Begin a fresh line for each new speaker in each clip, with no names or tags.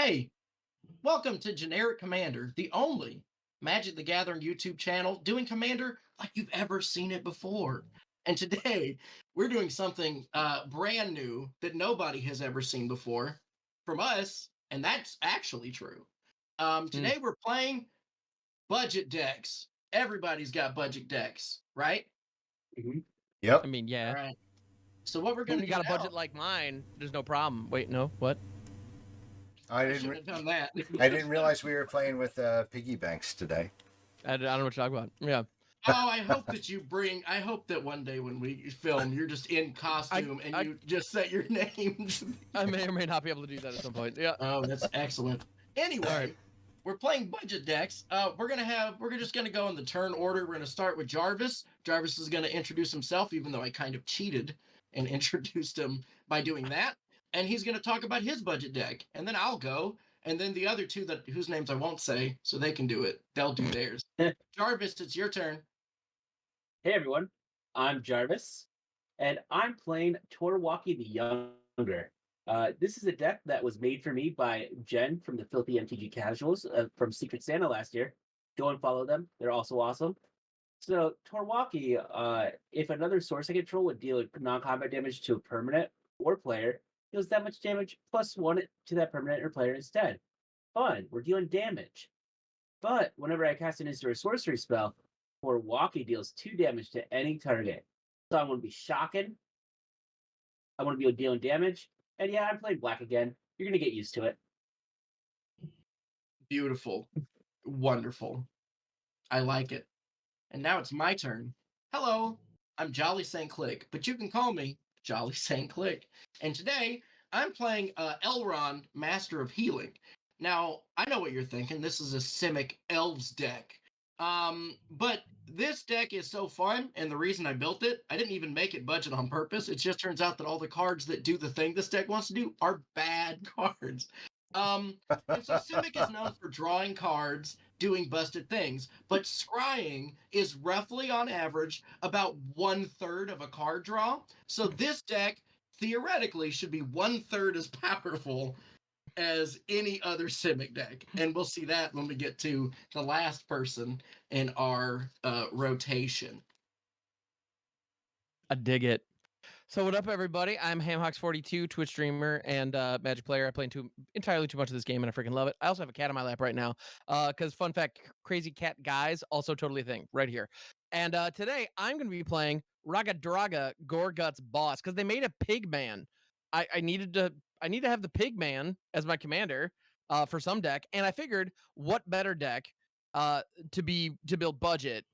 Hey, welcome to Generic Commander, the only Magic the Gathering YouTube channel doing Commander like you've ever seen it before. And today we're doing something brand new that nobody has ever seen before from us, and that's actually true. Today we're playing budget decks. Everybody's got budget decks, right?
Mm-hmm.
Yep.
I mean,
All
yeah.
right. So what we're
When
going to
you
do
got a
now,
budget like mine, there's no problem. Wait, no, what?
I
I
didn't.
shouldn't have done that.
I didn't realize we were playing with piggy banks today.
I don't know what you're talking about. Yeah.
Oh, I hope that you bring. I hope that one day when we film, you're just in costume and you just set your names.
I may or may not be able to do that at some point. Yeah.
Oh, that's excellent. Anyway,
right.
we're playing budget decks. We're just gonna go in the turn order. We're gonna start with Jarvis. Jarvis is gonna introduce himself, even though I kind of cheated and introduced him by doing that. And he's gonna talk about his budget deck, and then I'll go, and then the other two whose names I won't say, so they can do it. They'll do theirs. Jarvis, it's your turn.
Hey everyone, I'm Jarvis, and I'm playing Torwalkie the Younger. This is a deck that was made for me by Jen from the Filthy MTG Casuals from Secret Santa last year. Go and follow them; they're also awesome. So Torwalkie, if another source I control would deal non-combat damage to a permanent or player, deals that much damage plus one to that permanent or player instead. Fun, we're dealing damage. But whenever I cast an instant or sorcery spell, Torwalkie deals 2 damage to any target. So I'm going to be shocking. I want to be dealing damage. And yeah, I'm playing black again. You're going to get used to it.
Beautiful. Wonderful. I like it. And now it's my turn. Hello, I'm Jolly St. Click, but you can call me Jolly St. Click. And today I'm playing Elrond, Master of Healing. Now, I know what you're thinking. This is a Simic Elves deck. But this deck is so fun, and the reason I built it, I didn't even make it budget on purpose. It just turns out that all the cards that do the thing this deck wants to do are bad cards. And so Simic is known for drawing cards, doing busted things, but scrying is roughly on average about 1/3 of a card draw. So this deck theoretically should be 1/3 as powerful as any other Simic deck. And we'll see that when we get to the last person in our rotation.
I dig it. So what up, everybody? I'm Hamhawks42, Twitch streamer and Magic player. I play entirely too much of this game, and I freaking love it. I also have a cat on my lap right now. Because fun fact, crazy cat guys also totally a thing right here. And today I'm going to be playing Raga Draga Gorgut's Boss because they made a pig man. I need to have the pig man as my commander for some deck, and I figured what better deck to build budget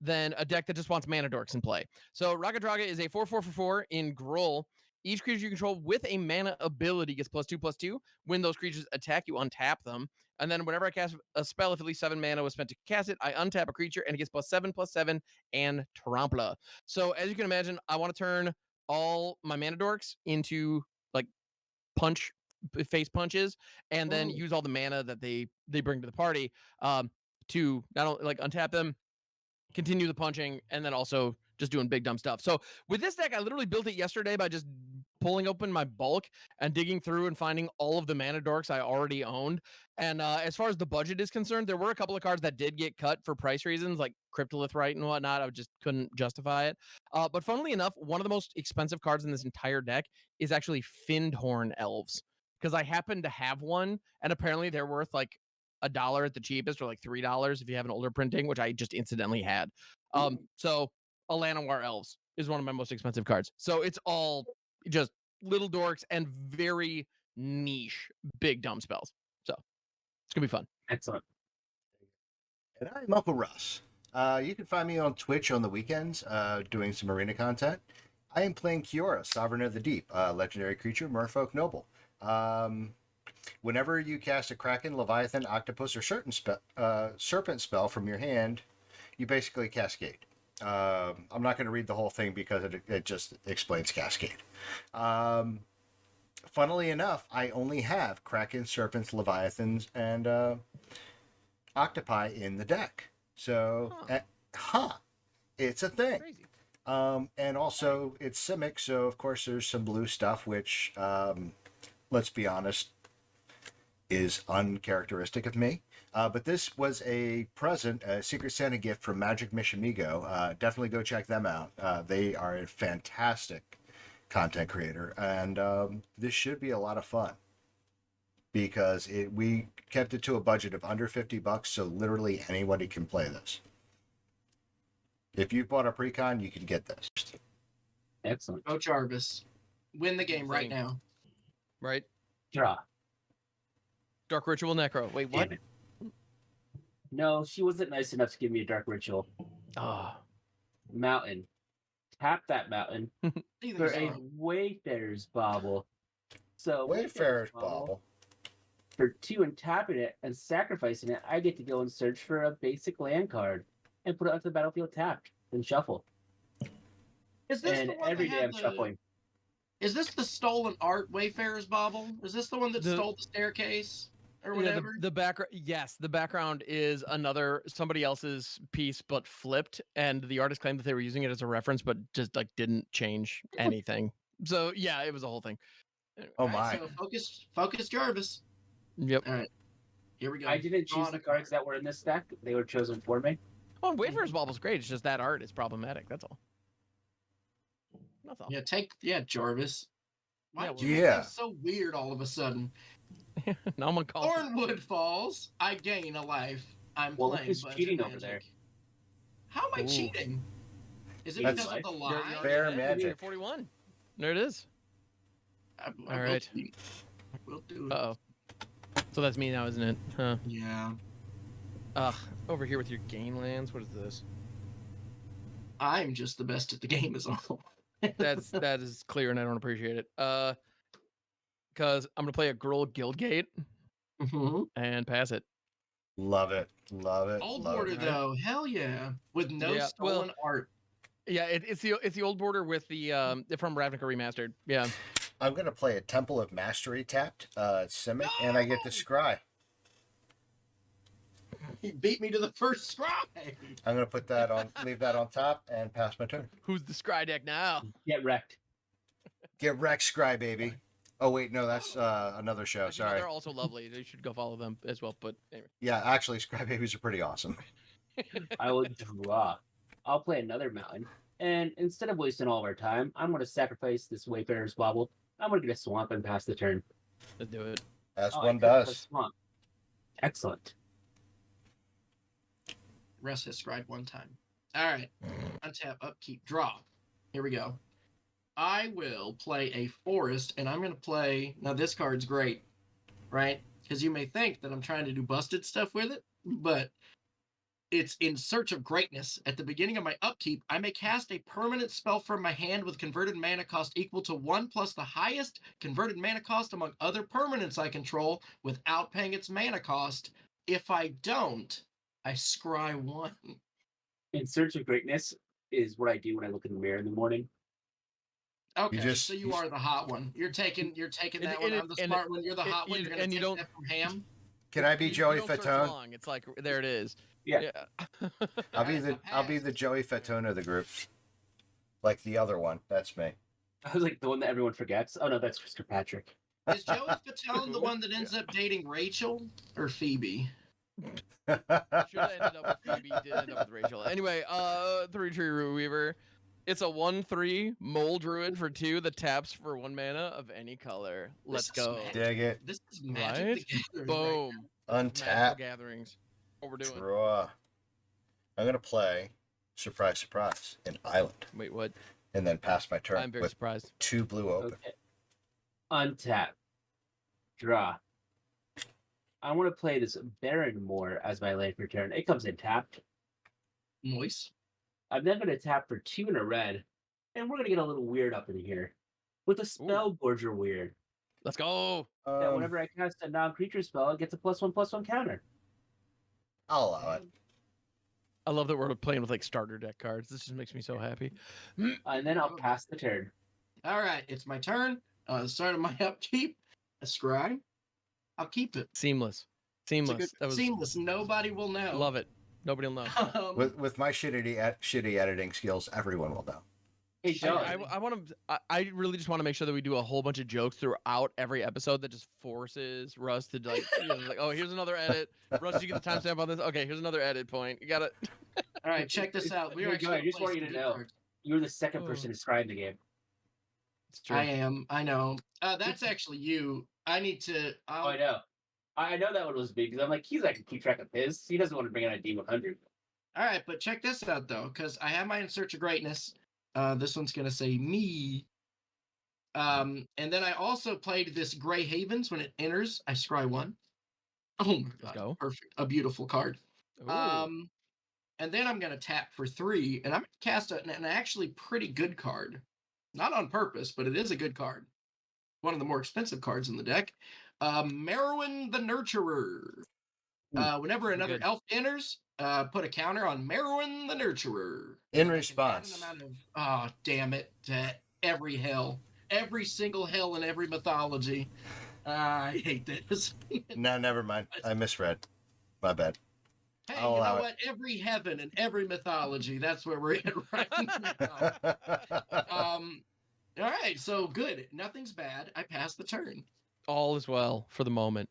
than a deck that just wants mana dorks in play. So Raga Draga is a 4/4 in Gruul. Each creature you control with a mana ability gets +2/+2. When those creatures attack, you untap them. And then whenever I cast a spell, if at least 7 mana was spent to cast it, I untap a creature and it gets +7/+7 and Trample. So as you can imagine, I want to turn all my mana dorks into like face punches, and then use all the mana that they bring to the party to not only like untap them, continue the punching, and then also just doing big dumb stuff. So with this deck, I literally built it yesterday by just pulling open my bulk and digging through and finding all of the mana dorks I already owned. And as far as the budget is concerned, there were a couple of cards that did get cut for price reasons, like Cryptolith Right and whatnot. I just couldn't justify it. But funnily enough, one of the most expensive cards in this entire deck is actually Findhorn Elves, because I happen to have one, and apparently they're worth like $1 at the cheapest, or like $3 if you have an older printing, which I just incidentally had. So Alanowar Elves is one of my most expensive cards. So it's all just little dorks and very niche big dumb spells. So it's gonna be fun.
Excellent.
And I'm Uncle Russ. You can find me on Twitch on the weekends doing some arena content. I am playing Kiora, Sovereign of the Deep, legendary creature, Merfolk Noble. Whenever you cast a Kraken, Leviathan, Octopus, or Serpent spell from your hand, you basically cascade. I'm not going to read the whole thing because it just explains cascade. Funnily enough, I only have Kraken, Serpents, Leviathans, and Octopi in the deck. So, it's a thing.
Crazy.
And also, it's Simic, so of course there's some blue stuff, which, let's be honest, is uncharacteristic of me. But this was a present, a Secret Santa gift from Magic Misha. Definitely go check them out. They are a fantastic content creator, and this should be a lot of fun because we kept it to a budget of under $50, so literally anybody can play this. If you bought a pre-con, you can get this.
Excellent.
Go Jarvis. Win the game right
Thing.
now.
Right?
Draw.
Dark Ritual Necro. Wait, what?
Damn it. No, she wasn't nice enough to give me a dark ritual.
Oh.
Mountain. Tap that mountain
Either
for
so.
a Wayfarer's Bauble. So
Wayfarer's Bauble.
For 2 and tapping it and sacrificing it, I get to go and search for a basic land card and put it onto the battlefield tapped and shuffle.
Is this
And
the one
every
that
day
had
I'm shuffling.
Is this the stolen art Wayfarer's Bauble? Is this the one that stole the staircase or whatever?
The background, yes, the background is somebody else's piece, but flipped, and the artist claimed that they were using it as a reference, but just like didn't change anything. So yeah, it was a whole thing. Anyway.
Oh
All right,
my.
so focus Jarvis.
Yep.
All right, here we go.
I didn't choose
Drawing
the
a
cards
card.
that were in this stack. They were chosen for me.
Oh, Wayfarer's Bauble is great. It's just that art is problematic. That's all. That's all.
Yeah, Jarvis. Why
Yeah,
did you make
Yeah.
things so weird all of a sudden?
Now I'm gonna call.
Thornwood falls. I gain a life. I'm
Well, look
playing
who's
Budget
cheating over
Magic.
there.
How am I
Ooh.
cheating? Is it
That's
because of the
You're
lie?
fair
ahead.
magic.
You're 41. There it is.
I
All
will
right.
do it. I will do it.
Uh oh. So that's me now, isn't it? Huh.
Yeah.
Ugh. Over here with your gain lands. What is this?
I'm just the best at the game is all.
That is clear, and I don't appreciate it. Because I'm gonna play a Gruul Guildgate
Mhm.
and pass it.
Love it. Love it.
Old
love
border
it.
though, hell yeah. With no
Yeah, well-
stolen art.
Yeah, it's the old border with the from Ravnica remastered. Yeah.
I'm going to play a Temple of Mastery tapped Simic, and I get to scry.
He beat me to the first scry.
I'm going to put that on, leave that on top, and pass my turn.
Who's the Scry deck now?
Get wrecked.
Get wrecked, scry, baby. Oh, wait, no, that's another show.
Actually, no,
Sorry.
they're also lovely. You should go follow them as well. But anyway.
Yeah, actually, scry babies are pretty awesome.
I will draw. I'll play another mountain. And instead of wasting all of our time, I'm going to sacrifice this Wayfarer's Bauble. I'm going to get a swamp and pass the turn.
Let's do it.
As
Oh, I
one
could have a
does.
Swamp. Excellent.
Russ has scribed one time. All right. Untap, upkeep, draw. Here we go. I will play a forest, and I'm going to play. Now, this card's great, right? Because you may think that I'm trying to do busted stuff with it, but it's in search of greatness. At the beginning of my upkeep, I may cast a permanent spell from my hand with converted mana cost equal to 1 plus the highest converted mana cost among other permanents I control without paying its mana cost. If I don't, I scry 1.
In search of greatness is what I do when I look in the mirror in the morning.
Okay, so you are the hot one. You're taking that one. I'm the smart one. You're the hot one. You're gonna take that from Ham.
Can I be
You
Joey
don't search
Fatone?
long. It's like there it is.
Yeah.
I'll be the Joey Fatone of the group. Like the other one. That's me.
I was like the one that everyone forgets. Oh no, that's Mr. Patrick.
Is Joey Fatone the one that ends up dating Rachel or Phoebe?
Should have ended up with Phoebe. Did end up with Rachel. Anyway, 3-tree Root Weaver. It's a 1/3 mole druid for 2 that taps for 1 mana of any color. Let's
This is
go.
magic.
Dig it.
This is Magic
Right?
the Gathering right
Boom. Magical
Untap.
gatherings. What we're doing.
Draw. I'm going to play, surprise, surprise, an island.
Wait, what?
And then pass my turn
I'm very
with
surprised.
2 blue open.
Okay. Untap. Draw. I want to play this Baron Moor as my land for turn. It comes in tapped.
now. Moist.
I'm then going to tap for 2 and a red. And we're going to get a little weird up in here. With a spell Borger weird.
Let's go.
That whenever I cast a non-creature spell, it gets a +1/+1 counter.
I'll allow it.
I love that we're playing with like starter deck cards. This just makes me so happy.
And then I'll pass the turn.
All right, it's my turn. The start of my upkeep. A scry. I'll keep it.
Seamless.
It's a
Seamless.
good,
That was
seamless. Nobody will know.
love it. Nobody will know.
With my shitty editing skills, everyone will know.
Hey, John.
I really just want to make sure that we do a whole bunch of jokes throughout every episode that just forces Russ to like, like, oh, here's another edit. Russ, you get the timestamp on this. Okay, here's another edit point. You got it.
All right, check this out. We're
Hey,
actually
Joey, I
gonna
just
play
want you
some
to
good
know
cards.
you're the second person describing the game.
It's true.
I am. I know. That's actually you. I need to.
Oh, I know. I know that one was big because I'm like, he's not gonna keep track of his. He doesn't want to bring in a D100.
All right, but check this out though, because I have my In Search of Greatness. This one's gonna say me. And then I also played this Grey Havens. When it enters, I scry 1. Oh my
Let's
god,
go.
perfect! A beautiful card.
Ooh.
And then I'm gonna tap for 3, and I'm gonna cast an actually pretty good card. Not on purpose, but it is a good card. One of the more expensive cards in the deck. Merowyn the Nurturer. Whenever another
good.
elf enters, put a counter on Merowyn the Nurturer.
In
And I can add
response.
an amount of, oh, damn it, to every hell. Every single hell in every mythology. I hate this.
No, never mind. I misread. My bad.
Hey,
I'll
you know
allow it.
what? Every heaven and every mythology. That's where we're at right now. All right, so good. Nothing's bad. I passed the turn.
All is well for the moment.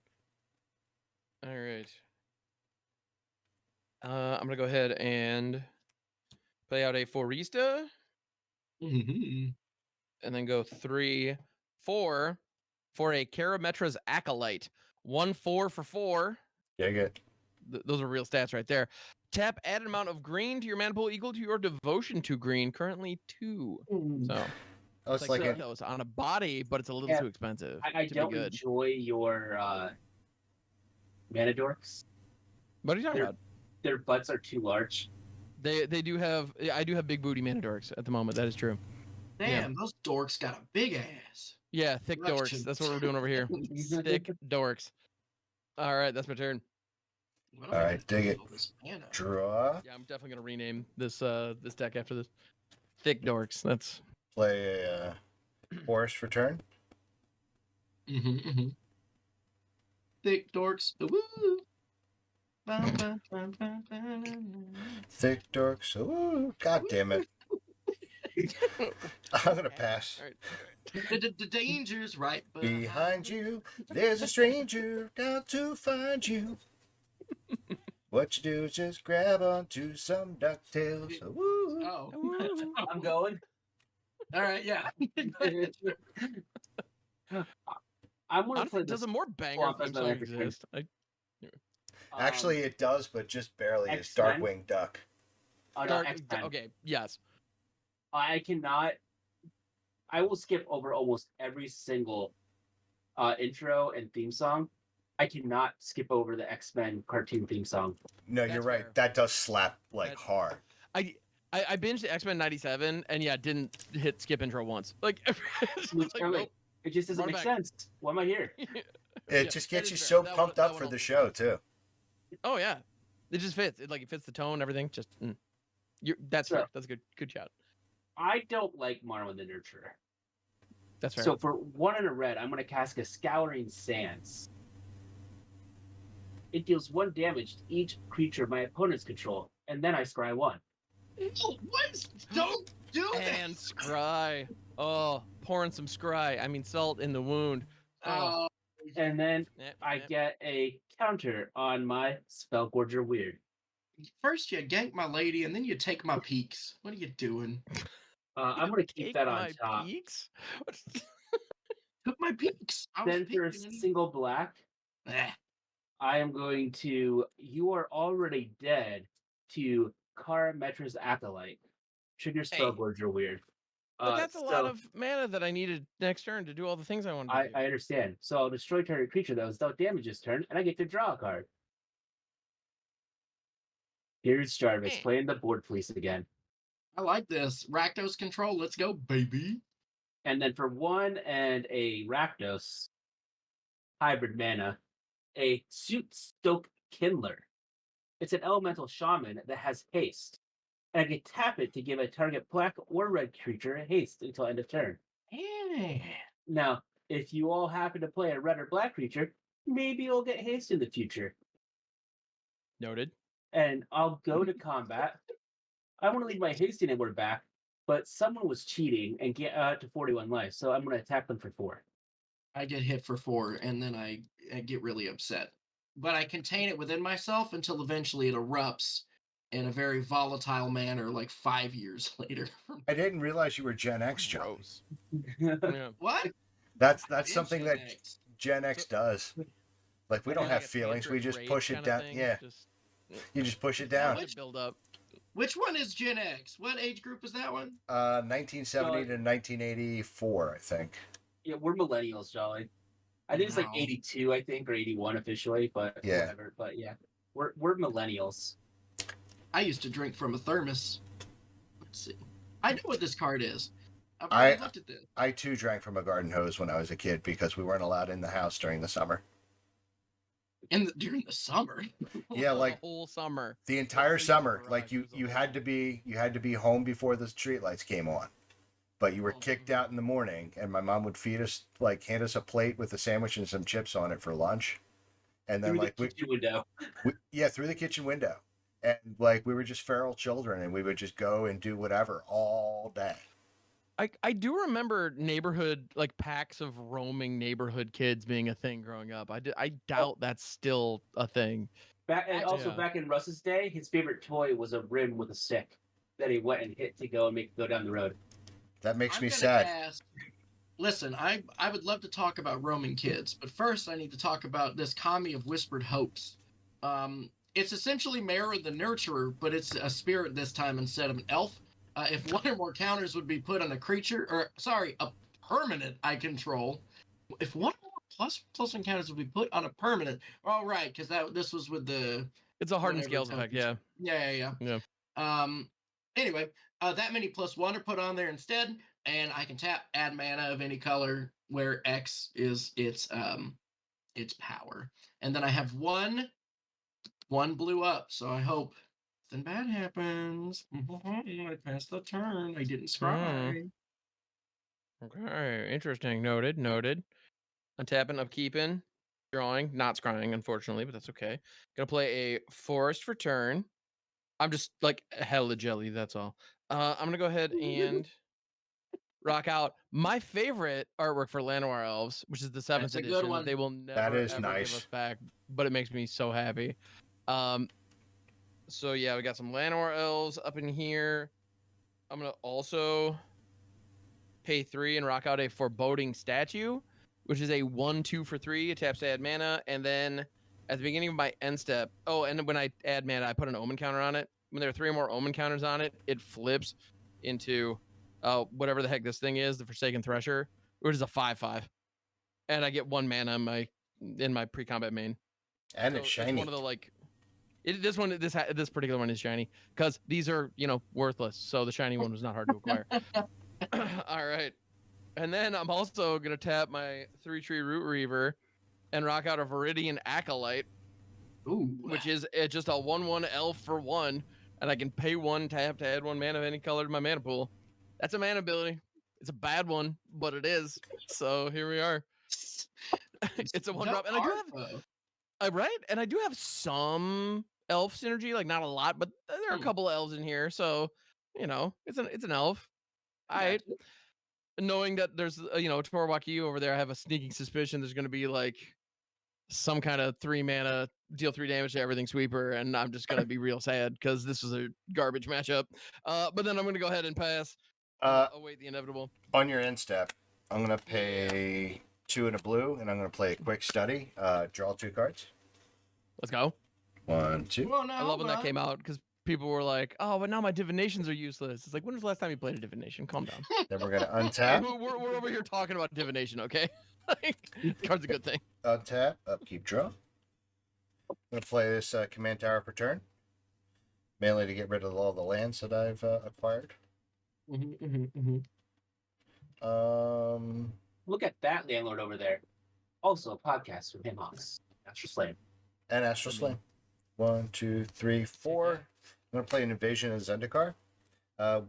All right. I'm gonna go ahead and play out a Forista,
Mm-hmm.
and then go 3, 4 for a Karametra's Acolyte. 1, 4 for 4.
Yeah, good.
Those are real stats right there. Tap added amount of green to your mana pool equal to your devotion to green. Currently 2. So
I was
it's
like,
like those on a body, but it's a little too expensive
I
to
don't
be good.
enjoy your mana dorks.
What are you talking about?
Their butts are too large.
They do have. I do have big booty mana dorks at the moment. That is true.
Damn, those dorks got a big ass.
Yeah, thick dorks.
Erections.
That's what we're doing over here. Thick dorks. All right, that's my turn.
What
All
am I
right,
gonna
dig
do
it.
with all this mana?
draw,
Yeah, I'm definitely gonna rename this this deck after this. Thick dorks. That's
play a forest return.
Mm-hmm. Thick dorks. Woo! Bum, bum, bum, bum, bum.
Thick dorks. Ooh, god damn it. I'm gonna pass.
all right.
The danger's right
Behind you, there's a stranger down to find you. What you do is just grab onto some ducktails. Woo.
Oh,
Ooh.
I'm going.
all right, yeah.
I'm gonna
Honestly,
play
does
this.
a more banger
swap
theme
as my
song
life return.
exist?
Actually, it does, but just barely. It's
X-Men?
Darkwing Duck.
no,
Dark,
X-Men.
okay, yes.
I cannot. I will skip over almost every single intro and theme song. I cannot skip over the X-Men cartoon theme song.
No,
That's
you're right.
fair.
That does slap like
That's-
hard.
I binged X-Men 97 and yeah, didn't hit skip intro once. Like, it's
Which,
like
I'm like,
nope.
it just doesn't
Run
make
back.
sense. Why am I here?
It
Yeah,
just
that
gets you
is
so
fair. That
pumped
one-
up
that
for
one
the
also
show
slaps.
too.
Oh yeah, it just fits. It fits the tone, everything. Just that's
So-
fair. That's a good shot.
I don't like Marlin the Nurturer.
That's fair.
So for 1 and a red, I'm going to cast a Scouring Sands. It deals 1 damage to each creature my opponents control, and then I scry 1.
No, what? Don't do that.
And scry. Oh, pouring some scry. I mean, salt in the wound. Oh,
And then
yep,
I
yep.
get a counter on my Spellgorger Weird.
First you gank my lady, and then you take my peaks. What are you doing?
I'm going to keep
Take
that on
my
top.
peaks?
Took my peaks. I was
Then for a
peeking.
single black,
Ah,
I am going to You Are Already Dead to Karametra's Acolyte. Trigger
Hey.
Spellgorger Weird.
But that's a lot
so
of mana that I needed next turn to do all the things I wanted to do.
I understand. So I'll destroy target creature that was dealt damage this turn, and I get to draw a card. Here's Jarvis
Eh.
playing the board fleece again.
I like this. Rakdos control. Let's go, baby.
And then for 1 and a Rakdos hybrid mana, a Suit Stoke Kindler. It's an elemental shaman that has haste. And I can tap it to give a target black or red creature a haste until end of turn.
Yeah.
Now, if you all happen to play a red or black creature, maybe you'll get haste in the future.
Noted.
And I'll go to combat. I want to leave my hasting inward back, but someone was cheating and get to 41 life, so I'm going to attack them for 4.
I get hit for 4, and then I get really upset. But I contain it within myself until eventually it erupts in a very volatile manner, like 5 years later.
I didn't realize you were Gen X, John.
Gross. Yeah.
What?
That's
Been
something
Gen
that
X.
Gen X does. Like we
I
don't
mean,
have
like a
feelings. We
tantric
just
rage
push it
kinda
down.
thing,
Yeah,
just
you just push it
Now,
down.
let it build up.
Which one is Gen X? What age group is that one?
1970 to 1984, I think.
Yeah, we're millennials, Jolly. I think it's like
Wow.
82, I think, or 81 officially, but
Yeah.
whatever. But yeah, we're millennials.
I used to drink from a thermos. Let's see. I know what this card is. I've
I-
already looked at this.
I too drank from a garden hose when I was a kid because we weren't allowed in the house during the summer.
During the summer.
Yeah, like
the whole summer.
the entire
freezer
summer.
garage,
Like
it was the
you
whole
had to be home before the streetlights came on. But you were
Oh,
kicked
mhm.
out in the morning, and my mom would hand us a plate with a sandwich and some chips on it for lunch. And then
Through
like
the kitchen window.
through the kitchen window. And like we were just feral children, and we would just go and do whatever all day.
I do remember neighborhood, like packs of roaming neighborhood kids being a thing growing up. I doubt that's still a thing.
Also
Yeah.
back in Russ's day, his favorite toy was a rim with a stick that he went and hit to go and make it go down the road.
That makes
I'm
me
gonna
sad.
ask. Listen, I would love to talk about roaming kids, but first I need to talk about this commie of whispered hopes. It's essentially Mara the Nurturer, but it's a spirit this time instead of an elf. If one or more counters would be put on a creature, or sorry, a permanent I control, if one or more plus encounters would be put on a permanent, all right, because this was with the
It's a hardened
whenever
scales effect, yeah.
yeah.
Yeah.
Anyway, that many +1 are put on there instead, and I can tap add mana of any color where X is its power, and then I have one blew up. So I hope nothing bad happens. I passed the turn. I didn't scry.
Okay, interesting. Noted. Untapping, upkeeping, drawing, not scrying, unfortunately, but that's okay. Gonna play a forest for turn. I'm just like hella jelly, that's all. I'm gonna go ahead and rock out my favorite artwork for Llanowar Elves, which is the 7th
That's a good
edition that
one.
they will never
is
ever give
nice.
us back, but it makes me so happy. So yeah, we got some Llanowar Elves up in here. I'm gonna also pay 3 and rock out a Foreboding Statue, which is a 1/2 for 3. It taps to add mana, and then at the beginning of my end step, and when I add mana, I put an omen counter on it. When there are 3 or more omen counters on it, it flips into whatever the heck this thing is, the Forsaken Thresher, which is a 5/5, and I get 1 mana in my pre-combat main.
And
So
it's shiny.
one of the like. This particular one is shiny because these are worthless. So the shiny one was not hard to acquire. All right. And then I'm also going to tap my 3-tree Root Reaver and rock out a Viridian Acolyte,
Ooh,
which is just a 1/1 elf for 1. And I can pay 1 tap to add 1 mana of any color to my mana pool. That's a mana ability. It's a bad one, but it is. So here we are. It's a 1-drop. And I do have, right? And I do have some elf synergy, like not a lot, but there are a couple of elves in here. So, it's an elf. All right. Knowing that there's Torwaki over there, I have a sneaking suspicion there's going to be like some kind of 3 mana deal 3 damage to everything sweeper, and I'm just going to be real sad because this was a garbage matchup. But then I'm going to go ahead and pass. Await the inevitable.
On your end step, I'm gonna pay 2 and a blue, and I'm gonna play a quick study. Draw 2 cards.
Let's go.
1, 2.
Well, no,
I love when that came out because people were like, "Oh, but now my divinations are useless." It's like, when was the last time you played a divination? Calm down.
Then we're gonna untap.
We're over here talking about divination, okay? The card's a good thing.
Untap, upkeep, draw. I'm gonna play this command tower per turn, mainly to get rid of all the lands that I've acquired.
Look at that landlord over there. Also a podcast from Himhawks. Astral Flame.
And Astral Flame. 1, 2, 3, 4. I'm gonna play an Invasion of Zendikar.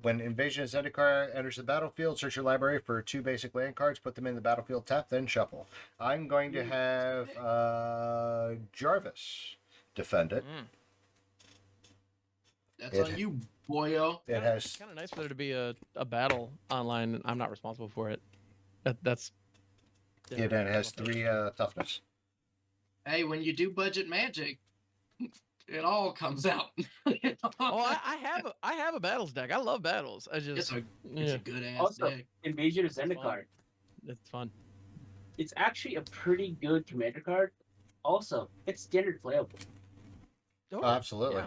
When Invasion of Zendikar enters the battlefield, search your library for 2 basic land cards, put them in the battlefield, tap, then shuffle. I'm going to have Jarvis defend it.
That's on you, Boyo.
It has
kind of nice for there to be a battle online. And I'm not responsible for it. That's
it has 3 toughness.
Hey, when you do budget magic, it all comes out.
Oh, I have a battles deck. I love battles. I
it's
just
a good ass
Also,
deck.
Invasion of
It's fun.
Zendikar.
It's fun.
It's actually a pretty good commander card. Also, it's standard playable.
Oh,
Absolutely.
yeah.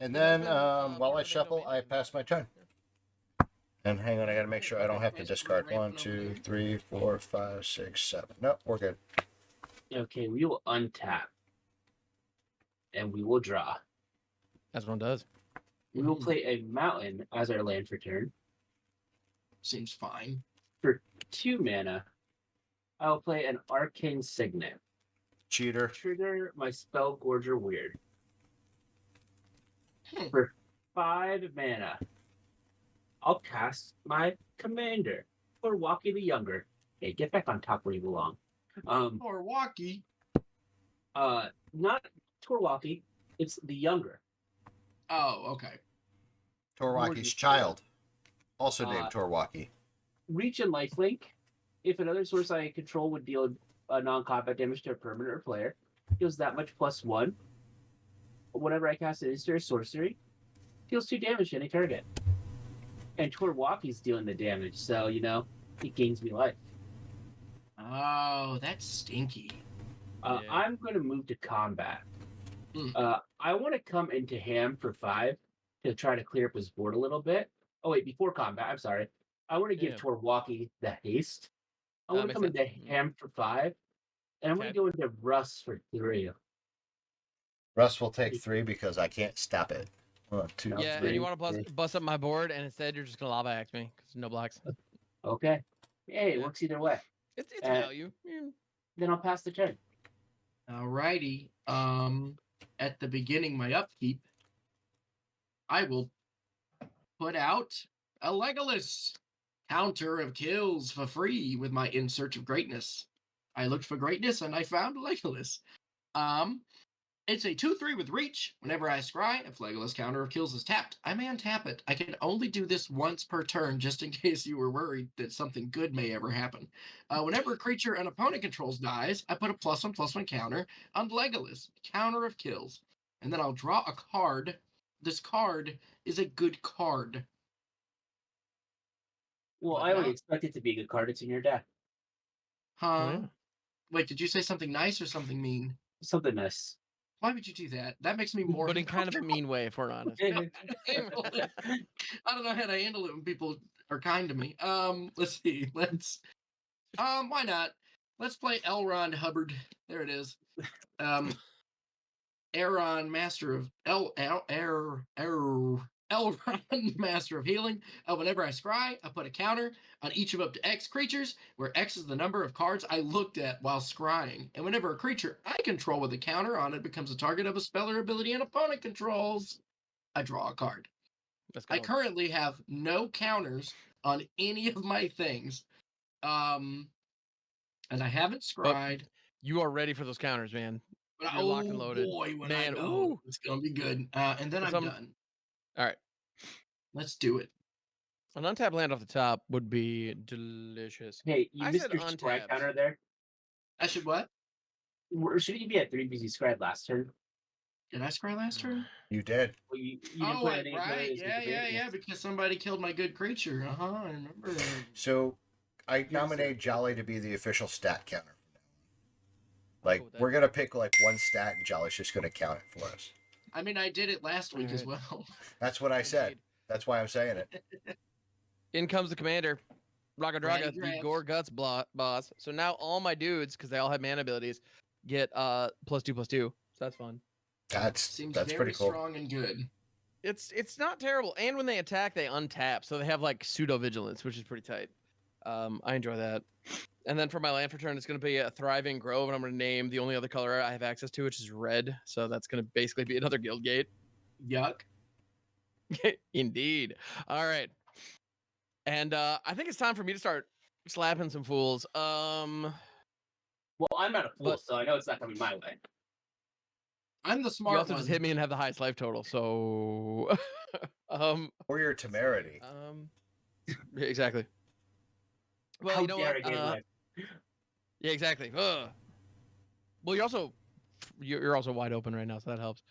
And
Yeah, that's
then
been,
while
part
I
of the
shuffle,
main
I
domain
pass my turn. And hang on, I gotta make sure I don't have to discard. 1, 2, 3, 4, 5, 6, 7. Nope, we're good.
Okay, we will untap. And we will draw.
As one does.
We will play a mountain as our land for turn.
Seems fine.
For 2 mana, I will play an Arcane Signet.
Cheater.
Trigger my Spell Gorger Weird.
Hmm.
For 5 mana, I'll cast my commander, Torwaki the Younger. Okay, get back on top where you belong.
Poor Walkie.
Not Torwaki, it's the Younger.
Oh, okay.
Torwaki's child. Also named
Uh,
Torwaki.
Reach and lifelink. If another source I control would deal non-combat damage to a permanent or player, deals that much +1. Whenever I cast an instant or sorcery, deals 2 damage to any target. And Torwaki's dealing the damage, so it gains me life.
Oh, that's stinky.
Yeah.
I'm going to move to combat.
Hmm.
I want to come into Ham for 5 to try to clear up his board a little bit. Oh wait, before combat, I'm sorry. I want to give
Yeah.
Torwaki the haste. I want to
makes
come into
sense.
Ham for 5, and I'm going
Okay.
to go into Russ for 3.
Russ will take 3 because I can't stop it. 1, 2,
Yeah,
3.
and you want to bust up my board, and instead you're just gonna lava axe me because no blocks.
Okay. Hey, it
Yeah.
works either way.
It's value. Yeah.
Then I'll pass the turn.
Alrighty. At the beginning, my upkeep, I will put out a Legolas counter of kills for free with my In Search of Greatness. I looked for greatness and I found Legolas. It's a 2/3 with reach. Whenever I scry, if Legolas counter of kills is tapped, I may untap it. I can only do this once per turn, just in case you were worried that something good may ever happen. Whenever a creature an opponent controls dies, I put a +1/+1 counter on Legolas, counter of kills. And then I'll draw a card. This card is a good card.
Well,
But
I already
now-
expect it to be a good card. It's in your deck.
Huh?
Yeah.
Wait, did you say something nice or something mean?
Something nice.
Why would you do that? That makes me more.
But in kind of a mean way, if we're honest.
I don't know how to handle it when people are kind to me. Let's see. Why not? Let's play Elrond Hubbard. There it is. Elrond, Master of Elrond, Master of Healing. Whenever I scry, I put a counter on each of up to X creatures, where X is the number of cards I looked at while scrying. And whenever a creature I control with a counter on it becomes a target of a spell or ability an opponent controls, I draw a card.
Let's go.
I currently have no counters on any of my things. And I haven't scryed.
You are ready for those counters, man.
But
You're locked and loaded.
boy, when
Man,
I go,
ooh.
it's gonna be good. And then I'm done.
All right.
Let's do it.
An untapped land off the top would be delicious.
Hey, you
I
missed
said
your scry
untapped.
counter there.
I should what?
Shouldn't you be at 3 because you scried last turn?
Did I scry last turn?
You did.
Well, you didn't
Oh,
put any
right. Yeah. Because somebody killed my good creature. I remember.
So I
Yes,
nominate Jolly to be the official stat counter. Like,
Cool with that.
we're going to pick like one stat and Jolly's just going to count it for us.
I mean, I did it last week as
Alright.
well.
That's what I said.
Indeed.
That's why I'm saying it.
In comes the commander. Raga Draga,
Ready,
the
Grabs.
Gore Guts boss. So now all my dudes, because they all have mana abilities, get +2/+2. So that's fun.
Seems
That's
very
pretty cool.
strong and good.
It's not terrible. And when they attack, they untap. So they have like pseudo vigilance, which is pretty tight. I enjoy that. And then for my land for turn, it's going to be a Thriving Grove, and I'm going to name the only other color I have access to, which is red. So that's going to basically be another guild gate.
Yuck.
Indeed. All right. And I think it's time for me to start slapping some fools.
Well, I'm not a fool,
But-
so I know it's not coming my way.
I'm the
You
smart
also
one.
just hit me and have the highest life total. So,
Or your temerity.
yeah, exactly. Well,
How
you know
dare
what?
I gain life?
Yeah, exactly. Well, you're also wide open right now, so that helps.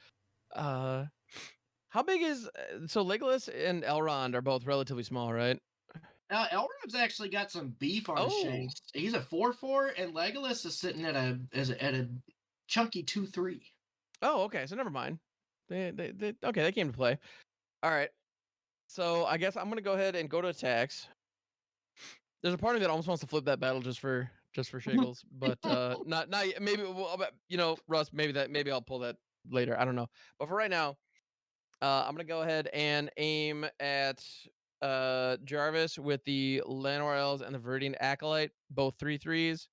How big is so Legolas and Elrond are both relatively small, right?
Elrond's actually got some beef on his
Oh.
shanks. He's a 4-4, and Legolas is sitting at a chunky 2-3.
Oh, okay. So never mind. They okay. They came to play. All right. So I guess I'm gonna go ahead and go to attacks. There's a part of me that almost wants to flip that battle just for shiggles, but not yet. Maybe Russ. Maybe I'll pull that later. I don't know. But for right now, I'm gonna go ahead and aim at Jarvis with the Llanowar Elves and the Viridian Acolyte, both 3/3s.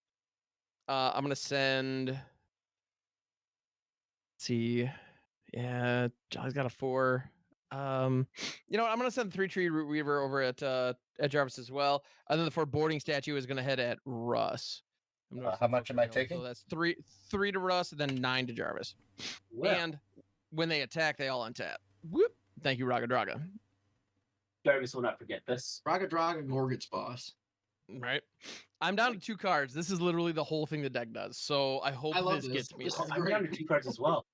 I'm gonna send. Let's see, yeah, Johnny's got a 4. You know what? I'm gonna send the 3-tree Root Weaver over at Jarvis as well. And then the foreboding statue is gonna head at Russ.
How much am I taking?
So that's three to Russ, and then 9 to Jarvis.
Well,
And when they attack, they all untap. Whoop! Thank you, Raga Draga.
Jarvis will not forget this.
Raga Draga Gorgut's boss.
Right. I'm down to 2 cards. This is literally the whole thing the deck does. So I hope
I love
this
this.
gets me.
This
there.
is
I'm
great.
down to 2 cards as well.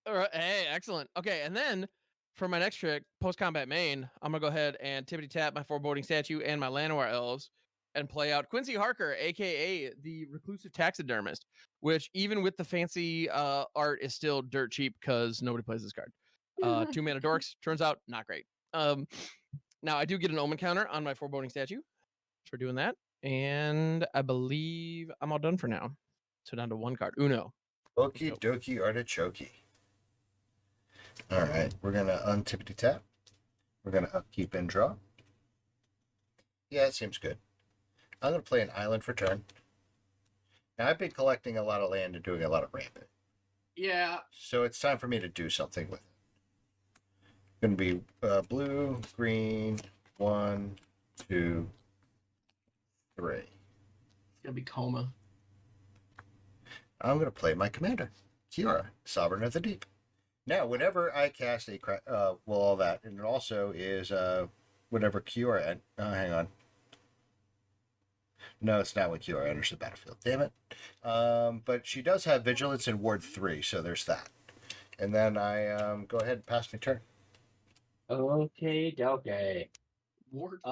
All right. Hey, excellent. Okay, and then for my next trick, post combat main, I'm gonna go ahead and tippity tap my foreboding statue and my Llanowar elves and play out Quincy Harker, aka the reclusive taxidermist, which even with the fancy art is still dirt cheap because nobody plays this card. 2 mana dorks turns out not great. Now I do get an omen counter on my foreboding statue for doing that, and I believe I'm all done for now. So down to 1 card. Uno.
Okie dokie artichoke. All right, we're gonna untippity tap. We're gonna upkeep and draw. Yeah, it seems good. I'm gonna play an island for turn. Now I've been collecting a lot of land and doing a lot of ramping.
Yeah.
So it's time for me to do something with it. Gonna be blue, green, 1, 2, 3.
It's gonna be coma.
I'm gonna play my commander, Kiora, Sovereign of the Deep. Now, whenever I cast a all that, and it also is whenever Kiora. Hang on. No, it's not when Kiora enters the battlefield. Damn it. But she does have Vigilance in Ward 3, so there's that. And then I go ahead and pass my turn.
Okay, okay.
Ward 3.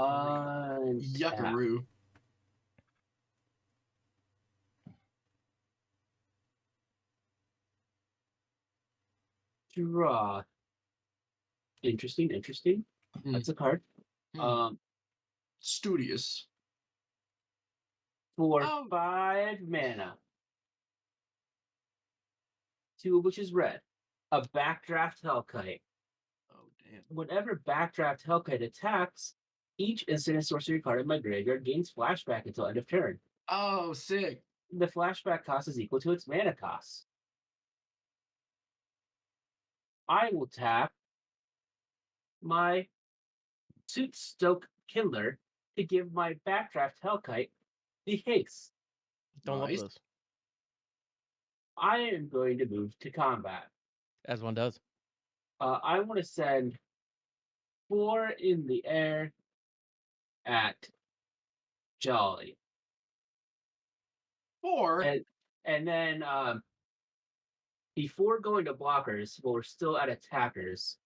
Tap.
Yuckaroo.
Draw. Interesting.
Hmm.
That's a card.
Hmm. Studious.
For
Oh.
5 mana. 2 of which is red. A Backdraft Hellkite.
Oh, damn.
Whenever Backdraft Hellkite attacks, each instant and sorcery card in my graveyard gains flashback until end of turn.
Oh, sick.
The flashback cost is equal to its mana cost. I will tap my Suit Stoke Kindler to give my Backdraft Hellkite the haste.
Don't
Nice.
love this.
I am going to move to combat.
As one does.
I want to send 4 in the air at Jolly.
4.
And then before going to blockers, while we're still at attackers.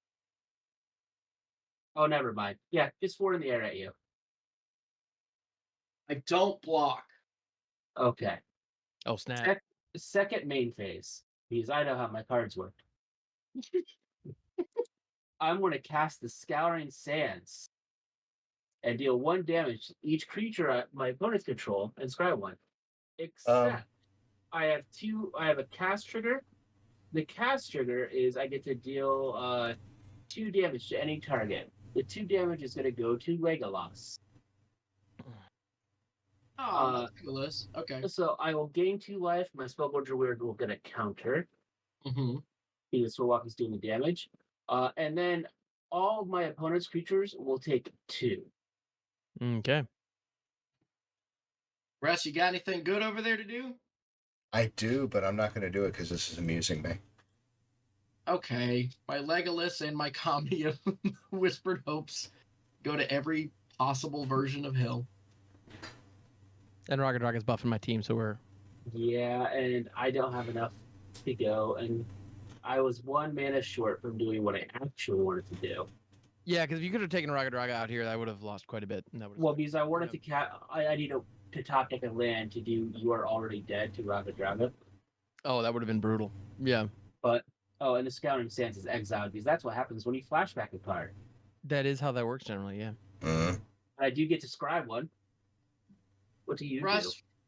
Oh, never mind. Yeah, just 4 in the air at you.
I don't block.
Okay.
Oh, snap.
Second main phase, because I know how my cards work. I'm going to cast the Scouring Sands and deal 1 damage to each creature at my opponent's control and scry 1. Except I have a cast trigger. The cast trigger is I get to deal 2 damage to any target. The 2 damage is going to go to Legolas.
Oh, Legolas. Okay.
So I will gain 2 life. My Spellboard Druid will get a counter.
Mm-hmm.
Because Swordwalker's doing the damage. And then all of my opponent's creatures will take 2.
Okay.
Russ, you got anything good over there to do?
I do, but I'm not going to do it because this is amusing me.
Okay, my Legolas and my Kami of Whispered Hopes go to every possible version of hell.
And Rocket Rocket's buffing my team, so we're
Yeah, and I don't have enough to go, and I was 1 mana short from doing what I actually wanted to do.
yeah. Because if you could have taken Rocket Rocket out here, I would have lost quite a bit. And that
Well, because I wanted I need to top deck a land to do You Are Already Dead to Raga Draga.
Oh, that would have been brutal. Yeah,
But, and the Scouting Stance is exiled, because that's what happens when you flashback a card.
that is how that works generally. Yeah.
Mm.
I do get to scribe one. What do you do?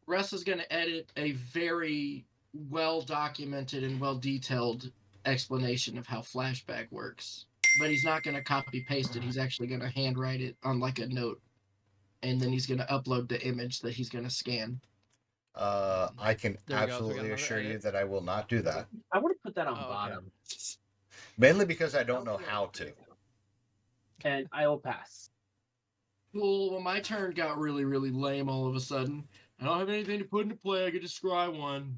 Russ is going to edit a very well documented and well detailed explanation of how flashback works. But he's not going to copy paste it. He's actually going to handwrite it on like a note. And then he's going to upload the image that he's going to scan.
I can
There we go. So we got
absolutely
another
assure you
edit.
that I will not do that.
I want to put that on
Oh, okay.
bottom.
Mainly because I don't know how to.
And I will pass.
Cool. Well, my turn got really, really lame all of a sudden. I don't have anything to put into play. I could just scry one.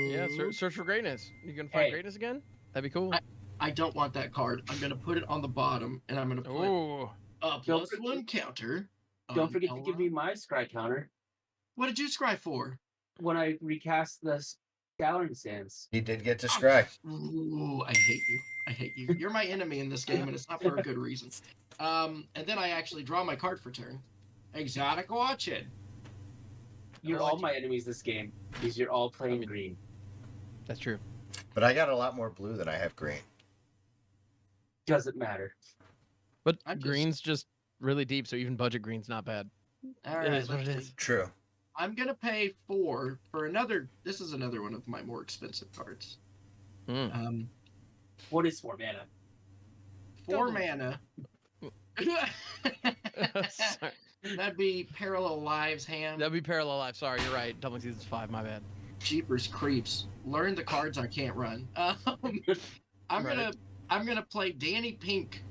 Yeah.
Boo.
Search for greatness. You gonna find
Hey.
greatness again? That'd be cool.
I don't want that card. I'm going to put it on the bottom, and I'm going to put
Ooh.
a
Don't
+1 counter.
Don't
on
forget to give
Elrond.
me my scry counter
What did you scry for?
when I recast the Scouting Sands.
He did get to scry.
Ooh, I hate you. I hate you. You're my enemy in this game, and it's not for a good reason. And then I actually draw my card for turn. Exotic Watchin.
You're
I
all
like
my enemies this game because you're all playing green.
That's true.
But I got a lot more blue than I have green.
Doesn't matter.
But
I'm just-
green's just really deep, so even budget green's not bad.
All
It
right,
is what
let's
it
see.
is.
True.
I'm gonna pay 4 for another. This is another one of my more expensive cards.
Mm.
What is 4 mana?
4
Double.
mana.
Sorry.
That'd be Parallel Lives Ham.
That'd be Parallel Life. Sorry, you're right. Doubling Seasons 5, my bad.
Jeepers Creeps. Learn the cards I can't run. I'm
Right.
gonna play Danny Pink,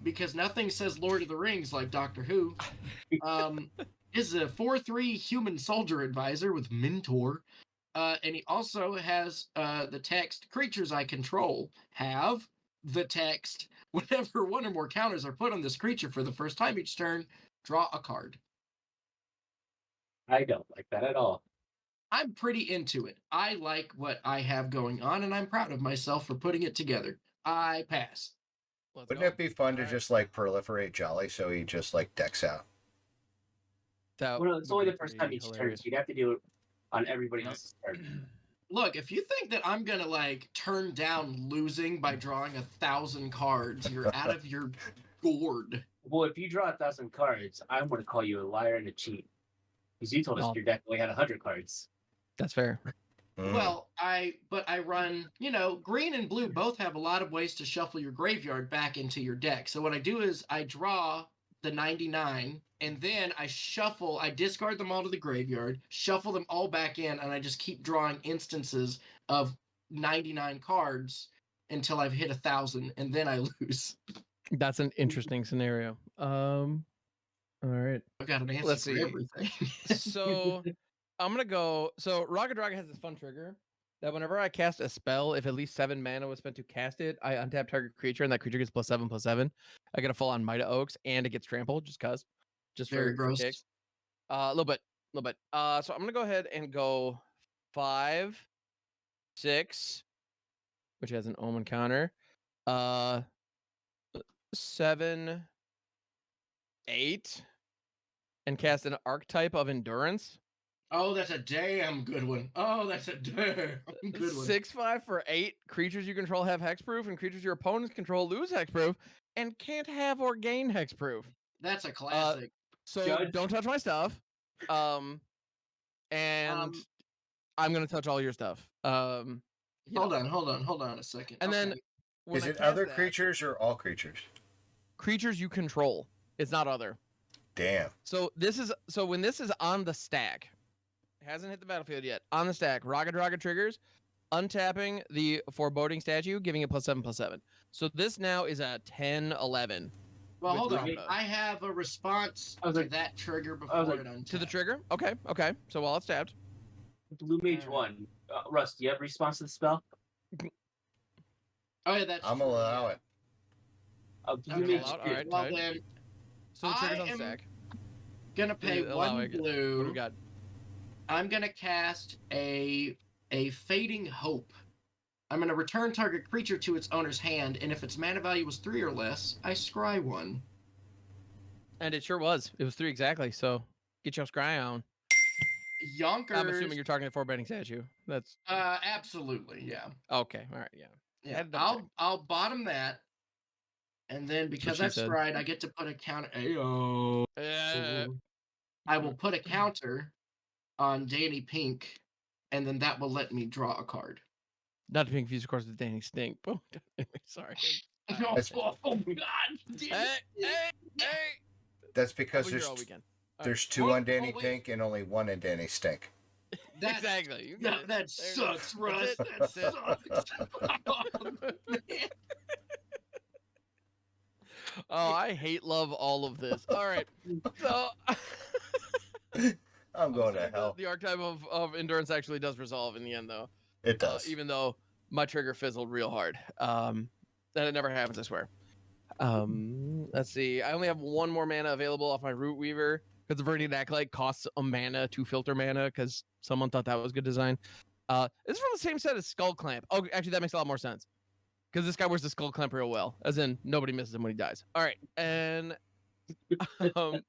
because nothing says Lord of the Rings like Doctor Who. Is a 4/3 human soldier advisor with Mentor, and he also has the text creatures I control have the text. Whenever one or more counters are put on this creature for the first time each turn, draw a card.
I don't like that at all.
I'm pretty into it. I like what I have going on, and I'm proud of myself for putting it together. I pass.
Let's
Wouldn't
go.
it be fun to
Alright.
just like proliferate Jolly so he just like decks out?
That
Well, no, it's
would
only
be
the first
pretty
time each turn.
hilarious.
So you'd have to do it on everybody else's turn.
Look, if you think that I'm gonna like turn down losing by drawing 1,000 cards, you're out of your gourd.
Well, if you draw 1,000 cards, I'm going to call you a liar and a cheat. Because you told us
Oh.
your deck only had 100 cards.
That's fair.
Mm.
Well, I run, green and blue both have a lot of ways to shuffle your graveyard back into your deck. So what I do is I draw the 99, and then I discard them all to the graveyard, shuffle them all back in, and I just keep drawing instances of 99 cards until I've hit 1,000, and then I lose.
That's an interesting scenario. All right.
I've got an answer
Let's
for
see.
everything.
So I'm gonna go. So Rocket Dragon has this fun trigger that whenever I cast a spell, if at least 7 mana was spent to cast it, I untap target creature, and that creature gets +7/+7. I get a full on Might of Oaks, and it gets trampled just
Very
for
gross.
kicks. A little bit. So I'm gonna go ahead and go 5, 6, which has an Omen counter. 7, 8, and cast an Archetype of Endurance.
Oh, that's a damn good one. Oh, that's a damn good one.
6/5 for 8 creatures you control have hexproof, and creatures your opponents control lose hexproof, and can't have or gain hexproof.
That's a classic.
So
Judge.
don't touch my stuff. And I'm gonna touch all your stuff.
Hold on a second.
And then
Okay.
when
Is
I
it
cast
other
that,
creatures or all creatures?
creatures you control? It's not other.
Damn.
So when this is on the stack, it hasn't hit the battlefield yet. On the stack, Raga triggers, untapping the foreboding statue, giving it +7/+7. So this now is a 10/11
Well,
with
hold on.
Raga.
I have a response
I was
to
like-
that trigger before
I was like,
it untapped.
to the trigger. Okay. So while it's tapped,
Blue Mage
Alright.
1. Russ, do you have response to the spell?
Oh yeah, that's
I'm
true.
gonna allow
yeah.
it.
I'll give
Okay.
you
Allowed? All right,
Well
tight.
then,
So the trigger's
I
on
am
stack.
gonna pay
Allow
one
it. What do we
blue.
got?
I'm gonna cast a fading hope. I'm gonna return target creature to its owner's hand, and if its mana value was 3 or less, I scry one.
And it sure was. It was 3 exactly. So get your scry on. I'm
Yonkers.
assuming you're talking to 4-bending statue. That's
Absolutely, yeah.
okay. All right, yeah.
Yeah.
Had to double check.
I'll bottom that, and then because
she
I've
said.
scried, I get to put a counter. Ayo. I will put a counter on Danny Pink, and then that will let me draw a card.
Not to be confused, of course, with Danny Stink. But anyway, sorry.
Oh,
That's-
God!
Hey, hey!
That's
I'll
because
be here
there's
all weekend. All
there's
right.
2 on
Oh,
Danny
wait.
Pink and only 1 in Danny Stink.
That,
exactly. You get it.
that
There you go.
sucks, Russ.
That's
That
it.
sucks. Oh, man.
Oh, I hate love all of this. All right. So
I'm going to
assuming
hell.
The archetype of endurance actually does resolve in the end, though.
It does.
Even though my trigger fizzled real hard. That it never happens, I swear. Let's see. I only have 1 more mana available off my Root Weaver because the Verdant Acolyte costs a mana to filter mana because someone thought that was good design. It's from the same set as Skull Clamp. Oh, actually, that makes a lot more sense because this guy wears the Skull Clamp real well, as in nobody misses him when he dies. All right, and and then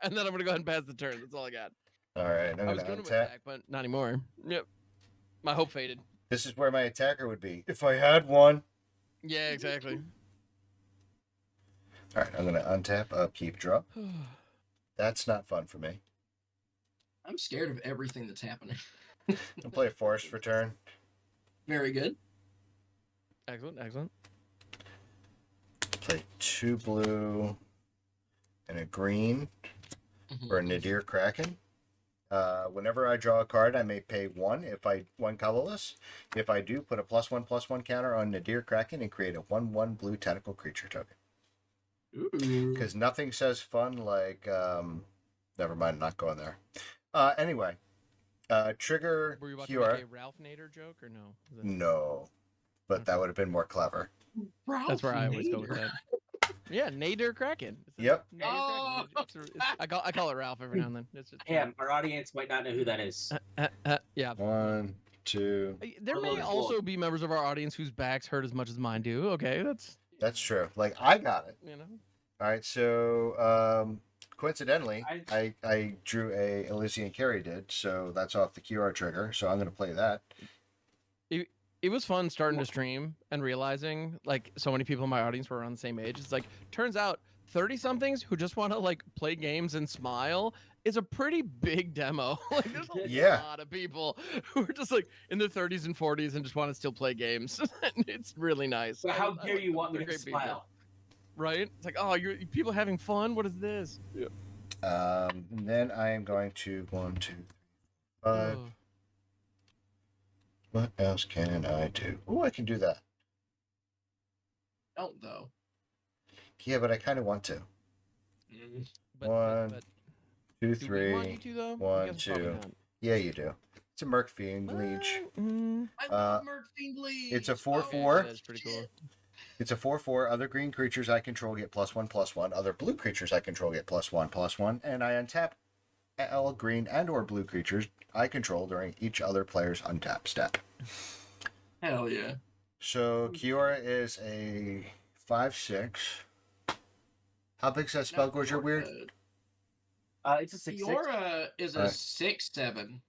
I'm gonna go ahead and pass the turn. That's all I got.
All right, I'm
I
going
was
to
going to
untap.
attack, but not anymore. Yep, my hope faded.
This is where my attacker would be if I had one.
Yeah, exactly.
All right, I'm going to untap, upkeep, draw. That's not fun for me.
I'm scared of everything that's happening.
I'll play a forest for turn.
Very good.
Excellent, excellent.
Play 2 blue and a green for a Nadir Kraken. Whenever I draw a card, I may pay 1 if I 1 colorless. If I do, put a +1/+1 counter on Nadir Kraken and create a 1/1 blue tentacle creature token.
Ooh.
Because nothing says fun like never mind, not going there. Anyway, trigger
Were you about
cure.
to make a Ralph Nader joke or no?
No, but that would have been more clever.
That's where I always go with
Nader.
that. Yeah, Nader Kraken. It's a
Yep.
Nader Kraken. I call it Ralph every now and then. It's just,
Damn, our audience might not know who that is.
yeah.
1, 2.
There may also be members of our audience whose backs hurt as much as mine do. Okay,
That's true. Like I got it.
you know.
All right. So coincidentally, I drew a Elysian Carry did, so that's off the QR trigger. So I'm going to play that.
It was fun starting to stream and realizing like so many people in my audience were around the same age. It's like turns out 30-somethings who just want to like play games and smile is a pretty big demo. Like there's a lot of people who are just like in their 30s and 40s and just want to still play games. It's really nice.
But how
I
dare
like
you
them.
want me
They're
to
great people.
smile?
Right? It's like, oh, you're people having fun. What is this? Yeah.
And then I am going to 1, 2, 3, 5.
Oh.
What else can I do? Oh, I can do that.
Don't though.
Yeah, but I kind of want to.
But,
1,
but
2,
do we want
3.
you to though? I
1,
guess probably
2.
not.
Yeah, you do. It's a Merc Fiend Leech.
I love Merc Fiend Leech.
It's a 4/4.
Okay, that's pretty cool.
It's a 4/4. Other green creatures I control get +1/+1. Other blue creatures I control get +1/+1. And I untap all green and/or blue creatures I control during each other player's untap step.
Hell yeah.
So Kiora is a 5/6. How big's that spell gorger weird?
It's a 6/6.
Fiora is a
Alright.
6/7.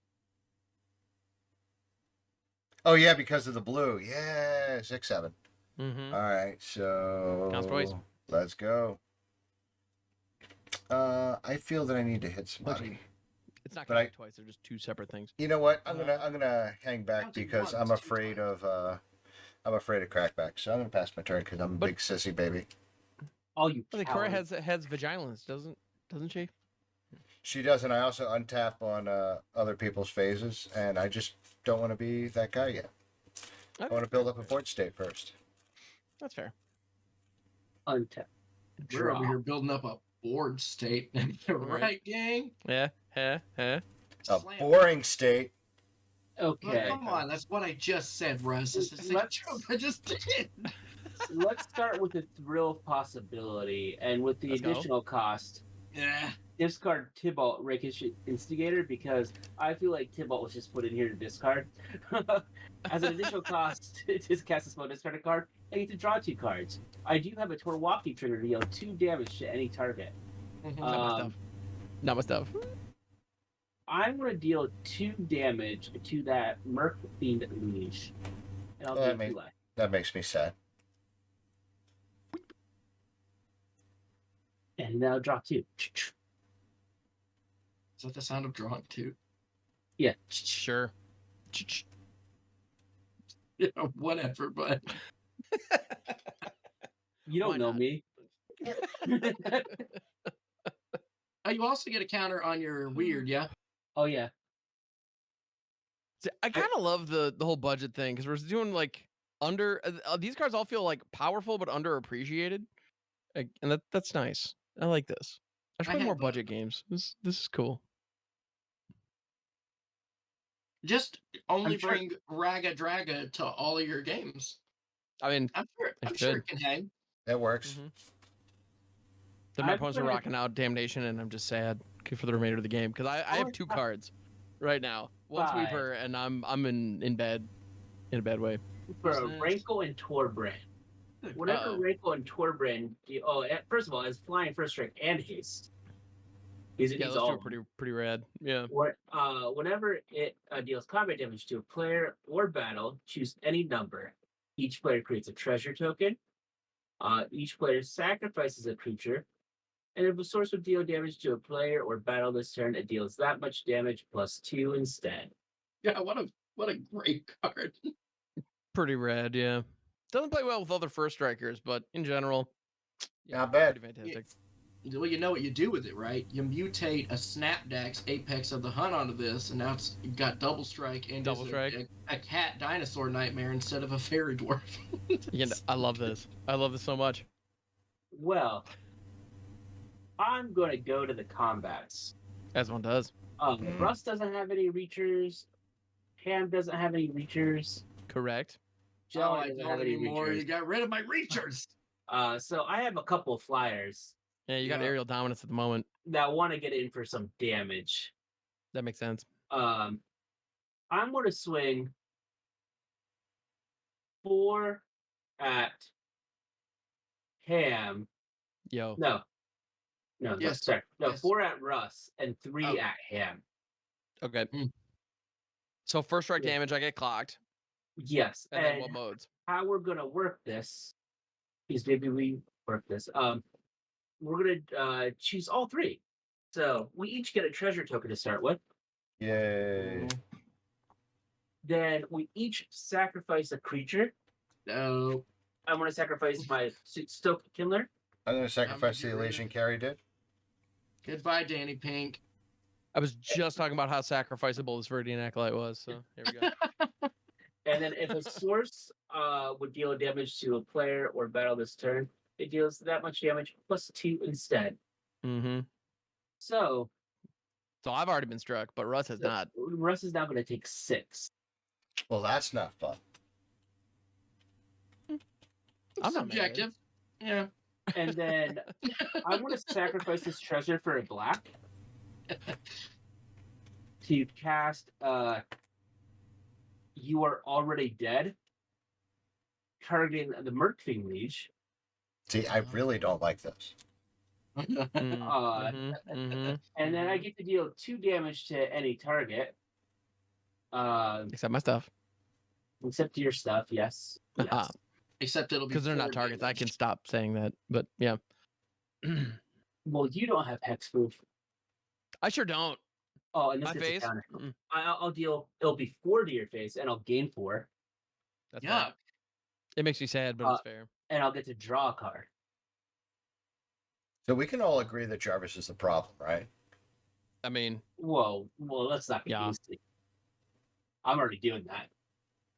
Oh yeah, because of the blue. Yeah, 6/7.
Mm-hmm.
All right, so
Counts twice.
let's go. I feel that I need to hit somebody.
It's not
But I-
counting twice. They're just 2 separate things.
You know what? I'm gonna hang back
Counting
because
once,
I'm
two
afraid
times.
of crackback. So I'm gonna pass my turn because I'm a
But-
big sissy baby.
All you
I think Cora
cowards.
has vaginals, doesn't she?
She does, and I also untap on other people's phases, and I just don't want to be that guy yet. I want to build up a board state first.
That's fair.
Untap.
We're over
Draw.
here building up a board state. Right, gang?
Yeah.
A
Slam.
boring state.
Okay.
Come on, that's what I just said, Russ. This is a
Let's-
joke I just did.
So let's start with the thrill of possibility, and with the
Let's go.
additional cost,
Yeah.
discard Tybalt Ricochet Instigator, because I feel like Tybalt was just put in here to discard. As an additional cost, just cast a spell, discard a card, and you get to draw 2 cards. I do have a Torwalkie trigger to deal 2 damage to any target.
Not my stuff. Not my stuff.
I'm going to deal 2 damage to that Merc Fiend Liege. And I'll
Well,
do 2 life.
that makes me sad.
And then I'll draw 2.
Is that the sound of drawing too?
Yeah.
Sure.
Yeah, whatever, but
You
Why
don't know
not?
me.
you also get a counter on your weird, yeah?
Oh, yeah.
See, I kind of love the whole budget thing because we're doing like these cards all feel like powerful but underappreciated, and that's nice. I like this. I should
I
play more
have,
budget games. This is cool.
Just only
I'm sure-
bring Raga Draga to all of your games.
I mean,
I'm
I
sure
should.
it can hang.
That works.
Then my
I'm
opponents are
gonna-
rocking out Damnation, and I'm just sad for the remainder of the game because I have 2 cards right now. One
Five.
sweeper, and I'm in bed, in a bad way.
For
Who's
a
next?
Rankle and Torbrand. Whenever
Uh-oh.
Rankle and Torbrand, first of all, as flying first strike and haste. Because it
Yeah,
needs
those 2
all.
are pretty rad. Yeah.
Whenever it deals combat damage to a player or battle, choose any number. Each player creates a treasure token. Each player sacrifices a creature. And if a source would deal damage to a player or battle this turn, it deals that much damage plus 2 instead.
Yeah, what a great card.
Pretty rad, yeah. Doesn't play well with other first strikers, but in general, yeah,
Not bad.
pretty fantastic.
Well, you know what you do with it, right? You mutate a Snapdax Apex of the Hunt onto this, and now you've got double strike and
Double
is
strike.
a cat dinosaur nightmare instead of a fairy dwarf.
Yeah, I love this. I love this so much.
Well, I'm going to go to the combats.
As one does.
Russ doesn't have any reachers. Pam doesn't have any reachers.
Correct.
Jelly
I
doesn't
don't
have any
anymore. You
reachers.
got rid of my reachers.
So I have a couple of flyers
Yeah, you got
Yeah.
aerial dominance at the moment.
that want to get in for some damage.
That makes sense.
I'm going to swing 4 at Ham.
Yo.
No,
Yes.
that's sorry. No,
Yes.
4 at Russ and 3
Oh.
at Ham.
Okay.
Mm.
So first strike
Yeah.
damage, I get clocked.
Yes,
And then
and
what modes?
how we're gonna work this is maybe we work this. We're gonna choose all 3. So we each get a treasure token to start with.
Yay.
Then we each sacrifice a creature.
No.
I'm gonna sacrifice my Stoke Kindler.
I'm going to sacrifice
get
the
rid
Elysian
of-
Carry did.
Goodbye, Danny Pink.
I was just talking about how sacrificable this Viridian Acolyte was, so here we go.
And then if a source would deal damage to a player or battle this turn, it deals that much damage plus 2 instead.
Mm-hmm.
So
So I've already been struck, but Russ has not.
Russ is now gonna take 6.
Well, that's not fun.
I'm not mad at it.
Subjective. Yeah.
And then I'm gonna sacrifice this treasure for a black to cast You Are Already Dead, targeting the Merkfing Liege.
See, I really don't like this.
Mm-hmm.
And then I get to deal 2 damage to any target.
Except my stuff.
Except your stuff, yes. Yes.
Except it'll be
Because they're not
4
targets. I
damage.
can stop saying that, but yeah.
Well, you don't have hexproof.
I sure don't.
Oh, and this
My
gets a
face?
counter.
Mm-mm.
I'll deal. It'll be 4 to your face, and I'll gain 4,
That's
Yeah.
fair. It makes me sad, but it's fair.
and I'll get to draw a card.
So we can all agree that Jarvis is the problem, right?
I mean,
Whoa, well, let's not
Yeah.
confuse it. I'm already doing that.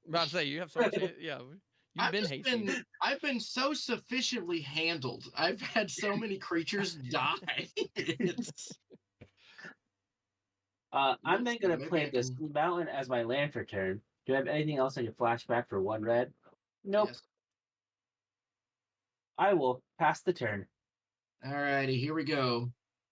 I'm about to say you have so much. Yeah, you've been hasty.
I've been so sufficiently handled. I've had so many creatures die. It's
I'm then going to
Maybe
play
I
this
can.
mountain as my land for turn. Do I have anything else I can flashback for 1 red? Nope.
Yes.
I will pass the turn.
Alrighty, here we go.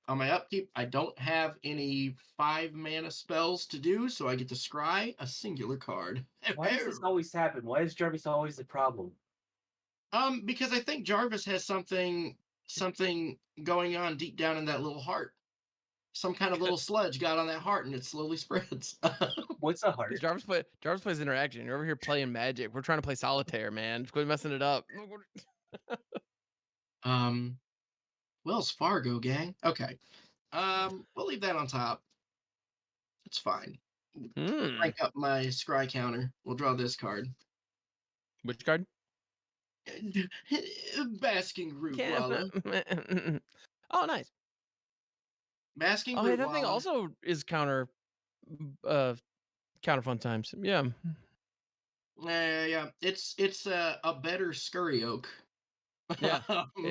On my upkeep, I don't have any 5 mana spells to do, so I get to scry a singular card.
Why does this always happen? Why is Jarvis always the problem?
Because I think Jarvis has something going on deep down in that little heart. Some kind of little sludge got on that heart, and it slowly spreads.
What's a heart?
Jarvis plays interaction. You're over here playing Magic. We're trying to play solitaire, man. Quit messing it up.
um, Wells Fargo, gang. Okay. We'll leave that on top. It's fine.
Hmm.
Rank up my scry counter. We'll draw this card.
Which card?
Basking Root Walla.
Oh, nice.
Basking
Oh, hey,
Root
that thing
Walla.
also is counter fun times. Yeah.
Yeah. It's a better Scurry Oak.
Yeah.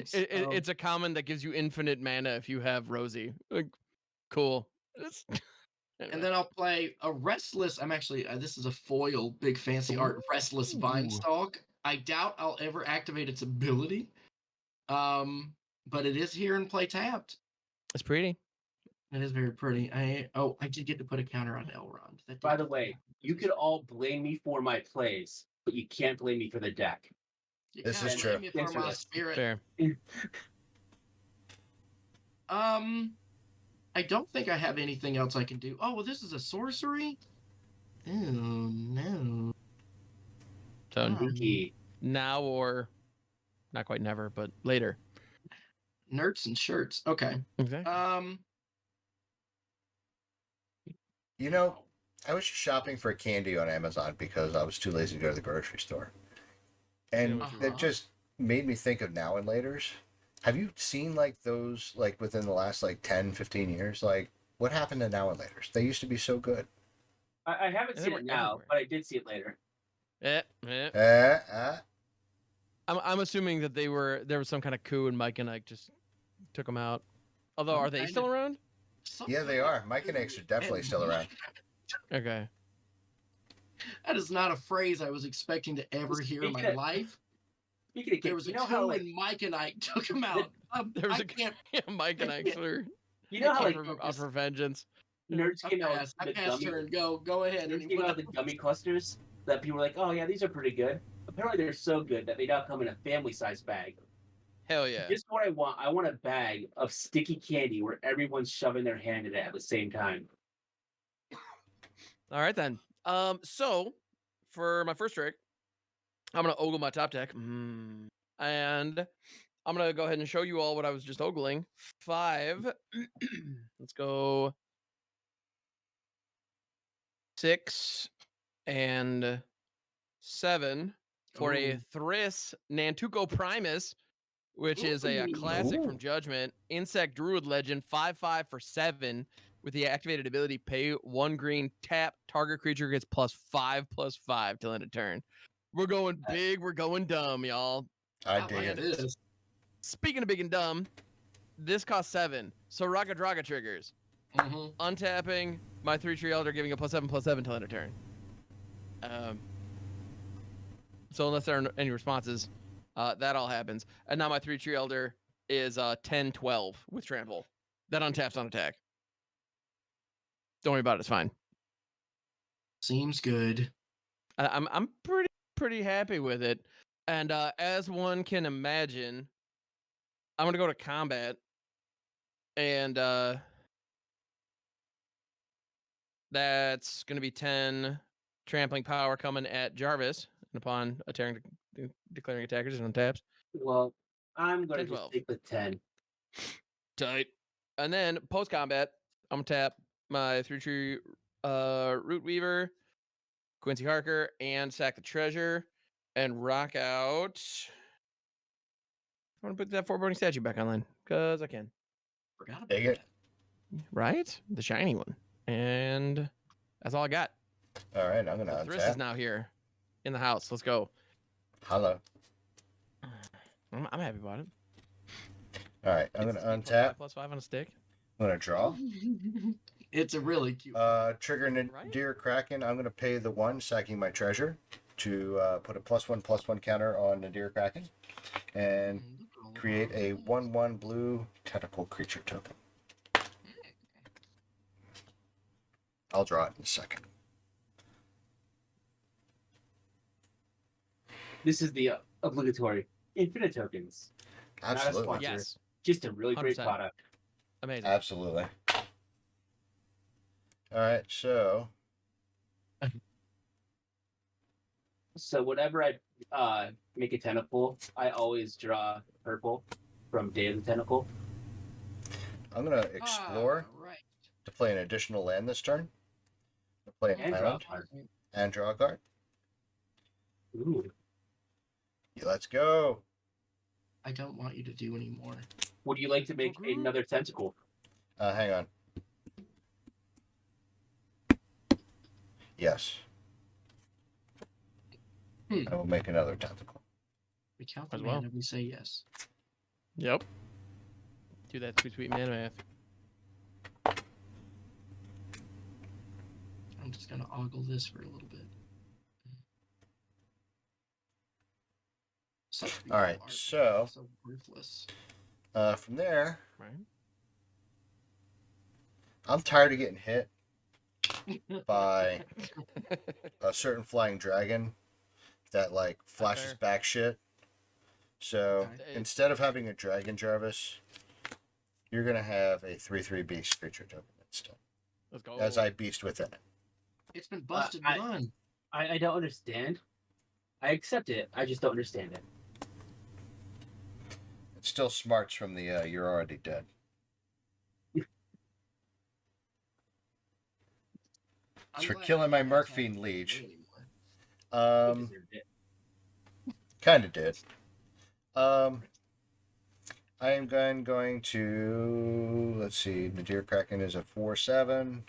So-
It's a common that gives you infinite mana if you have Rosie. Like, cool. Anyway.
And then I'll play a Restless. I'm actually, this is a foil, big fancy art, Restless Vinestalk. I doubt I'll ever activate its ability. But it is here and play tapped.
It's pretty.
It is very pretty. I did get to put a counter on Elrond. That
By
did
the way, you could all blame me for my plays, but you can't blame me for the deck.
You
This
kinda
is
blame
true.
me for
Thanks for
my
this.
spirit.
Fair.
I don't think I have anything else I can do. Oh, well, this is a sorcery? Oh, no.
So
Spooky.
now or not quite never, but later.
Nerds and shirts. Okay.
Exactly.
You know, I was just shopping for candy on Amazon because I was too lazy to go to the grocery store. And
Uh-huh.
it just made me think of now and laters. Have you seen like those like within the last like 10, 15 years? Like what happened to now and laters? They used to be so good.
I haven't
And they
seen
were
it now,
everywhere.
but I did see it later.
Uh.
I'm assuming that there was some kind of coup and Mike and Ike just took them out. Although, are they still around?
Yeah, they are. Mike and X are definitely still around.
Okay.
That is not a phrase I was expecting to ever hear in my life.
Speaking of
There
kids,
was a
you know
coup
how like
and Mike and I took him out.
There was
I can't.
Mike and Ike were
you know how
I
like
can't
out
focus.
for vengeance.
nerds
I
came out
passed. I
with the
passed
gummy.
turn. Go ahead.
Nerds came out with the gummy clusters that people were like, oh yeah, these are pretty good. Apparently they're so good that they now come in a family-sized bag.
Hell yeah.
Here's what I want. I want a bag of sticky candy where everyone's shoving their hand in it at the same time.
All right then. So for my first trick, I'm gonna ogle my top deck, and I'm gonna go ahead and show you all what I was just ogling. 5. Let's go 6 and 7 for a
Ooh.
Thriss Nantuko Primus, which is a classic
Ooh.
from Judgment. Insect Druid Legend, 5/5 for 7. With the activated ability, pay 1 green, tap, target creature gets +5/+5 till end of turn. We're going big, we're going dumb, y'all.
I
I
dig
like
it.
this.
Speaking of big and dumb, this costs 7. So Raga Draga triggers.
Mm-hmm.
Untapping my 3-tree elder, giving a +7/+7 till end of turn. So unless there are any responses, that all happens. And now my 3-tree elder is 10/12 with trample. That untaps on attack. Don't worry about it. It's fine.
Seems good.
I'm pretty happy with it. And as one can imagine, I'm gonna go to combat, and that's gonna be 10 trampling power coming at Jarvis. And upon declaring attackers, it untaps.
Well, I'm gonna
10,
just
12.
take the 10.
Tight. And then post combat, I'm gonna tap my 3-tree Root Weaver, Quincy Harker, and sack the treasure, and rock out. I want to put that foreboding statue back online because I can.
Forgot about
Dig it.
that.
Right, the shiny one, and that's all I got.
All right, I'm
So
gonna
Thriss is
untap.
now here in the house. Let's go.
Hello.
I'm happy about it.
All right, I'm
It's
gonna
+5/+5
untap.
+5 on a stick.
I'm gonna draw.
It's a really cute.
Trigger Nadir Kraken. I'm going to pay the 1, sacking my treasure, to put a +1/+1 counter on Nadir Kraken, and create a 1/1 blue tentacle creature token. I'll draw it in a second.
This is the obligatory infinite tokens.
Absolutely.
Not a sponsor.
Yes.
Just a really great
100%.
product.
Amazing.
Absolutely. All right, so
So whenever I make a tentacle, I always draw purple from Day of the Tentacle.
I'm going to explore
Right.
to play an additional land this turn. To play an
And draw a
island
card.
and draw a card.
Ooh.
Yeah, let's go.
I don't want you to do any more.
Would you like to make another tentacle?
Hang on. Yes. I will make another tentacle.
We count the
As well.
mana, we say yes.
Yep. Do that sweet mana math.
I'm just gonna ogle this for a little bit. Such
All right,
beautiful art,
so
worthless.
from there,
Right.
I'm tired of getting hit by a certain flying dragon that like flashes
fair.
back shit. So
Okay.
instead of having a dragon, Jarvis, you're gonna have a 3/3 beast creature token instead,
Let's go.
as I beast within it.
It's been busted
I-
on.
I don't understand. I accept it. I just don't understand it.
It still smarts from the you're already dead. It's for killing my Merkfiend Liege.
He
Um,
deserved it.
kind of did. I am going to, let's see, Nadir Kraken is a 4/7.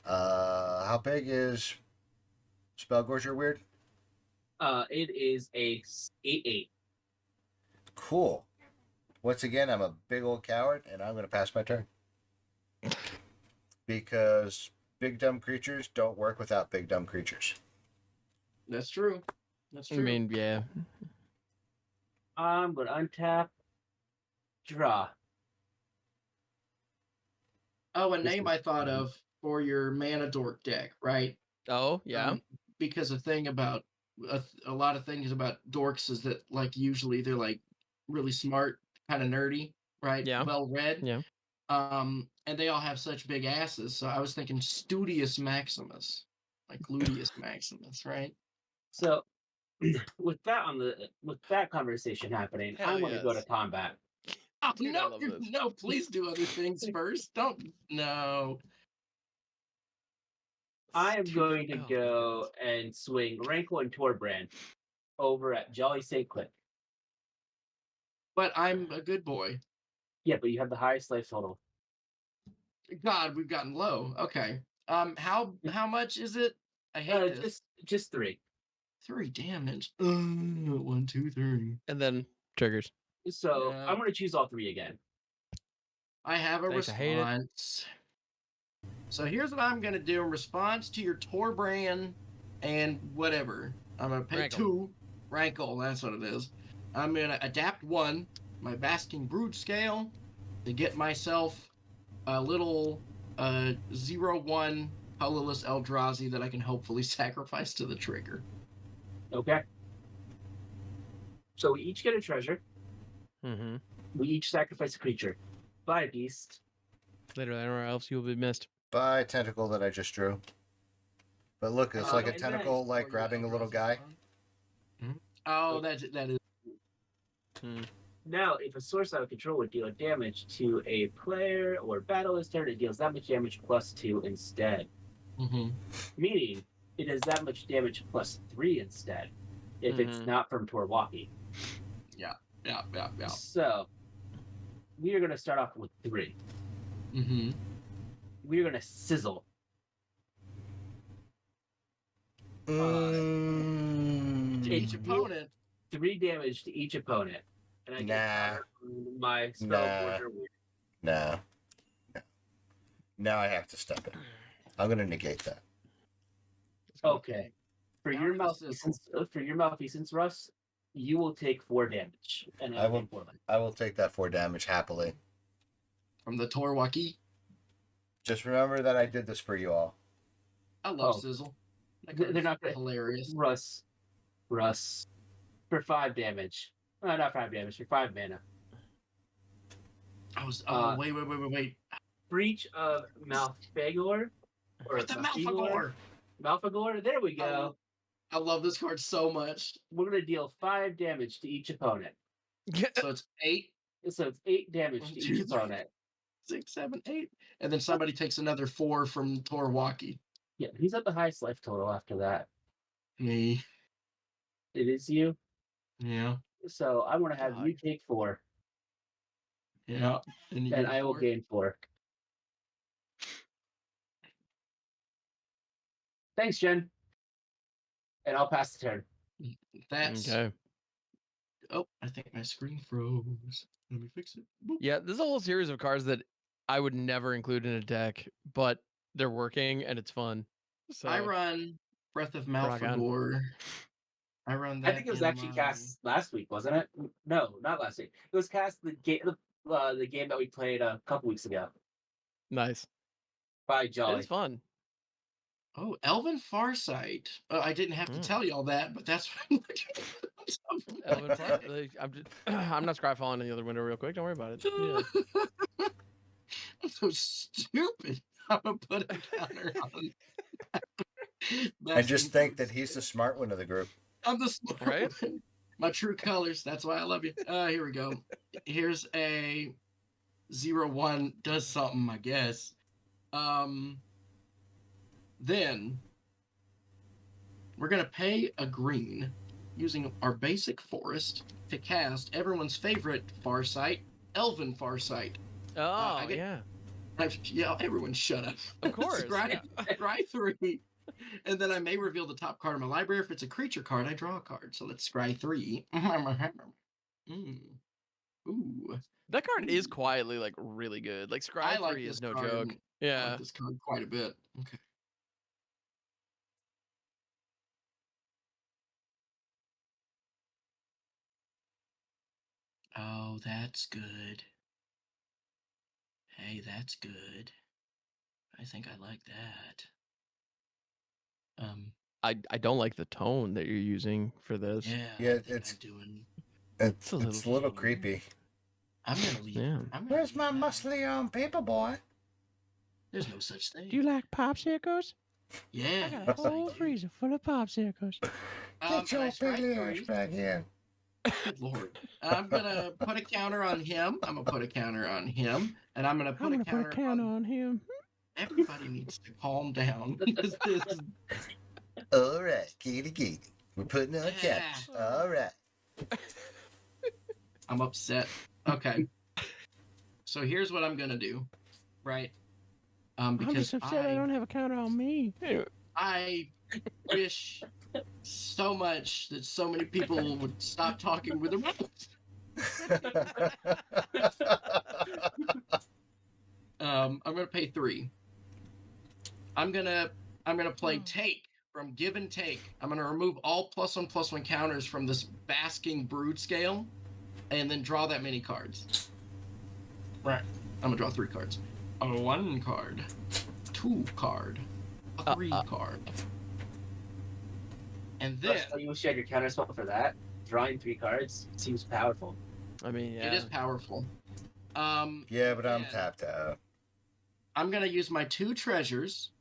How big is Spellgorger Weird?
It is a 8/8.
Cool. Once again, I'm a big old coward, and I'm going to pass my turn. Because big dumb creatures don't work without big dumb creatures.
That's true. That's
I
true.
mean, yeah.
I'm gonna untap, draw.
Oh, a
This
name
is
I thought
fun.
of for your mana dork deck, right?
Oh, yeah.
Because a thing about a lot of things about dorks is that like usually they're like really smart, kind of nerdy, right?
Yeah.
Well read.
Yeah.
And they all have such big asses. So I was thinking Studious Maximus, like Gluteus Maximus, right?
So with that conversation happening,
Hell
I'm gonna go to
yes.
combat.
Oh,
Dude, I
no,
love this.
no, please do other things first. Don't. No.
I am going to
Oh,
go and swing Rankle and Torbrand over at Jolly St. Click.
But I'm a good boy.
Yeah, but you have the highest life total.
God, we've gotten low. Okay. How much is it? I hate this.
Just 3.
3 damage. 1, 2, 3.
And then triggers.
So
Yeah.
I'm gonna choose all 3 again.
I have a
Thanks, I hate it.
response. So here's what I'm gonna do in response to your Torbrand and whatever. I'm gonna pay
Rankle.
2. Rankle, that's what it is. I'm gonna adapt 1, my Basking Brood scale, to get myself a little 0/1 colorless Eldrazi that I can hopefully sacrifice to the trigger.
Okay. So we each get a treasure.
Mm-hmm.
We each sacrifice a creature. Bye, beast.
Literally, anywhere else you will be missed.
By tentacle that I just drew. But look, it's like a
and
tentacle,
then-
like grabbing a little guy.
Oh, that is.
Now, if a source out of control would deal damage to a player or battle this turn, it deals that much damage +2 instead.
Mm-hmm.
Meaning, it does that much damage +3 instead, if it's
Mhm.
not from Torwalkie.
Yeah.
So, we are going to start off with 3.
Mm-hmm.
We are going to sizzle.
Mm,
Each opponent.
3 damage to each opponent. And I get
Nah.
my spell
Nah.
order.
no. Now I have to step in. I'm going to negate that.
Okay. For
Down
your
to the sizzle.
malfeasance, Russ, you will take 4 damage, and
I
I'll
will-
take 4 life.
I will take that 4 damage happily.
From the Torwaki.
Just remember that I did this for you all.
I love
Oh.
Sizzle. That
They're
card's
not gonna-
hilarious.
Russ, for 5 damage. Not 5 damage. For 5 mana.
I was.
Uh,
Wait.
Breach of Malfagor. Or
What the Malfagor?
Malfagor. There we go.
I love this card so much.
We're gonna deal 5 damage to each opponent.
So it's 8,
So it's 8 damage
One,
to
two,
each
three.
opponent.
6, 7, 8, and then somebody takes another 4 from Torwaki.
Yeah, he's at the highest life total after that.
Me.
It is you.
Yeah.
So I'm gonna have
God.
you take 4,
Yeah. And you
and
get
I will
4.
gain 4. Thanks, Jen. And I'll pass the turn.
That's.
Okay.
Oh, I think my screen froze. Let me fix it. Boop.
Yeah, there's a whole series of cards that I would never include in a deck, but they're working and it's fun. So
I run Breath of
Rock on.
Malfagor. I run that.
I think it was
in
actually
my-
cast last week, wasn't it? No, not last week. It was cast the game that we played a couple weeks ago
nice.
by Jolly.
It's fun.
Oh, Elven Farsight. I didn't have to
Mm.
tell you all that, but that's what I'm looking at.
Elven Far- I'm just I'm not scryfalling in the other window real quick. Don't worry about it. Yeah.
I'm so stupid. I'm gonna put a counter on.
I just think that he's the smart one of the group.
I'm the smart
Right?
one. My true colors. That's why I love you. Here we go. Here's a 0/1. Does something, I guess. Then we're gonna pay a green using our basic forest to cast everyone's favorite Farsight, Elven Farsight.
Oh
I get-
yeah.
Yeah, everyone shut up.
Of course.
Scry,
yeah.
scry 3. And then I may reveal the top card of my library. If it's a creature card, I draw a card. So let's scry 3. Ooh.
That card is
Ooh.
quietly like really good. Like Scry
I like
3 is
this
no
card.
joke.
I
Yeah.
like this card quite a bit. Okay. Oh, that's good. Hey, that's good. I think I like that.
I don't like the tone that you're using for this.
Yeah,
Yeah,
I think
it's-
I'm doing.
It's
a
a
little-
little creepy.
I'm gonna leave.
Yeah.
I'm gonna
Where's
leave
my
that.
muscly paper boy?
There's no such thing.
Do you like popsicles?
Yeah.
I got a
yes, I
whole
do.
freezer full of popsicles.
Get
and
your
I scry
big
3.
ass back here.
Good lord. I'm gonna put a counter on him. I'm gonna put a counter on him, and I'm gonna put a counter on.
him.
Everybody needs to calm down. This is-
All right, kitty. We're putting on
Yeah.
caps. All right.
I'm upset. Okay. So here's what I'm gonna do, right? Because
have a counter on me.
I wish so much that so many people would stop talking with their mouths. I'm gonna pay 3. I'm gonna play take from give and take. I'm gonna remove all +1/+1 counters from this basking brood scale, and then draw that many cards. Right. I'm gonna draw 3 cards. A 1 card, 2 card, a 3 card, and then
Russ, you wish you had your counter spell for that. Drawing 3 cards seems powerful.
I mean, yeah.
it is powerful.
Yeah, but I'm
then
tapped out.
I'm gonna use my 2 treasures.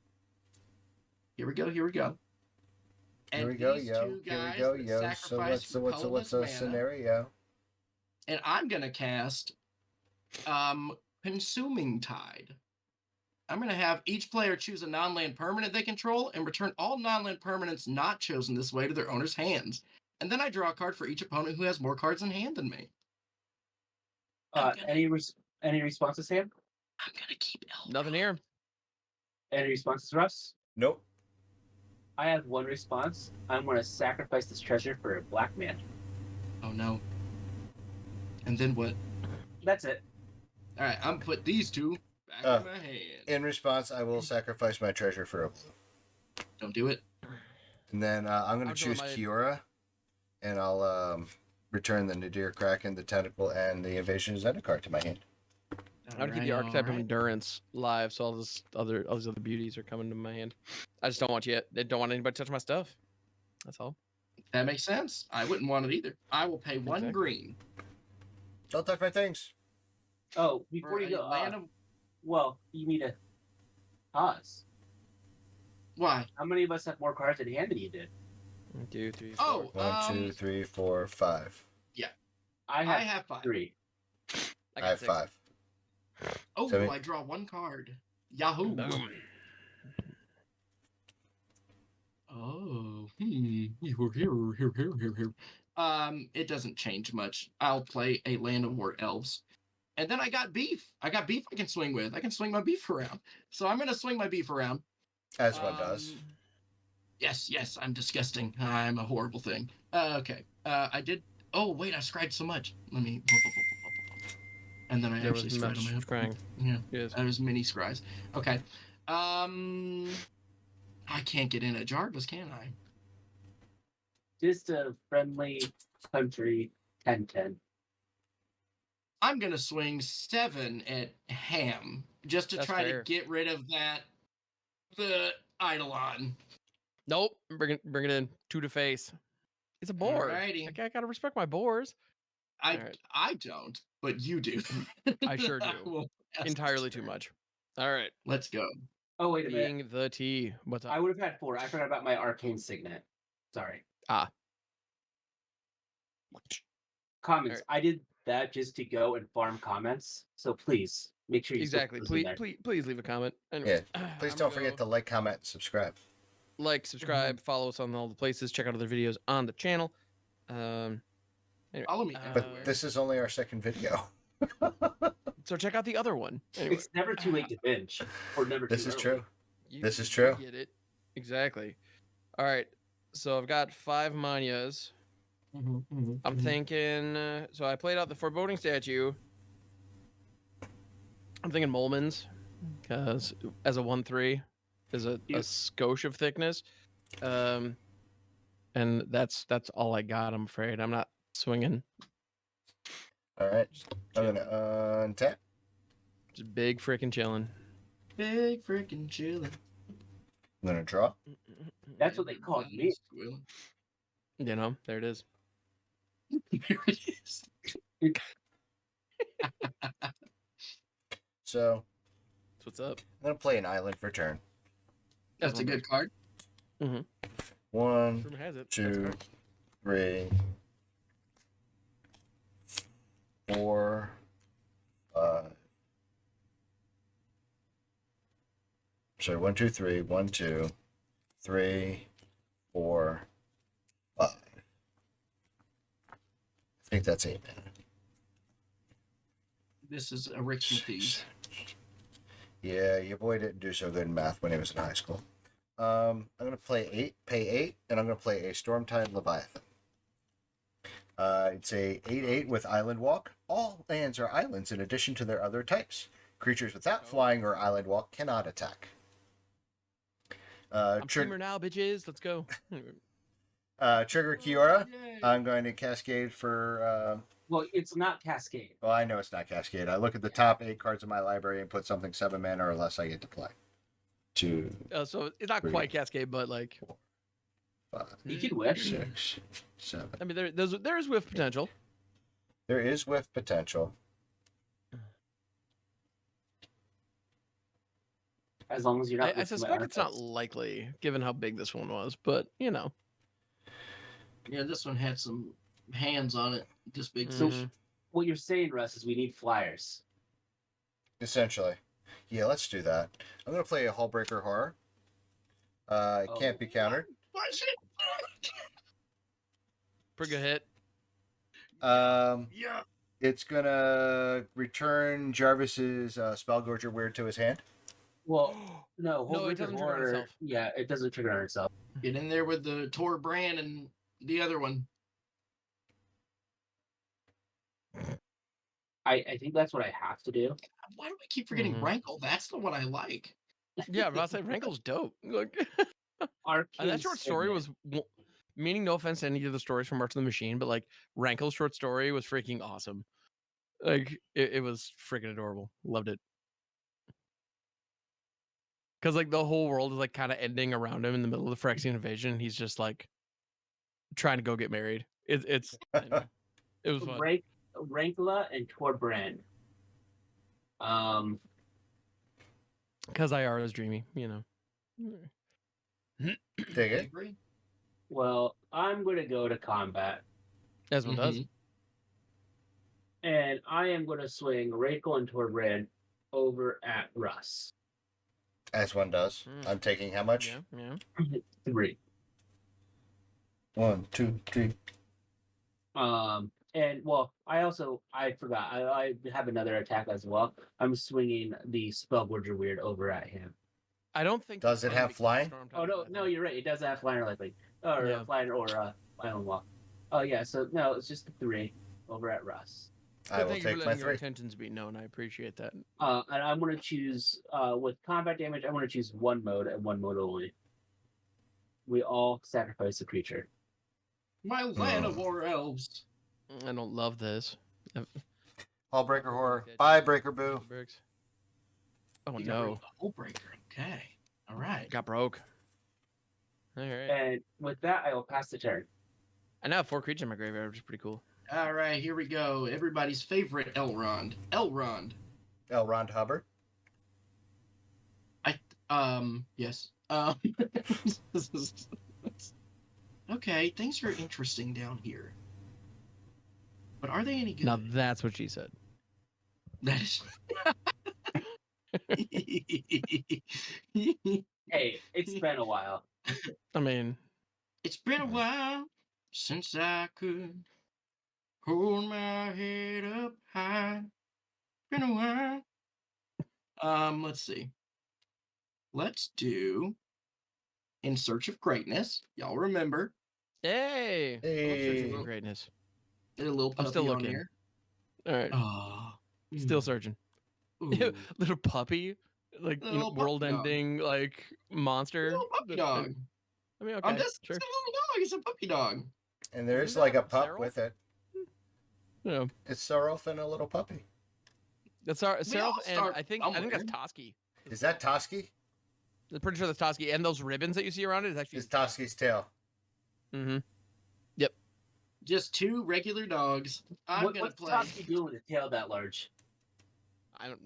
Here we go.
Here
And
we go,
these
yo.
2
Here we
guys
go,
that
yo.
sacrifice for
What's
colorless
the
mana,
scenario?
and I'm gonna cast Consuming Tide. I'm gonna have each player choose a non-land permanent they control and return all non-land permanents not chosen this way to their owner's hands. And then I draw a card for each opponent who has more cards in hand than me.
Any responses, Sam?
I'm gonna keep Elf.
Nothing here.
Any responses, Russ?
Nope.
I have 1 response. I'm going to sacrifice this treasure for a black man.
Oh no. And then what?
That's it.
All right, I'm gonna put these 2 back of my hand.
In response, I will sacrifice my treasure for a blue.
Don't do it.
And then I'm going to
I'm doing
choose
my-
Kiora, and I'll return the Nadir Kraken, the Tentacle, and the Invasion of Zendikar to my hand.
I want to keep the archetype of endurance live, so all these other beauties are coming to my hand. I just don't want don't want anybody to touch my stuff. That's all.
That makes sense. I wouldn't want it either. I will pay one
Exactly.
green.
Don't touch my things.
Oh, before
for
you
a
go,
land of...
well, you need to pause.
Why?
How many of us have more cards in hand than you did?
1, 2, 3, 4.
Oh,
1, 2, 3, 4, 5.
I
I
have
have 5.
3.
I
got
have
6.
5.
Oh,
So
I draw 1 card. Yahoo!
Boom.
Oh, it doesn't change much. I'll play a Land of War Elves. And then I got beef. I can swing with. I can swing my beef around. So I'm going to swing my beef around.
As one does.
Yes, I'm disgusting. I'm a horrible thing. Okay. I did. Oh, wait, I scried so much. Let me. And then I
There
actually
was
scried on
much
my
crying.
Yeah.
Yes.
There was mini scries. Okay. I can't get in at Jarvis, can I?
Just a friendly country 10-10.
I'm gonna swing 7 at Ham just to
That's
try
fair.
to get rid of the Eidolon.
Nope. Bring it in. 2 to face. It's a boar.
Alrighty.
I gotta respect my boars. Alright.
I don't, but you do.
I sure do.
will pass
Entirely
this
too
turn.
much. All right.
Let's go.
Oh, wait a minute.
Being the T. What's up?
I would have had 4. I forgot about my arcane signet. Sorry. Comments.
Alright.
I did that just to go and farm comments. So please make sure you still
Exactly.
put those in there.
Please leave a comment. Anyways,
Please
I'm
don't
gonna
forget
go
to like, comment, and subscribe.
like, subscribe, follow us on all the places, check out other videos on the channel. Anyway,
Follow me
But
everywhere.
this is only our second video.
so check out the other one. Anyway,
It's never too late to binge, or never too
This is
early.
true.
you-
This is
you
true.
Get it exactly. All right. So I've got 5 Manyas. I'm thinking. So I played out the Foreboding Statue. I'm thinking Molman's, because as a 1/3 is a skosh of thickness, and that's all I got. I'm afraid I'm not swinging.
All right. I'm
Chilling.
going to untap.
Just big freaking chilling.
Big freaking chillin'.
I'm going to draw.
That's what they called me.
Squealing.
You know, there it is.
Here it is.
So
That's what's up.
I'm going to play an island for turn.
That's a good card.
1,
Rumor has it. that's
2,
correct.
3, 4, 5. Sorry, 1, 2, 3, 1, 2, 3, 4, 5. I think that's 8 mana.
This is a Rick and Thieves.
Yeah, your boy didn't do so good in math when he was in high school. I'm gonna play 8, pay 8, and I'm gonna play a Stormtide Leviathan. It's a 8/8 with Island Walk. All lands are islands in addition to their other types. Creatures without flying or Island Walk cannot attack.
I'm streamer now, bitches. Let's go.
Trigger Kiora.
Yay.
I'm going to Cascade for.
Well, it's not Cascade.
Well, I know it's not Cascade. I look at the top 8 cards of my library and put something 7 mana or less I get to play. 2,
So it's not quite Cascade, but like
5,
You could wish.
6, 7.
I mean, there is whiff potential.
There is whiff potential.
As long as you're not.
I
mixing my
suspect it's not
archives.
likely, given how big this one was. But you know,
Yeah, this one had some hands on it. This big
So-
fish.
What you're saying, Russ, is we need flyers.
Essentially. Yeah, let's do that. I'm going to play a Hullbreaker Horror. It can't be countered.
Watch it.
pretty good hit.
Yeah.
It's going to return Jarvis's Spellgorger Weird to his hand.
Well, no,
No, it
Hullbreaker
doesn't trigger on
Horror-
itself.
Yeah, it doesn't trigger on itself.
Get in there with the Tor Brand and the other one.
I think that's what I have to do.
Why do I keep forgetting Rankle? That's the one I like.
Yeah, but I say Rankle's dope. Look,
Arcane
that short story
Signet.
was, meaning no offense to any of the stories from March of the Machine, but like Rankle's short story was freaking awesome. Like it was freaking adorable. Loved it. Because like the whole world is like kind of ending around him in the middle of the Phyrexian invasion. And he's just like trying to go get married. It's anyway, it was fun.
Rankla and Torbrand.
Because IR is dreamy, you know.
Dig
I
it.
agree.
Well, I'm going to go to combat.
As one does.
Mhm.
And I am going to swing Rakel and Torbrand over at Russ.
As one does. I'm taking how much?
Yeah.
3.
1, 2, 3.
And well, I forgot. I have another attack as well. I'm swinging the Spellforger Weird over at him.
I don't think.
Does it have flying?
Oh no, you're right. It does have flying or likely, or
Yeah.
flying or island walk. Oh yeah, so no, it's just the 3 over at Russ.
I will
Thank you for
take my
letting your
3.
intentions be known. I appreciate that.
And I'm gonna choose with combat damage. I'm gonna choose one mode and one mode only. We all sacrifice a creature.
My land of war elves.
I don't love this.
All breaker horror. Bye, breaker boo.
Oh
You got rid
no,
of the Hull breaker. Okay. All right.
got broke. All right.
And with that, I will pass the turn.
I now have 4 creatures in my graveyard, which is pretty cool.
All right. Here we go. Everybody's favorite Elrond. Elrond.
Elrond Hubbard.
Yes. Okay. Things are interesting down here. But are they any good?
Now that's what she said.
That is.
Hey, it's been a while.
I mean,
It's been a while since I could hold my head up high. Been a while. Let's see. Let's do In Search of Greatness. Y'all remember?
hey, I love searching for
Hey.
greatness.
Did a little puppy
I'm still
on
looking.
there.
All right,
Oh,
still searching. Little puppy, like
Little puppy
world-ending like monster.
little puppy dog.
I mean, okay,
That's
sure.
a little dog. It's a puppy dog.
And there's
Isn't
like a
that
pup
Seraph?
with it.
Yeah,
It's Seraph and a little puppy.
that's our
We
Seraph,
all
and
start
I think that's
somewhere.
Toski.
Is that Toski?
I'm pretty sure that's Toski, and those ribbons that you see around it is actually.
Is Toski's tail?
Mm-hmm.
Just 2 regular dogs.
What's
play.
Toski doing with a tail that large?
I don't.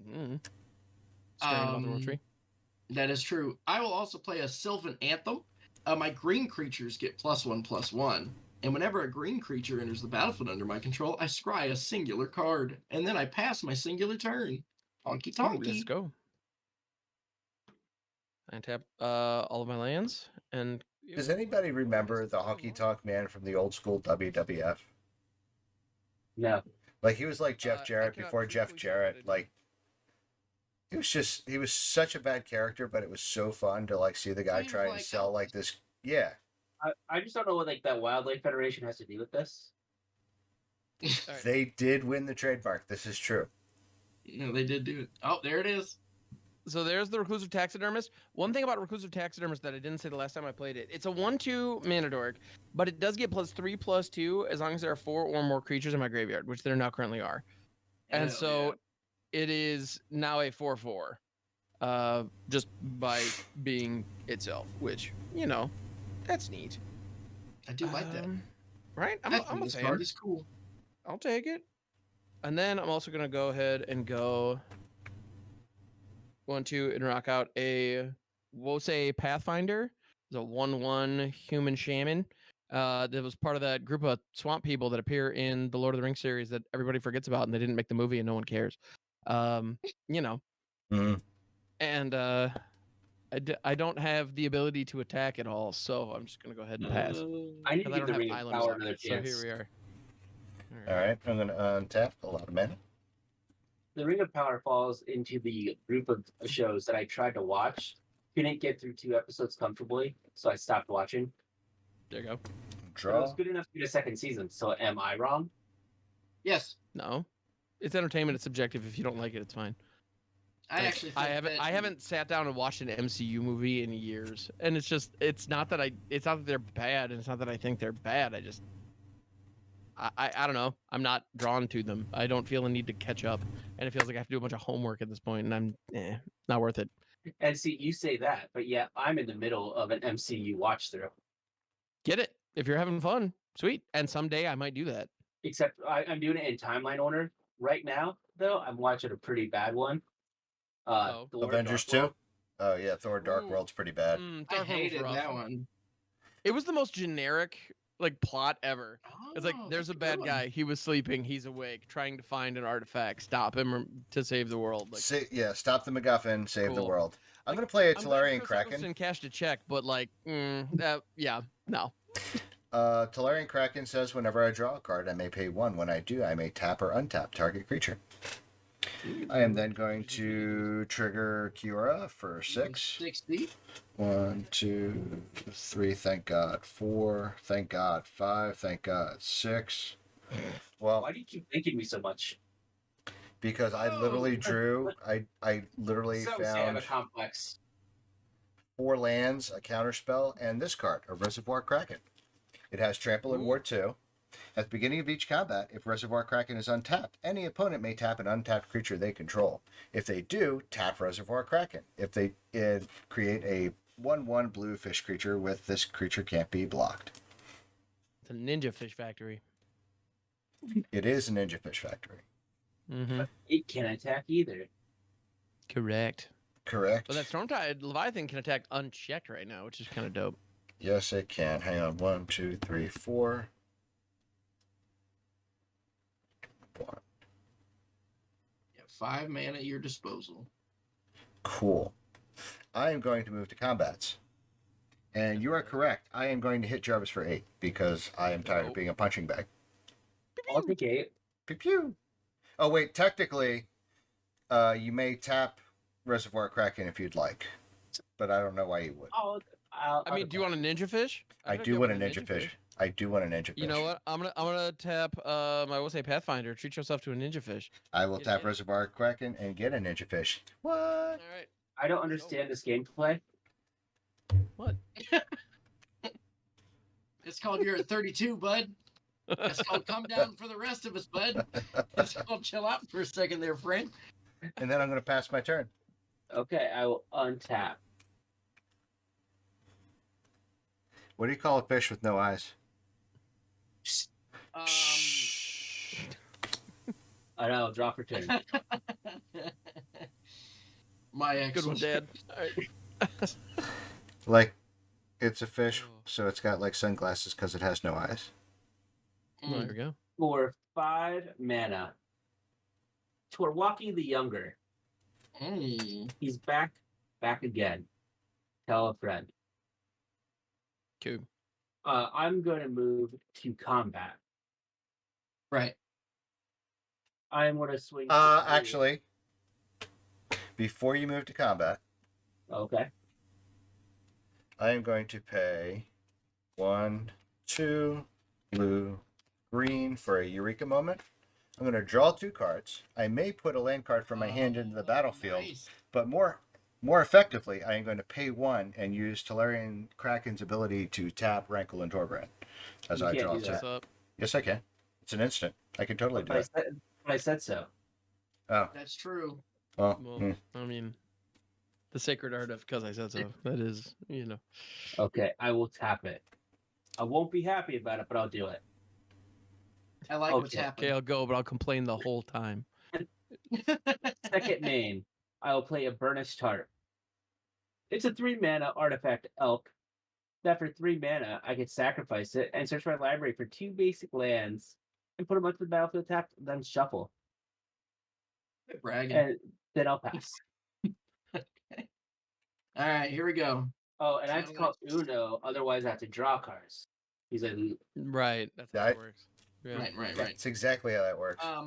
Staring about the world tree.
That is true. I will also play a Sylvan Anthem. My green creatures get +1/+1. And whenever a green creature enters the battlefield under my control, I scry a singular card. And then I pass my singular turn. Honky
Ooh, let's
tonky.
go. I tap all of my lands, and
Does anybody remember the Honky Tonk Man from the old school WWF?
No.
Like he was like Jeff
I
Jarrett
cannot
before Jeff
truthfully say that I
Jarrett.
did.
Like he was such a bad character, but it was so fun to like see the guy
He was
try and
like
sell
Elvis.
like this. Yeah,
I just don't know what like that Wildlife Federation has to do with this.
All right.
they did win the trademark. This is true.
No, they did do it. Oh, there it is.
So there's the Reclusive Taxidermist. One thing about Reclusive Taxidermist that I didn't say the last time I played it, it's a 1/2 mana dork, but it does get +3/+2 as long as there are 4 or more creatures in my graveyard, which there now currently are. And
Hell
so it is now a 4/4, just by being itself, which, that's neat.
I do like that.
Right?
I
I'm
think
a
this
fan.
card is cool.
I'll take it. And then I'm also going to go ahead and go 1/2 and rock out a Wose Pathfinder. It's a 1/1 human shaman. That was part of that group of swamp people that appear in the Lord of the Rings series that everybody forgets about and they didn't make the movie and no one cares.
Mhm.
And I don't have the ability to attack at all, so I'm just going to go ahead and pass.
I need to
'Cause
give the Ring of
island
Power
luck,
another
so
chance.
here we are.
All right, I'm gonna untap a lot of mana.
The Ring of Power falls into the group of shows that I tried to watch. Couldn't get through 2 episodes comfortably, so I stopped watching.
There you go.
But it
Draw.
was good enough to get a second season. So am I wrong?
Yes.
No. It's entertainment. It's subjective. If you don't like it, it's fine.
I
Like,
actually think
I haven't sat down and watched an MCU movie in years, and it's not that they're bad, and it's not that I think they're bad. I don't know. I'm not drawn to them. I don't feel a need to catch up, and it feels like I have to do a bunch of homework at this point, and I'm not worth it.
And see, you say that, but yeah, I'm in the middle of an MCU watch through.
Get it? If you're having fun, sweet. And someday I might do that.
Except I'm doing it in timeline order right now. Though I'm watching a pretty bad one. Thor,
Avengers
Dark World.
2? Oh, yeah, Thor Dark
Ooh.
World's pretty bad.
I
Dark World was
hated
rough.
that one.
It was the most generic like plot ever. It's like
Oh,
there's
that's
a bad
good one.
guy. He was sleeping. He's awake, trying to find an artifact. Stop him to save the world. Like,
Stop the MacGuffin, save the
Cool.
world. I'm
Like,
going to play a
I'm glad
Tellurian
Chris
Kraken.
Eccleston cashed a check, but like, yeah, no.
Tellurian Kraken says whenever I draw a card, I may pay 1. When I do, I may tap or untap target creature. I am then going to trigger Kiora for 6.
60.
1, 2, 3, thank God. 4, thank God. 5, thank God. 6. Well,
Why do you keep thinking me so much?
because I literally drew, I literally
So say I have a
found
complex.
4 lands, a counterspell, and this card, a Reservoir Kraken. It has Trample and
Ooh.
Ward 2. At the beginning of each combat, if Reservoir Kraken is untapped, any opponent may tap an untapped creature they control. If they do, tap Reservoir Kraken. If they create a 1/1 blue fish creature with this creature can't be blocked.
It's a ninja fish factory.
It is a Ninja Fish Factory.
Mm-hmm.
It can't attack either.
Correct.
Correct?
But that Stormtide Leviathan can attack unchecked right now, which is kind of dope.
Yes, it can. Hang on. 1, 2, 3, 4. 1.
Yeah, 5 mana at your disposal.
Cool. I am going to move to combats. And you are correct. I am going to hit Jarvis for 8 because I am tired of being a punching bag.
I'll take 8.
Pew pew. Oh, wait. Technically, you may tap Reservoir Kraken if you'd like. But I don't know why you would.
I mean, do you want a ninja fish?
I
could
do
go
want a
with
ninja fish. I do want a ninja fish.
You know what? I'm gonna tap. I will say Pathfinder. Treat yourself to a ninja fish.
I will
Get
tap
it.
Reservoir Kraken and get a ninja fish. What?
All right.
I don't understand this gameplay.
What?
It's called You're at 32, bud. It's called Come Down for the rest of us, bud. It's called Chill Out for a second there, friend.
And then I'm going to pass my turn.
Okay, I will untap.
What do you call a fish with no eyes?
I know, draw for turn.
My
Good one,
excellent.
Dad. All right.
Like, it's a fish,
Oh.
so it's got like sunglasses because it has no eyes.
Well, there we go.
For 5 mana, Torwaki the Younger. He's back again. Tell a friend.
Cool.
I'm going to move to combat.
Right.
I'm going to swing.
Actually, before you move to combat,
Okay.
I am going to pay 1, 2, blue, green for a Eureka moment. I'm going to draw 2 cards. I may put a land card from my hand into the battlefield,
Nice.
but more effectively, I am going to pay 1 and use Tellurian Kraken's ability to tap Rankle and Torbrand as
You
I
can't
draw
do
2.
that.
What's up?
Yes, I can. It's an instant. I can totally do it.
I said so.
Oh,
That's true.
well.
Well, I mean, the sacred art of because I said so. That is, you know.
Okay, I will tap it. I won't be happy about it, but I'll do it.
I like what's
Okay.
Okay,
happening.
I'll go, but I'll complain the whole time.
Second main, I will play a Burnished Heart. It's a 3 mana artifact elk. That for 3 mana, I can sacrifice it and search my library for 2 basic lands and put them onto the battlefield tapped, then shuffle.
Quit bragging.
And then I'll pass.
All right, here we go.
Oh, and I have to call Uno, otherwise I have to draw cards. He's like,
Right. That's how
Yeah,
it works. Yeah.
Right.
That's exactly how that works.
But
All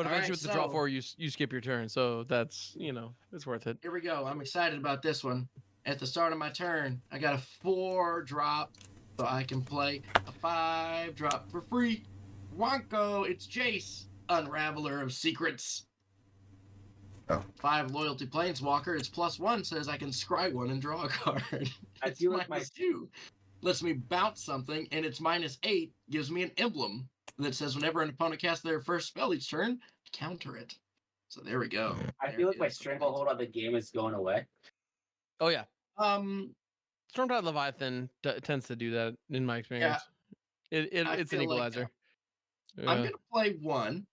eventually,
right,
with the draw
so-
4, you skip your turn, so that's it's worth it.
Here we go. I'm excited about this one. At the start of my turn, I got a 4-drop, so I can play a 5-drop for free. Wonko, it's Jace. Unraveler of Secrets.
Oh.
5 loyalty planeswalker. It's +1, says I can scry 1 and draw a card.
I
It's
feel like
-2. Lets me bounce something, and it's -8. Gives me an emblem that says whenever an opponent casts their first spell each turn, counter it. So there we go.
I
There
feel like my
is the
stranglehold on the game is going away.
Oh yeah,
Um,
Stormtide Leviathan tends to do that in my experience.
I
It's an
feel like,
equalizer.
I'm
Yeah.
gonna play 1.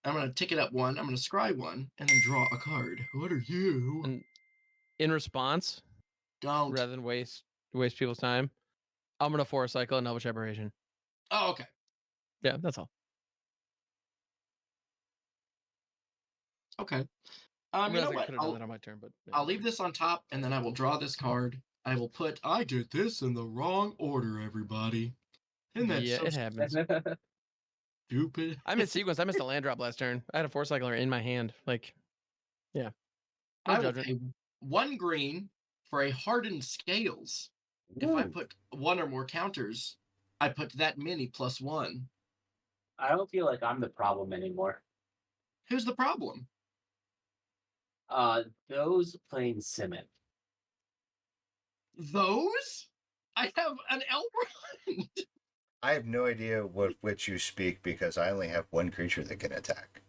I'm gonna tick it up 1. I'm gonna scry 1, and then draw a card. What are you?
And in response,
Don't.
rather than waste people's time, I'm gonna force cycle and Elvish Aberration.
Oh, okay.
Yeah, that's all.
Okay.
I
You know
realize I
what?
could have done that on my turn, but yeah.
I'll leave this on top, and then I will draw this card. I will put. I did this in the wrong order, everybody. Isn't that
Yeah,
so
it happens.
stupid?
I missed sequence. I missed a land drop last turn. I had a force cycler in my hand. Like, yeah. No
I will
judgment.
pay 1 green for a hardened scales. If I
Ooh.
put 1 or more counters, I put that many +1.
I don't feel like I'm the problem anymore.
Who's the problem?
Those playing Simic.
Those? I have an Elrond.
I have no idea what which you speak because I only have 1 creature that can attack.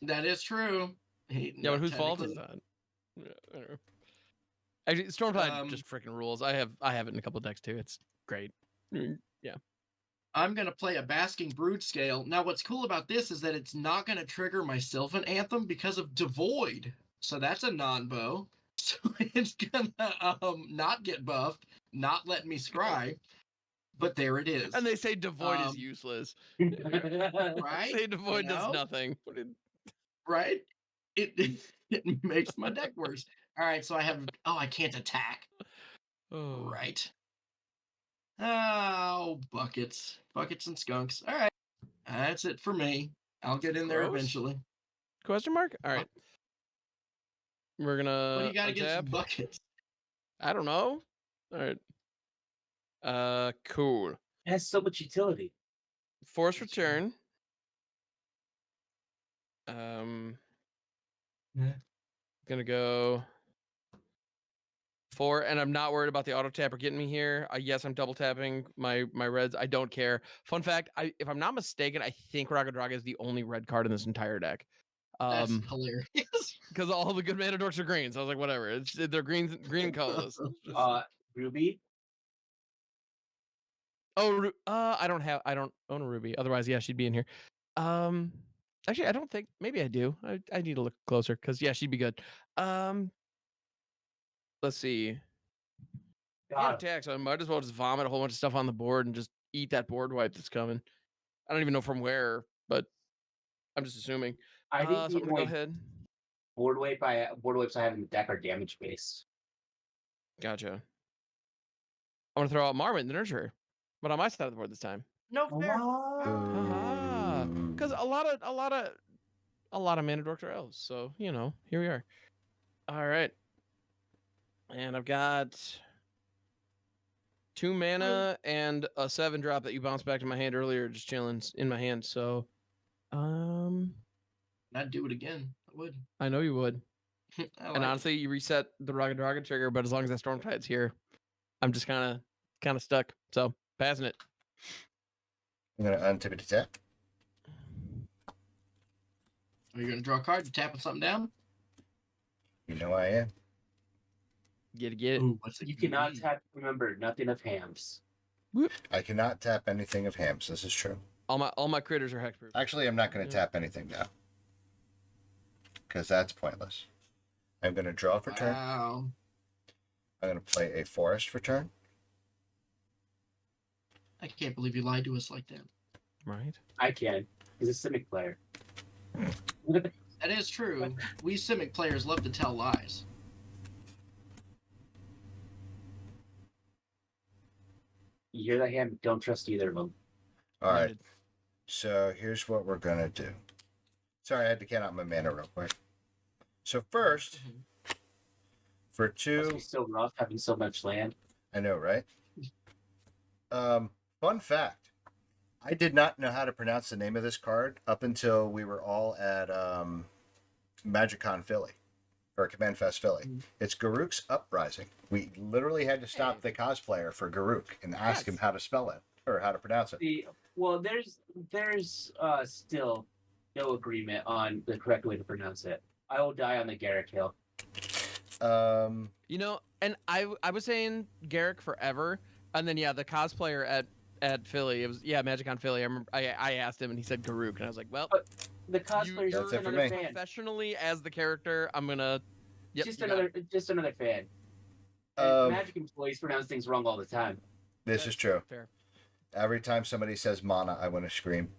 That is true.
Yeah, but whose fault is that? Yeah, I don't know. Actually, Stormtide just freaking rules. I have it in a couple decks too. It's great. Yeah.
I'm going to play a Basking Brood Scale. Now, what's cool about this is that it's not going to trigger my Sylvan Anthem because of Devoid. So that's a non-bow. So it's going to not get buffed, not let me scry. But there it is.
And they say Devoid is useless.
Right?
Say Devoid does nothing.
Right? It makes my deck worse. All right, so I have... Oh, I can't attack.
Oh.
Right. Oh, buckets. Buckets and skunks. All right. That's it for me. I'll get in there
Gross?
eventually.
Question mark? All right. We're gonna
What do you got against
untap.
buckets?
I don't know. All right. Cool.
It has so much utility.
Force
That's true.
return. Gonna go 4, and I'm not worried about the auto tapper getting me here. Yes, I'm double tapping my reds. I don't care. Fun fact: if I'm not mistaken, I think Raga Draga is the only red card in this entire deck.
That's hilarious.
Because all the good mana dorks are green, so I was like, whatever. They're green and colorless.
Ruby.
Oh, I don't own a Ruby. Otherwise, yeah, she'd be in here. Actually, I don't think. Maybe I do. I need to look closer because yeah, she'd be good. Let's see. Yeah, attack. So I might as well just vomit a whole bunch of stuff on the board and just eat that board wipe that's coming. I don't even know from where, but I'm just assuming.
I think
So I'm gonna go ahead.
board wipes I have in the deck are damage based.
Gotcha. I'm gonna throw out Marmot, the Nurturer, but on my side of the board this time.
No fair.
Because a lot of mana dorks are elves, so you know, here we are. All right, and I've got 2 mana and a 7 drop that you bounced back to my hand earlier, just chilling in my hand. So,
I'd do it again. I would.
I know you would.
And
honestly, you reset the Raga Draga trigger, but as long as that Stormtide's here, I'm just kind of stuck. So passing it.
I'm going to untip it to tap.
Are you going to draw a card? You tapping something down?
You know I am.
Get it.
Ooh, what's it?
You cannot tap. Remember, nothing of hams.
I cannot tap anything of hams. This is true.
All my critters are hexproof.
Actually, I'm not going to tap anything now. Because that's pointless. I'm going to draw for turn.
Wow.
I'm going to play a forest for turn.
I can't believe you lied to us like that.
Right.
I can. He's a Simic player.
That is true. We Simic players love to tell lies.
You hear that hand? Don't trust either of them.
All right. So here's what we're going to do. Sorry, I had to count out my mana real quick. So first, for 2...
Must be so rough having so much land.
I know, right? Fun fact. I did not know how to pronounce the name of this card up until we were all at MagicCon Philly or Command Fest Philly.
Mhm.
It's Garuk's Uprising. We literally had to stop the cosplayer for Garuk and ask him
Yes.
how to spell it or how to pronounce it.
Well, there's still no agreement on the correct way to pronounce it. I will die on the Garrick Hill.
You know, and I was saying Garrick forever, and then the cosplayer at Philly, it was MagicCon Philly. I remember I asked him and he said Garuk, and I was like, well,
The cosplayer's
That's
just
it for
another
me.
fan.
professionally as the character, I'm gonna. Yep,
Just
you got
another
it.
fan. And Magic employees pronounce things wrong all the time.
This is true.
Fair.
Every time somebody says mana, I want to scream.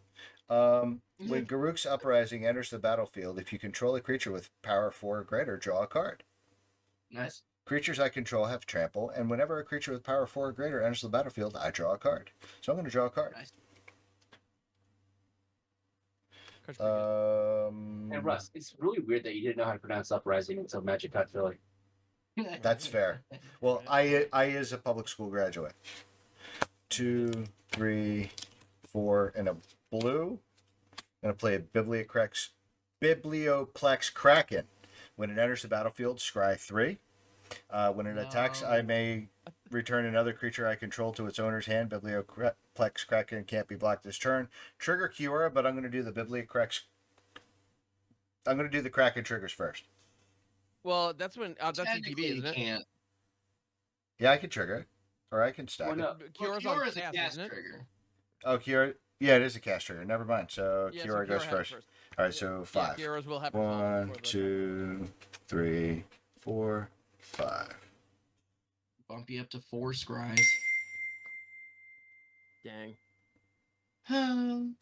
When Garuk's Uprising enters the battlefield, if you control a creature with power 4 or greater, draw a card.
Nice.
Creatures I control have trample, and whenever a creature with power 4 or greater enters the battlefield, I draw a card. So I'm going to draw a card.
Nice.
Card's pretty good.
And Russ, it's really weird that you didn't know how to pronounce Uprising until Magic Cut Philly.
That's fair. Well, I is a public school graduate. 2, 3, 4, and a blue. I'm going to play a Biblioplex Kraken. When it enters the battlefield, scry 3. When it attacks, I may return another creature I control to its owner's hand. Biblioplex Kraken can't be blocked this turn. Trigger Kiora, but I'm going to do the Biblioplex. I'm going to do the Kraken triggers first.
Well, that's when that's
Technically,
ETB,
you
isn't it?
can't.
Yeah, I can trigger it, or I can stack
Well, no.
it.
Kyora's
Well,
on
Kyora's a
cast,
cast
isn't it?
trigger.
Oh, Kiora. Yeah, it is a cast trigger. Never mind. So
Yeah,
Kiora goes
Kiora has it
first. All right, so 5.
Kyora's will happen.
1, 2, 3, 4, 5.
Bump you up to 4 scries.
Dang.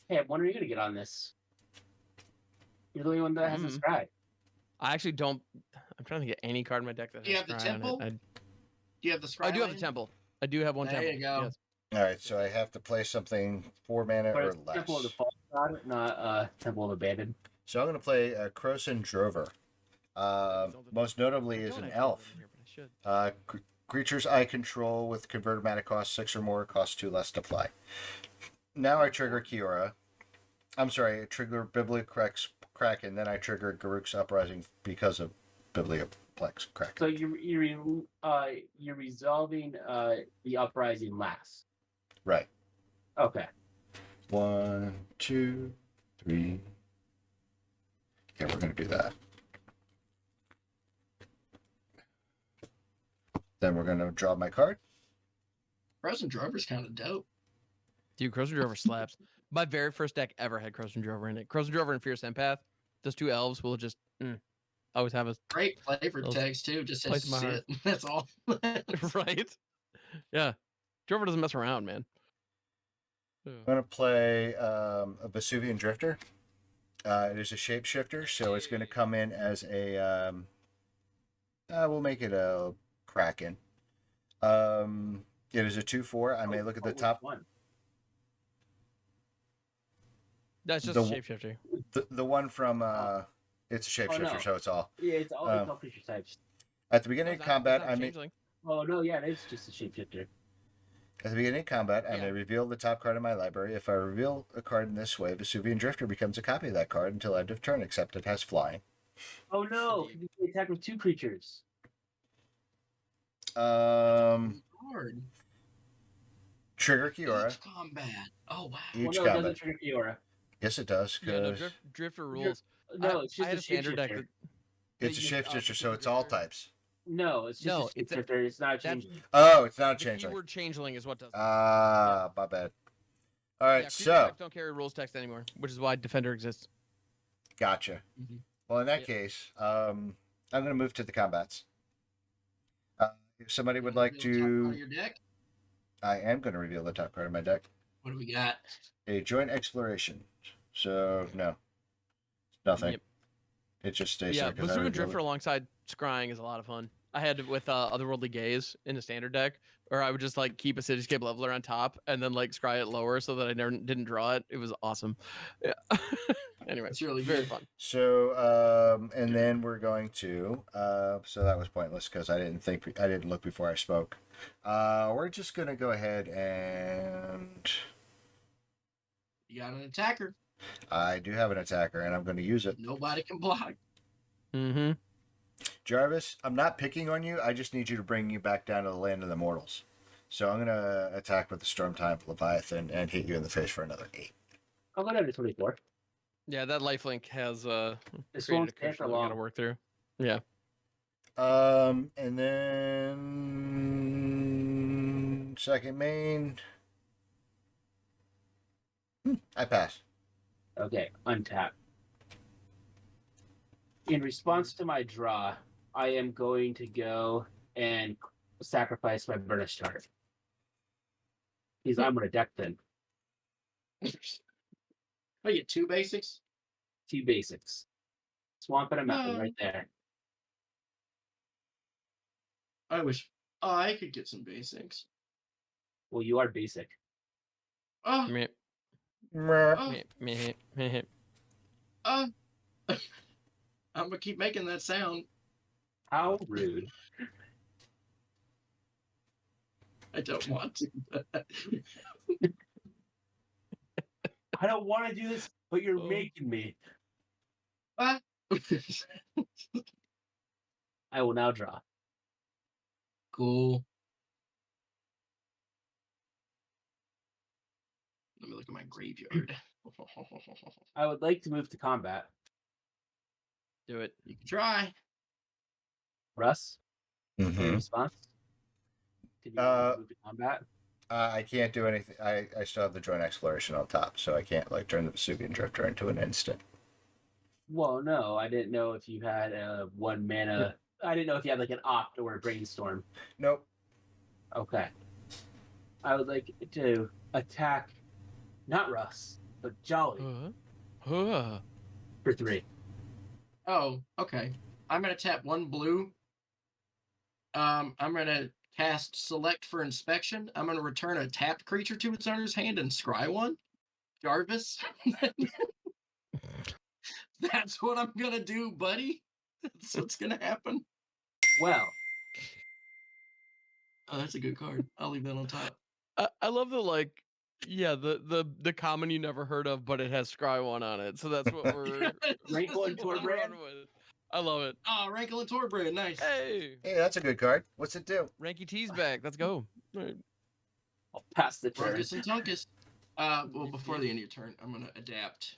Hey, when are you gonna get on this? You're the only one that hasn't scryed.
I actually don't. I'm trying to get any card in my deck that
Do you
has
have the
Scry on it.
temple? Do you have the scry?
I do have
lane?
the temple. I do have one
There
temple.
you go.
Yes.
All right, so I have to play something 4 mana
But
or
it's
less.
Temple of the False God, not Temple of Abandoned.
So I'm going to play a Croson Drover. Most notably is an elf. Creatures I control with converted mana cost 6 or more cost 2 less to play. Now I trigger Kiora. I'm sorry, I trigger Biblioplex Kraken, then I trigger Garuk's Uprising because of Biblioplex Kraken.
So you're resolving the uprising last.
Right.
Okay.
1, 2, 3. Yeah, we're going to do that. Then we're going to draw my card.
Frozen Drover's kind of dope.
Dude, Croson Drover slaps. My very first deck ever had Croson Drover in it. Croson Drover and Fierce Empath. Those 2 elves will just always have a
Great flavor
Those
text too. Just
place
says
in my heart.
sit. That's all.
right. Yeah, Drover doesn't mess around, man.
I'm going to play a Vesuvian Drifter. It is a shapeshifter, so it's going to come in as a. We'll make it a Kraken. It is a 2/4. I may look at the top.
One.
That's just
The-
a shapeshifter.
The one from. It's a shapeshifter,
no.
so it's all.
Yeah, it's all creature types.
At the beginning of combat, I may.
Changeling.
Oh no, yeah, it is just a shapeshifter.
At the beginning of combat, I
Yeah.
may reveal the top card of my library. If I reveal a card in this way, Vesuvian Drifter becomes a copy of that card until end of turn, except it has flying.
Oh no,
Indeed.
you can attack with 2 creatures.
Hard.
Trigger Kiora.
Each combat. Oh wow.
Each
Well, no, it
combat.
doesn't trigger Kiora.
Yes, it does.
Yeah, no,
Because
Drifter rules.
No,
I-
it's
I
just
had
a
a standard deck.
shapeshifter.
it's a
you-
shapeshifter, so it's all types.
No, it's just
No,
a
it's a-
shapeshifter. It's not a
that's-
changeling.
Oh, it's not a
The
changeling.
keyword changeling is what does.
My bad. All right,
creature
so
types don't carry rules text anymore, which is why Defender exists.
gotcha.
Mhm.
Well, in that
Yeah.
case, I'm going to move to the combats. If somebody would like
Reveal the top card of
to,
your deck.
I am going to reveal the top card of my deck.
What do we got?
A joint exploration. So no, nothing.
Yep.
It just stays
Yeah,
there. 'cause I
Bazooka
revealed
Drifter
it.
alongside Scrying is a lot of fun. I had it with Otherworldly Gaze in the standard deck, or I would just like keep a Cityscape Leveler on top and then like scry it lower so that I never didn't draw it. It was awesome. Yeah. Anyway,
It's really
very
good.
fun.
So and then we're going to so that was pointless because I didn't look before I spoke. We're just going to go ahead and
You got an attacker.
I do have an attacker, and I'm going to use it.
Nobody can block.
Mm-hmm.
Jarvis, I'm not picking on you. I just need you to bring you back down to the land of the mortals. So I'm going to attack with the Storm Type Leviathan and hit you in the face for another 8.
I'll go down to 24.
Yeah, that lifelink has
This
created
won't
a
stand for
cushion that we got to
long.
work through. Yeah.
And then second main. I pass.
Okay, untap. In response to my draw, I am going to go and sacrifice my burnish chart. Because I'm going to deck then.
Oh, you get 2 basics?
2 basics. Swamp and a mountain
No.
right there.
I wish I could get some basics.
Well, you are basic.
Oh,
Meh,
oh,
meh, meh, meh.
oh. I'm gonna keep making that sound.
How rude.
I don't want to.
I don't want to do this, but you're
Oh.
making me.
Ah.
I will now draw.
Cool. Let me look at my graveyard.
I would like to move to combat.
Do it.
You can try.
Russ, in
Mm-hmm.
response, did you want to move to combat?
I can't do anything. I still have the Joint Exploration on top, so I can't like turn the Vesuvian Drifter into an instant.
Well, no, I didn't know if you had a 1 mana. I didn't know if you had like an opt or a brainstorm.
Nope.
Okay. I would like to attack not Russ, but Jolly for 3.
Oh, okay. I'm gonna tap 1 blue. I'm gonna cast Select for Inspection. I'm gonna return a tapped creature to its owner's hand and scry 1. Jarvis. That's what I'm gonna do, buddy. That's what's gonna happen.
Well,
Oh, that's a good card. I'll leave that on top.
I love the the common you never heard of, but it has Scry 1 on it. So that's what we're
Rankle and
that's what we're
Torbrand?
running with. I love it.
Oh, Rankle and Torbrand, nice.
Hey,
Hey, that's a good card. What's it do?
Ranky T's back. Let's go. All right.
I'll pass the turn.
Runkus and Tunkus. Well, before the end of your turn, I'm gonna adapt.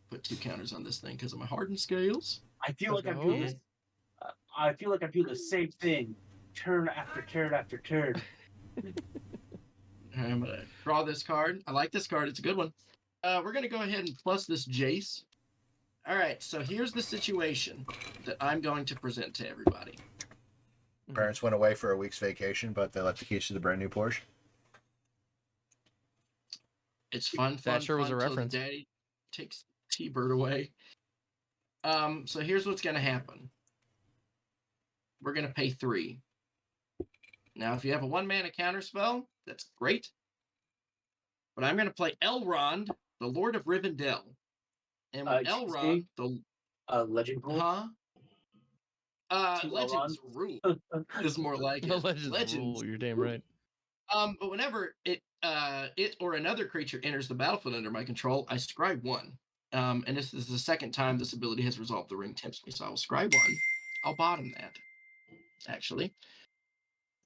Put 2 counters on this thing because of my hardened scales.
I feel
Let's
like I'm doing
go.
this. I feel like I'm doing the same thing, turn after turn after turn.
I'm gonna draw this card. I like this card. It's a good one. We're gonna go ahead and plus this Jace. All right. So here's the situation that I'm going to present to everybody.
Parents went away for a week's vacation, but they left the keys to the brand new Porsche.
It's fun.
That sure was
fun
a
till
reference.
Daddy takes T-Bird away. So here's what's gonna happen. We're gonna pay 3. Now, if you have a 1-mana counter spell, that's great. But I'm gonna play Elrond, the Lord of Rivendell. And with
Excuse
Elrond,
me?
the
Legend rule? Two
Legends
Elronds?
Rule is more like
The
it.
Legends rule. You're damn right.
But whenever it or another creature enters the battlefield under my control, I scribe 1. And this is the second time this ability has resolved the ring tempts me, so I will scribe 1. I'll bottom that, actually.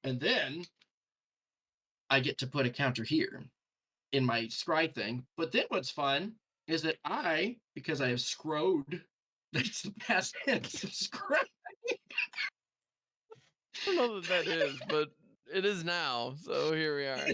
And then I get to put a counter here in my scry thing. But then what's fun is that because I have scrowed, that's the past tense of scry.
I don't know that is, but it is now. So here we are.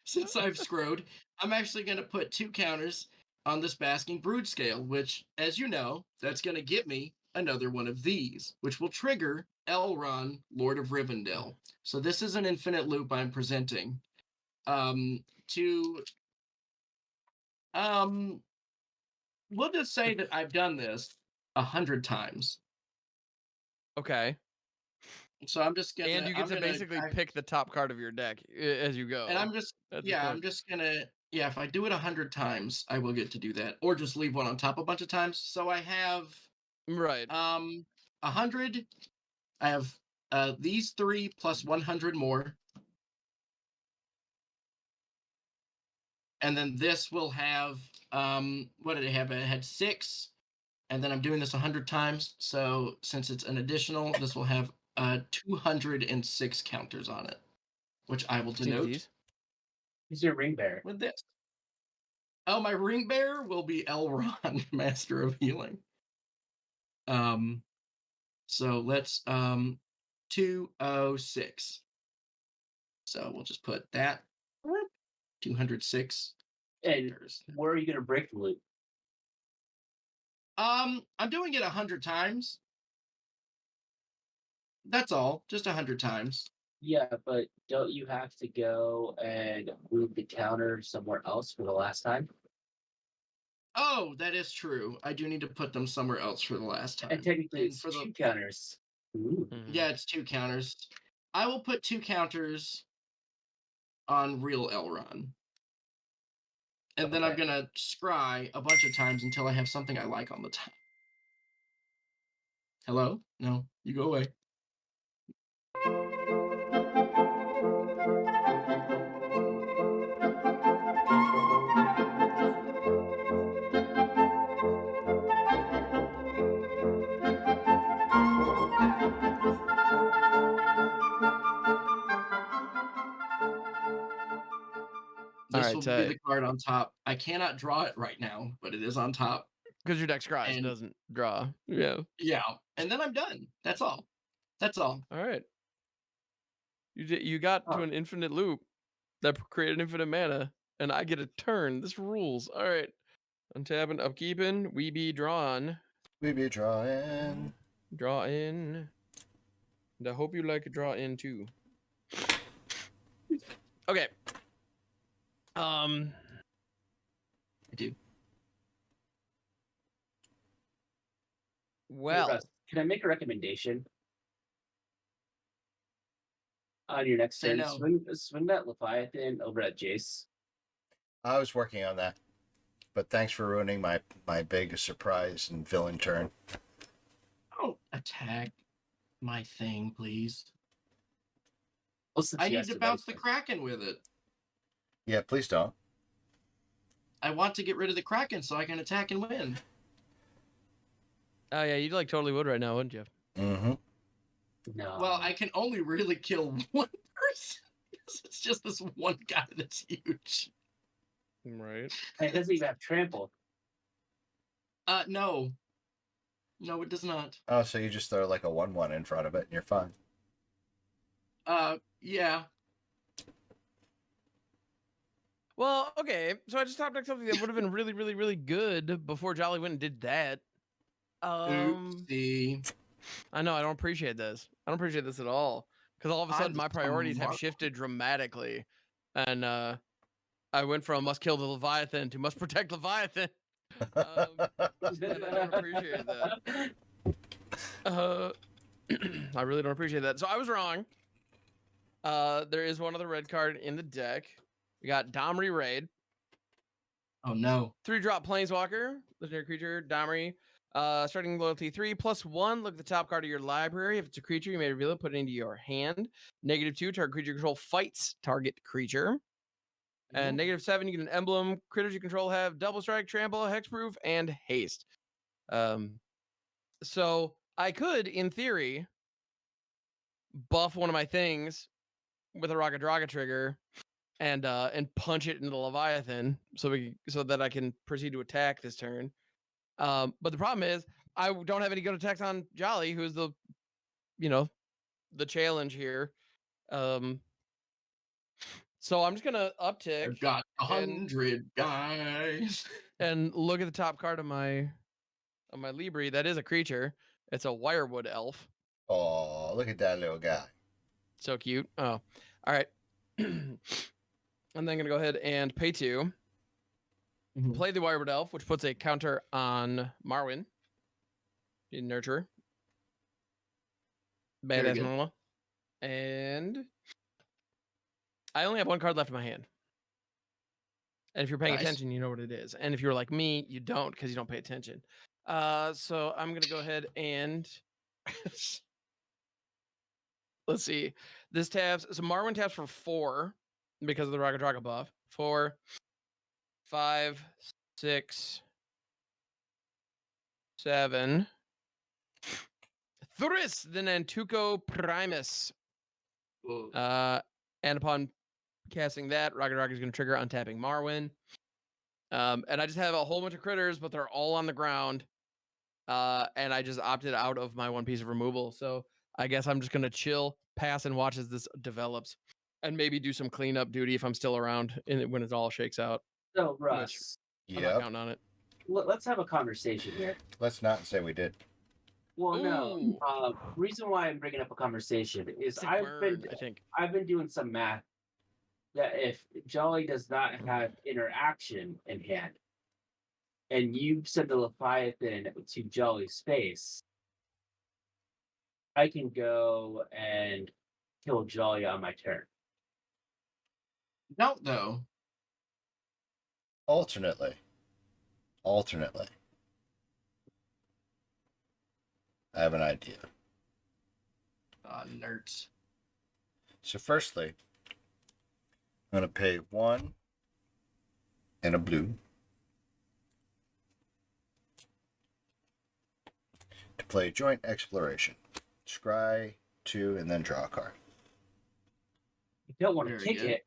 Since I've screwed, I'm actually going to put 2 counters on this Basking Brood scale, which, as you know, that's going to get me another one of these, which will trigger Elrond, Lord of Rivendell. So this is an infinite loop I'm presenting. We'll just say that I've done this 100 times.
Okay.
So I'm just gonna.
And you get to basically pick the top card of your deck as you go.
And I'm just I'm just gonna if I do it 100 times, I will get to do that, or just leave one on top a bunch of times. So I have
right
100. I have these 3 plus 100 more. And then this will have, what did it have? It had 6, and then I'm doing this 100 times. So since it's an additional, this will have 206 counters on it, which I will denote
Jinkies.
Who's your ring bearer?
with this. Oh, my ring bearer will be Elrond, Master of Healing. So let's 206. So we'll just put that 206
And
counters.
where are you gonna break the loop?
I'm doing it 100 times. That's all, just 100 times.
Yeah, but don't you have to go and move the counter somewhere else for the last time?
Oh, that is true. I do need to put them somewhere else for the last time.
And technically,
And
it's
for the
2 counters. Ooh.
yeah, it's 2 counters. I will put 2 counters on real Elrond. And then I'm
Okay.
gonna scry a bunch of times until I have something I like on the top. Hello? No, you go away. This
Alright,
will
so
be the card on top. I cannot draw it right now, but it is on top.
because your deck scries
And
doesn't draw. Yeah.
yeah, and then I'm done. That's all. That's all.
All right. You got to
Oh.
an infinite loop that created infinite mana, and I get a turn. This rules. All right. Untapping, upkeeping. We be drawn.
We be drawing.
Draw in. And I hope you like a draw in too. Okay.
I do.
Hey,
Well,
Russ, can I make a recommendation? On your next
Say
turn,
no.
swing that Leviathan over at Jace.
I was working on that, but thanks for ruining my big surprise and villain turn.
Don't attack my thing, please.
Well, since
I
you
need
asked
to
the
bounce the
dice,
Kraken with it.
Yeah, please don't.
I want to get rid of the Kraken so I can attack and win.
oh yeah, you like totally would right now, wouldn't you?
Mm-hmm.
no.
Well, I can only really kill one person because it's just this one guy that's huge.
Right.
And it doesn't even have trample.
No. No, it does not.
Oh, so you just throw like a 1/1 in front of it and you're fine.
Yeah.
Well, okay. So I just top decked something that would have been really, really, really good before Jolly went and did that.
Oopsie.
I know I don't appreciate this. I don't appreciate this at all. Because all of a sudden
I'm
my priorities have
smart.
shifted dramatically. And I went from must kill the Leviathan to must protect Leviathan. And I don't appreciate that. I really don't appreciate that. So I was wrong. There is one other red card in the deck. We got Domri Raid.
Oh no.
3-drop Planeswalker, legendary creature, Domri. Starting loyalty 3+1. Look at the top card of your library. If it's a creature, you may reveal it, put it into your hand. -2, target creature control fights target creature. And -7, you get an emblem. Critters you control have double strike, trample, hexproof, and haste. So I could, in theory, buff one of my things with a Raga Draga trigger and punch it into the Leviathan so that I can proceed to attack this turn. But the problem is I don't have any good attacks on Jolly, who's the challenge here. So I'm just gonna uptick.
I've got 100 guys.
And look at the top card of my Libri. That is a creature. It's a Wirewood elf.
Oh, look at that little guy.
So cute. Oh, all right. I'm then gonna go ahead and pay 2. Play the Wirewood elf, which puts a counter on Marwyn. In Nurturer. Badass Mama. And I only have 1 card left in my hand. And if you're paying attention, you know what it is. And if you're like me, you don't because you don't pay attention. So I'm gonna go ahead and let's see. This tabs. So Marwyn tabs for 4 because of the Raga Draga buff. 4. 5, 6, 7. Thuris, the Nantuko Primus.
Whoa.
And upon casting that, Rocket Rocket is going to trigger untapping Marwyn. And I just have a whole bunch of critters, but they're all on the ground. And I just opted out of my one piece of removal. So I guess I'm just going to chill, pass, and watch as this develops. And maybe do some cleanup duty if I'm still around when it all shakes out.
So, Russ,
I'm not counting on it.
let's have a conversation here.
Let's not say we did.
Well, no.
Ooh.
Reason why I'm bringing up a conversation is
Sick
I've
burn,
been
I think.
doing some math that if Jolly does not have interaction in hand, and you send the Leviathan to Jolly's space, I can go and kill Jolly on my turn.
Don't though.
Alternately. I have an idea.
Nerds.
So firstly, I'm going to pay 1 and a blue to play Joint Exploration. Scry 2 and then draw a card.
You don't want to
Very
kick
good.
it.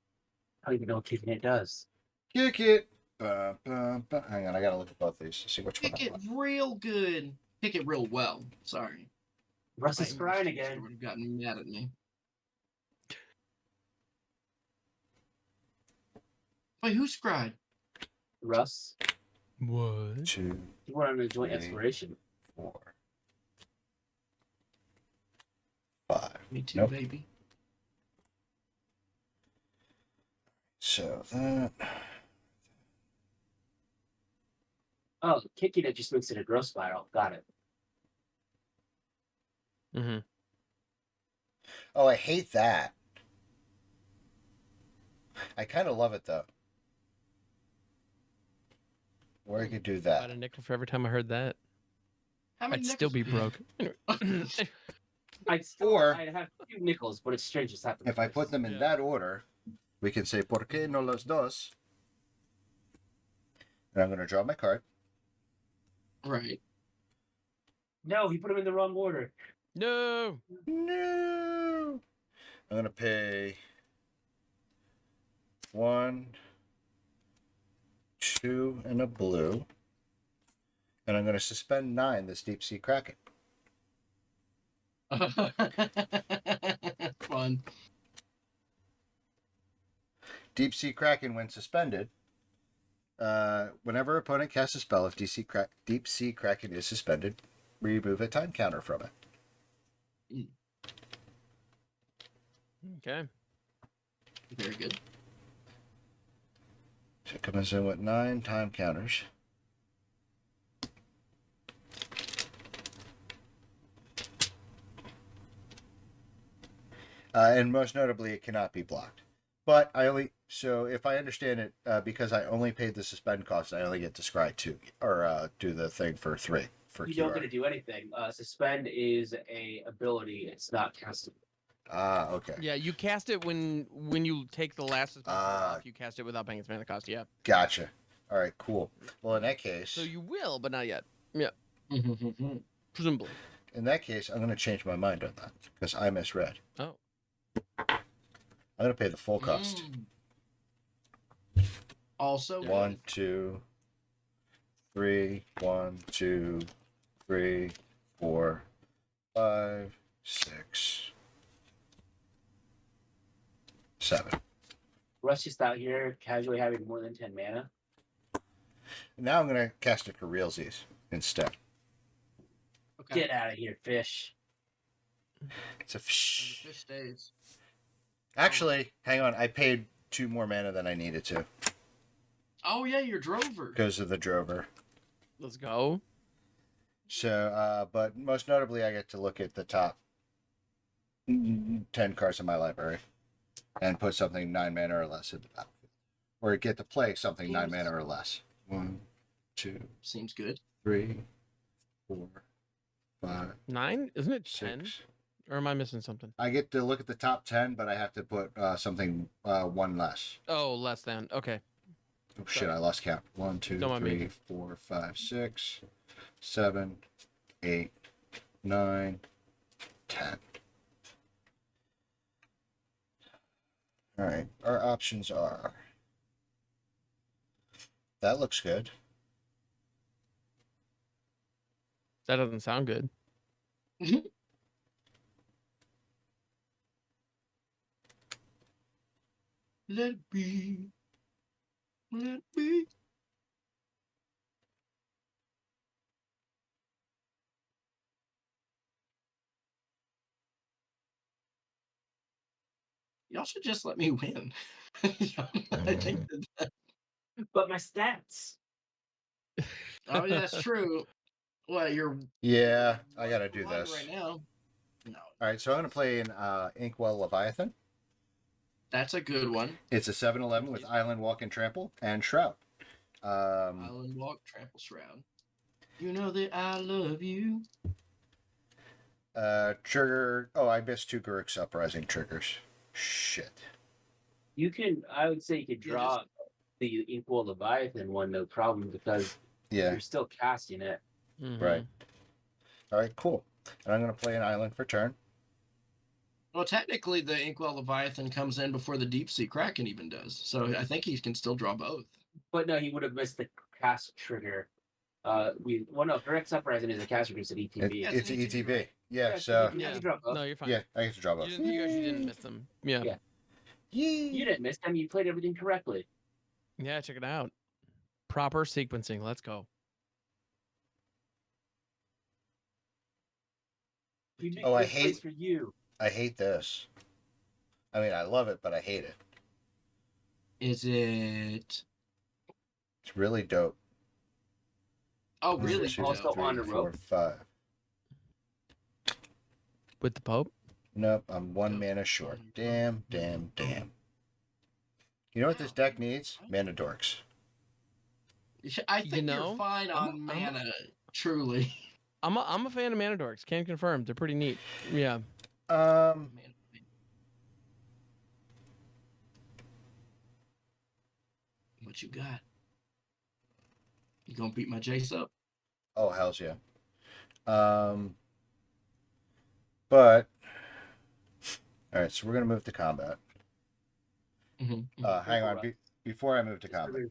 I don't even know what kicking it does.
Kick it! Hang on, I gotta look at both these to see which one
Pick
I
it
want.
real good. Pick it real well. Sorry.
Russ
My
is
English
crying
teacher
again.
would have gotten mad at me. Wait, who scried?
Russ,
What?
2,
you went on a joint
Three.
exploration.
4, 5.
Me too,
Nope.
baby.
So that.
Oh, kicking it just makes it a growth spiral. Got it.
Mm-hmm.
Oh, I hate that. I kind of love it though. Or I could do
About a
that.
nickel for every time I heard that.
How many
I'd still be
nickels-
broke.
Or-
I'd have 2 nickels, but it's strange just happened.
If I put them in
Yeah.
that order, we can say ¿Por qué no los dos? And I'm going to draw my card.
Right.
No, he put them in the wrong order.
No.
No. I'm going to pay 1, 2, and a blue. And I'm going to suspend 9 this deep sea kraken.
Fun.
Deep sea kraken, when suspended, whenever opponent casts a spell, if deep sea kraken is suspended, remove a time counter from it.
Okay.
Very good.
So it comes in with 9 time counters. And most notably, it cannot be blocked. But so if I understand it, because I only paid the suspend cost, I only get to scry 2, or do the thing for 3 for
You
QR.
don't get to do anything. Suspend is a ability. It's not castable.
Ah, okay.
Yeah, you cast it when you take the last suspension
Ah.
off. You cast it without paying its mana cost. Yeah.
Gotcha. All right, cool. Well, in that case,
So you will, but not yet. Yeah. Presumably.
I'm going to change my mind on that because I misread.
Oh.
I'm going to pay the full cost.
Also,
1, 2, 3, 1, 2, 3, 4, 5, 6, 7.
Russ just out here casually having more than 10 mana.
Now I'm going to cast it for realsies instead.
okay.
Get out of here, fish.
It's a
And the
fish.
fish stays.
Actually, hang on. I paid 2 more mana than I needed to
Oh yeah, your drover.
because of the drover.
Let's go.
So, but most notably, I get to look at the top 10 cards in my library and put something 9 mana or less in the battlefield. Or get to play something 9 mana or less. 1, 2,
Seems good.
3, 4, 5,
9? Isn't it 10?
6.
Or am I missing something?
I get to look at the top 10, but I have to put something 1 less.
Oh, less than. Okay.
Oh shit! I lost count. 1, 2,
Don't mind me.
3, 4, 5, 6, 7, 8, 9, 10. All right. Our options are. That looks good.
That doesn't sound good.
Let it be. Let it be. Y'all should just let me win. I think that,
But my stats.
oh yeah, that's true. What you're
Yeah, I got to
1 for
do
1
this.
right now. No,
All right, so I'm going to play an Inkwell Leviathan.
that's a good one.
It's a 7/11 with Island Walk and Trample and Shroud.
Island Walk, Trample Shroud. You know that I love you.
Trigger. Oh, I missed 2 Garruk's Uprising triggers. Shit.
You can, I would say, you could
Yeah,
draw the Equal Leviathan one, no problem, because
Yeah,
you're still casting it.
right. All right, cool. And I'm going to play an island for turn.
Well, technically, the Inkwell Leviathan comes in before the Deep Sea Kraken even does. So I think he can still draw both.
But no, he would have missed the cast trigger. No, Garruk's Uprising is a cast trigger, it's an ETB.
Yeah,
It's an ETB.
right?
Yeah,
Yeah,
so
you can draw both.
No, you're fine.
yeah, I get to draw both.
You actually didn't miss them. Yeah.
Yeah.
Yee.
You didn't miss them. You played everything correctly.
Yeah, check it out. Proper sequencing. Let's go.
Oh, I
This plays
hate-
for you.
I hate this. I mean, I love it, but I hate it.
Is it?
It's really dope.
Oh,
1,
really?
2,
Also
3,
on the
4,
rope?
5.
With the Pope?
Nope, I'm 1 mana short. Damn, damn, damn. You know what this deck needs? Mana Dorks.
I think
know,
you're fine
I'm
on
a-
mana. Truly.
I'm a fan of Mana Dorks. Can confirm. They're pretty neat. Yeah.
What you got? You gonna beat my Jace up?
Oh, hells yeah. But all right, so we're gonna move to combat.
Mm-hmm.
Hang on, before I move to combat,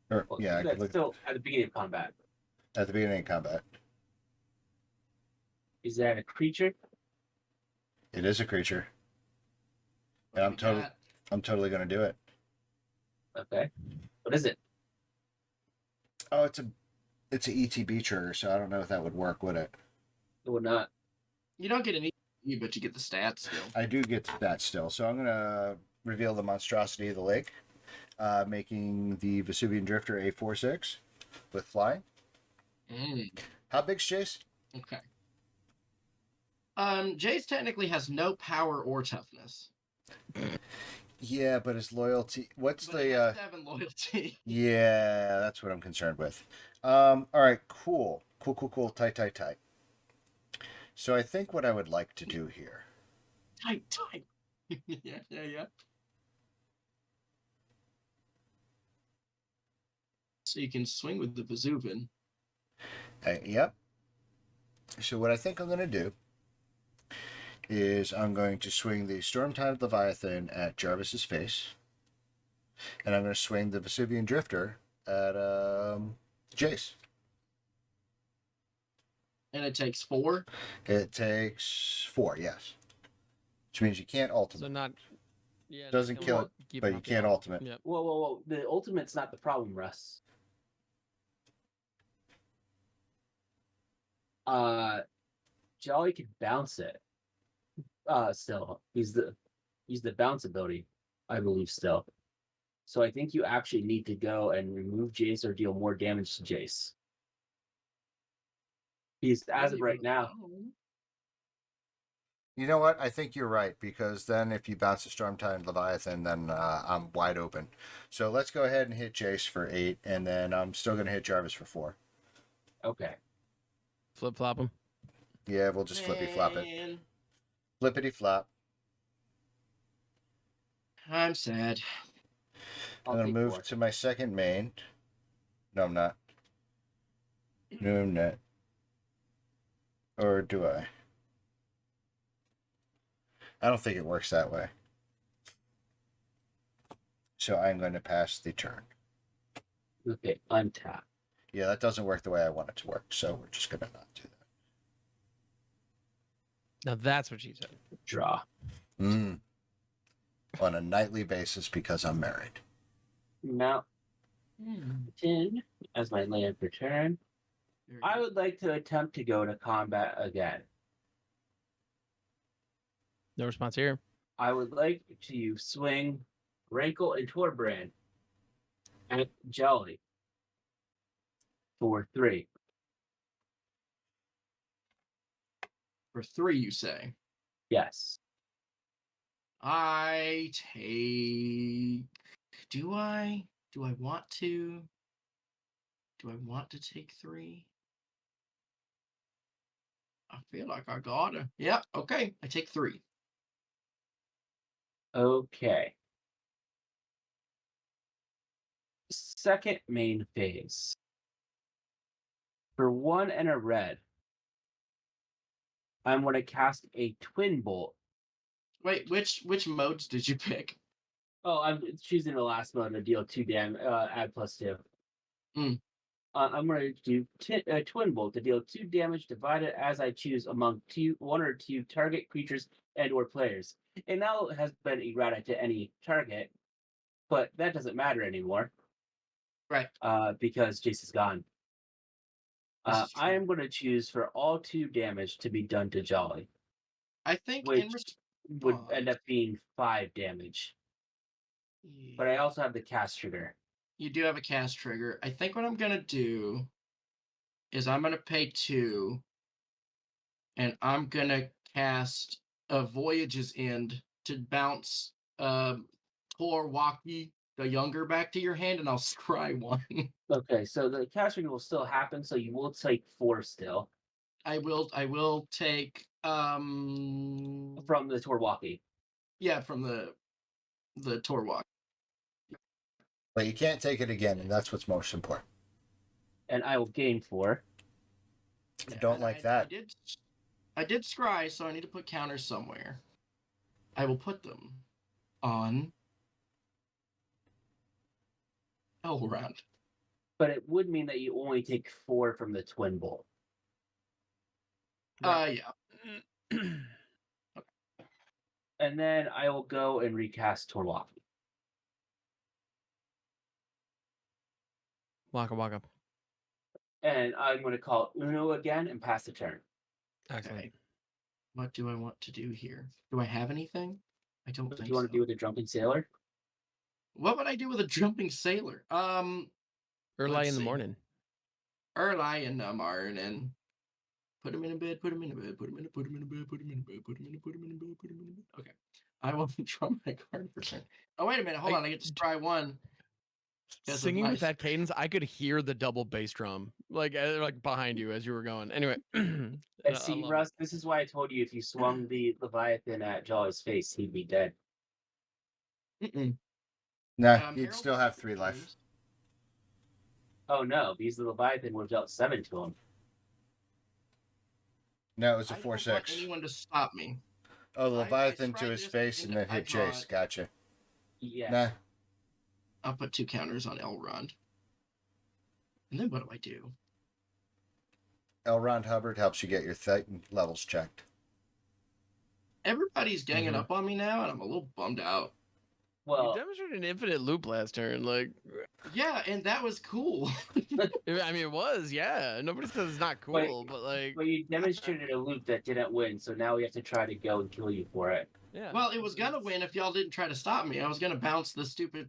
or
Well,
yeah, I could
that's
look
still at the beginning of combat.
at the beginning of combat.
Is that a creature?
It is a creature, and I'm totally gonna do it.
Okay. What is it?
Oh, it's a ETB trigger, so I don't know if that would work, would it?
It would not.
You don't get an E, but you get the stats still.
I do get that still, so I'm gonna reveal the monstrosity of the lake, making the Vesuvian Drifter a 4/6 with flying. How big's Jace?
Okay. Jace technically has no power or toughness.
Yeah, but his loyalty. What's
But he has 7 loyalty.
Yeah, that's what I'm concerned with. All right, cool. Tight. So I think what I would like to do here.
Tight. yeah. So you can swing with the Vesuvian.
Yep. So what I think I'm going to do is I'm going to swing the Storm-Timed Leviathan at Jarvis's face. And I'm going to swing the Vesuvian Drifter at Jace.
And it takes 4?
It takes 4, yes. Which means you can't ultimate.
So not. Yeah.
Doesn't kill it, but you can't ultimate.
Yep.
Whoa. The ultimate's not the problem, Russ. Jolly can bounce it. Still. He's the bounce ability, I believe, still. So I think you actually need to go and remove Jace or deal more damage to Jace. He's as of right now.
You know what? I think you're right, because then if you bounce a Storm-Timed Leviathan, then I'm wide open. So let's go ahead and hit Jace for 8, and then I'm still going to hit Jarvis for 4.
Okay.
Flip flop them.
Yeah, we'll just flippy flop it. Flippity flop.
I'm sad.
I'm going to
take
move
4.
to my second main. No, I'm not. No, I'm not. Or do I? I don't think it works that way. So I'm going to pass the turn.
Okay, untap.
Yeah, that doesn't work the way I want it to work, so we're just going to not do that.
Now that's what she said.
Draw.
On a nightly basis because I'm married.
Now, 10 as my land per turn. I would like to attempt to go to combat again.
No response here.
I would like to swing Rankle and Torbrand at Jelly for 3.
For 3, you say?
Yes.
I take. Do I? Do I want to? Do I want to take 3? I feel like I gotta. Yeah, okay. I take 3.
Okay. Second main phase. For 1 and a red, I'm going to cast a Twin Bolt.
Wait, which modes did you pick?
Oh, I'm choosing the last mode to deal 2 damage, add +2.
Mm.
I'm going to do Twin Bolt to deal 2 damage divided as I choose among 1 or 2 target creatures and/or players. It now has been erratic to any target, but that doesn't matter anymore.
Right.
Because Jace is gone.
This is
I
true.
am going to choose for all 2 damage to be done to Jolly,
I think
which
in
would end
response.
up being 5 damage. But I also have the cast trigger.
You do have a cast trigger. I think what I'm gonna do is I'm gonna pay 2, and I'm gonna cast a Voyage's End to bounce Tor Waki the Younger back to your hand, and I'll scry 1.
Okay, so the cast trigger will still happen, so you will take 4 still
I will take
from the Torwalkie.
yeah, from the Torwalk.
But you can't take it again, and that's what's most important.
And I will gain 4.
I don't like that.
I did scry, so I need to put counters somewhere. I will put them on Elrond.
But it would mean that you only take 4 from the Twin Bolt.
Yeah.
And then I will go and recast Torwalkie.
Waka waka.
And I'm going to call Uno again and pass the turn.
Excellent.
Okay. What do I want to do here? Do I have anything? I don't
What do
think
you want
so.
to do with the Jumping Sailor?
What would I do with a jumping sailor?
Early
Let's
in the
see.
morning.
Early in the morning. Put him in a bed, put him in a bed, put him in a bed, put him in a bed, put him in a bed, put him in a bed, put him in a bed. Okay. I will draw my card for turn. Oh, wait a minute. Hold on. I get to try 1.
Singing with that cadence, I could hear the double bass drum like behind you as you were going. Anyway,
And see, Russ, this is why I told you if you swung the Leviathan at Jolly's face, he'd be dead.
Nah, you'd still have 3 life.
Oh no, because the Leviathan would have dealt 7 to him.
No, it was a
I don't want
4/6.
anyone to stop me.
Oh, the Leviathan
I
to his
this,
face and then hit Jace. Gotcha.
Yeah.
Nah.
I'll put 2 counters on Elrond. And then what do I do?
Elrond Hubbard helps you get your levels checked.
Everybody's ganging up on me now, and I'm a little bummed out.
Well,
you demonstrated an infinite loop last turn. Like,
yeah, and that was cool.
I mean, it was. Yeah, nobody says it's not cool, but like,
but you demonstrated a loop that didn't win, so now we have to try to go and kill you for it.
yeah.
Well, it was gonna win if y'all didn't try to stop me. I was gonna bounce the stupid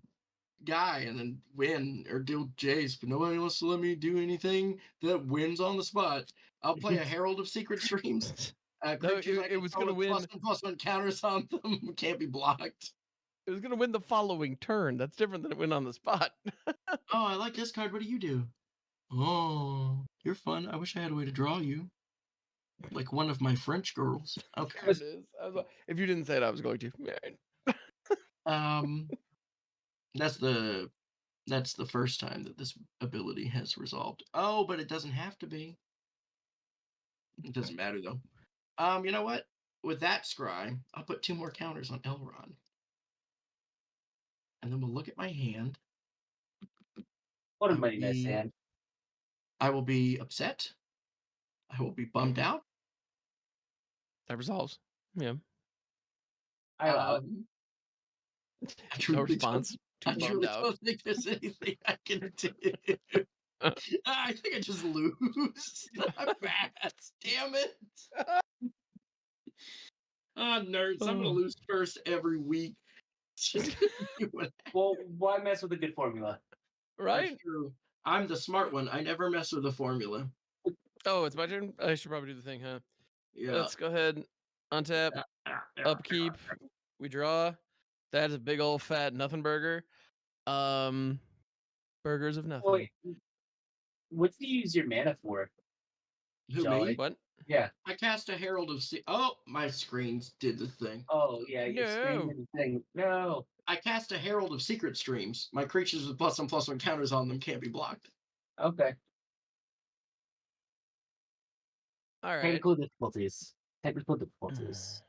guy and then win or do Jace, but nobody wants to let me do anything that wins on the spot. I'll play a Herald of Secret Streams.
No, it was gonna win.
+1/+1 counters on them. Can't be blocked.
It was gonna win the following turn. That's different than it win on the spot.
Oh, I like this card. What do you do? Oh, you're fun. I wish I had a way to draw you. Like one of my French girls. Okay.
There it is. If you didn't say it, I was going to. Yeah.
That's the first time that this ability has resolved. Oh, but it doesn't have to be. It doesn't matter though. You know what? With that scry, I'll put 2 more counters on Elrond. And then we'll look at my hand.
What a
I will
mighty nice
be
hand.
I will be upset. I will be bummed out.
That resolves. Yeah.
I allow it.
I
No
truly
response.
I
Too bummed
truly
out.
don't think there's anything I can do. I think I just lose. I'm fast. Damn it. Ah, nerds. I'm gonna
Oh.
lose first every week. It's just gonna be what
Well, why mess with a good formula?
Right?
That's true. I'm the smart one. I never mess with the formula.
Oh, it's my turn? I should probably do the thing, huh?
Yeah.
Let's go ahead. Untap. Upkeep. We draw. That is a big old fat nothing burger. Burgers of nothing.
Wait, what do you use your mana for?
Who,
Jolly.
me?
What?
Yeah.
I cast a Herald of Sea. Oh, my screens did the thing.
Oh, yeah, your
No.
screen did the thing. No.
I cast a Herald of Secret Streams. My creatures with +1/+1 counters on them can't be blocked.
Okay.
All right.
Technical difficulties. Technical difficulties.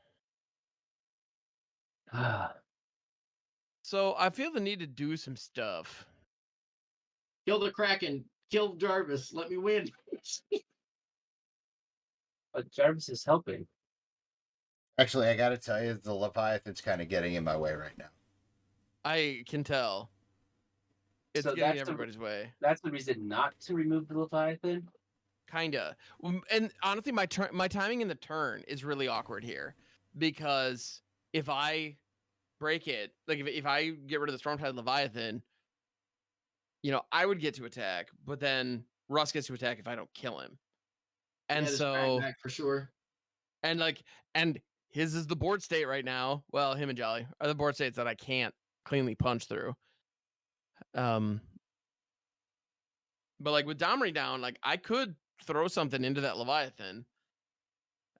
Ah.
So I feel the need to do some stuff.
Kill the Kraken. Kill Jarvis. Let me win.
But Jarvis is helping.
Actually, I got to tell you, the Leviathan's kind of getting in my way right now.
I can tell. It's
So
getting
that's the-
everybody's way.
That's the reason not to remove the Leviathan.
Kinda. And honestly, my timing in the turn is really awkward here, because if I break it, like if I get rid of the Stormtide Leviathan, I would get to attack, but then Russ gets to attack if I don't kill him. And
Yeah, this
so,
back for sure.
and his is the board state right now. Well, him and Jolly are the board states that I can't cleanly punch through. But like with Domri down, like I could throw something into that Leviathan.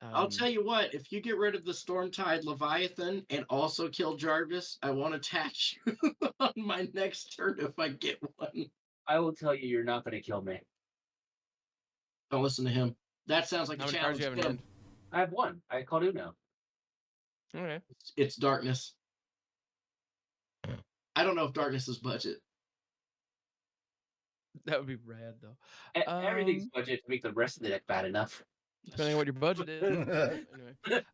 I'll tell you what, if you get rid of the Stormtide Leviathan and also kill Jarvis, I won't attack you on my next turn if I get one.
I will tell you, you're not going to kill me.
Don't listen to him. That sounds like
How
a
many cards
challenge.
do you have in hand?
I have one. I called Uno.
Okay.
It's darkness. I don't know if darkness is budget.
That would be rad, though.
Everything's budget to make the rest of the deck bad enough.
Depending on what your budget is. Anyway.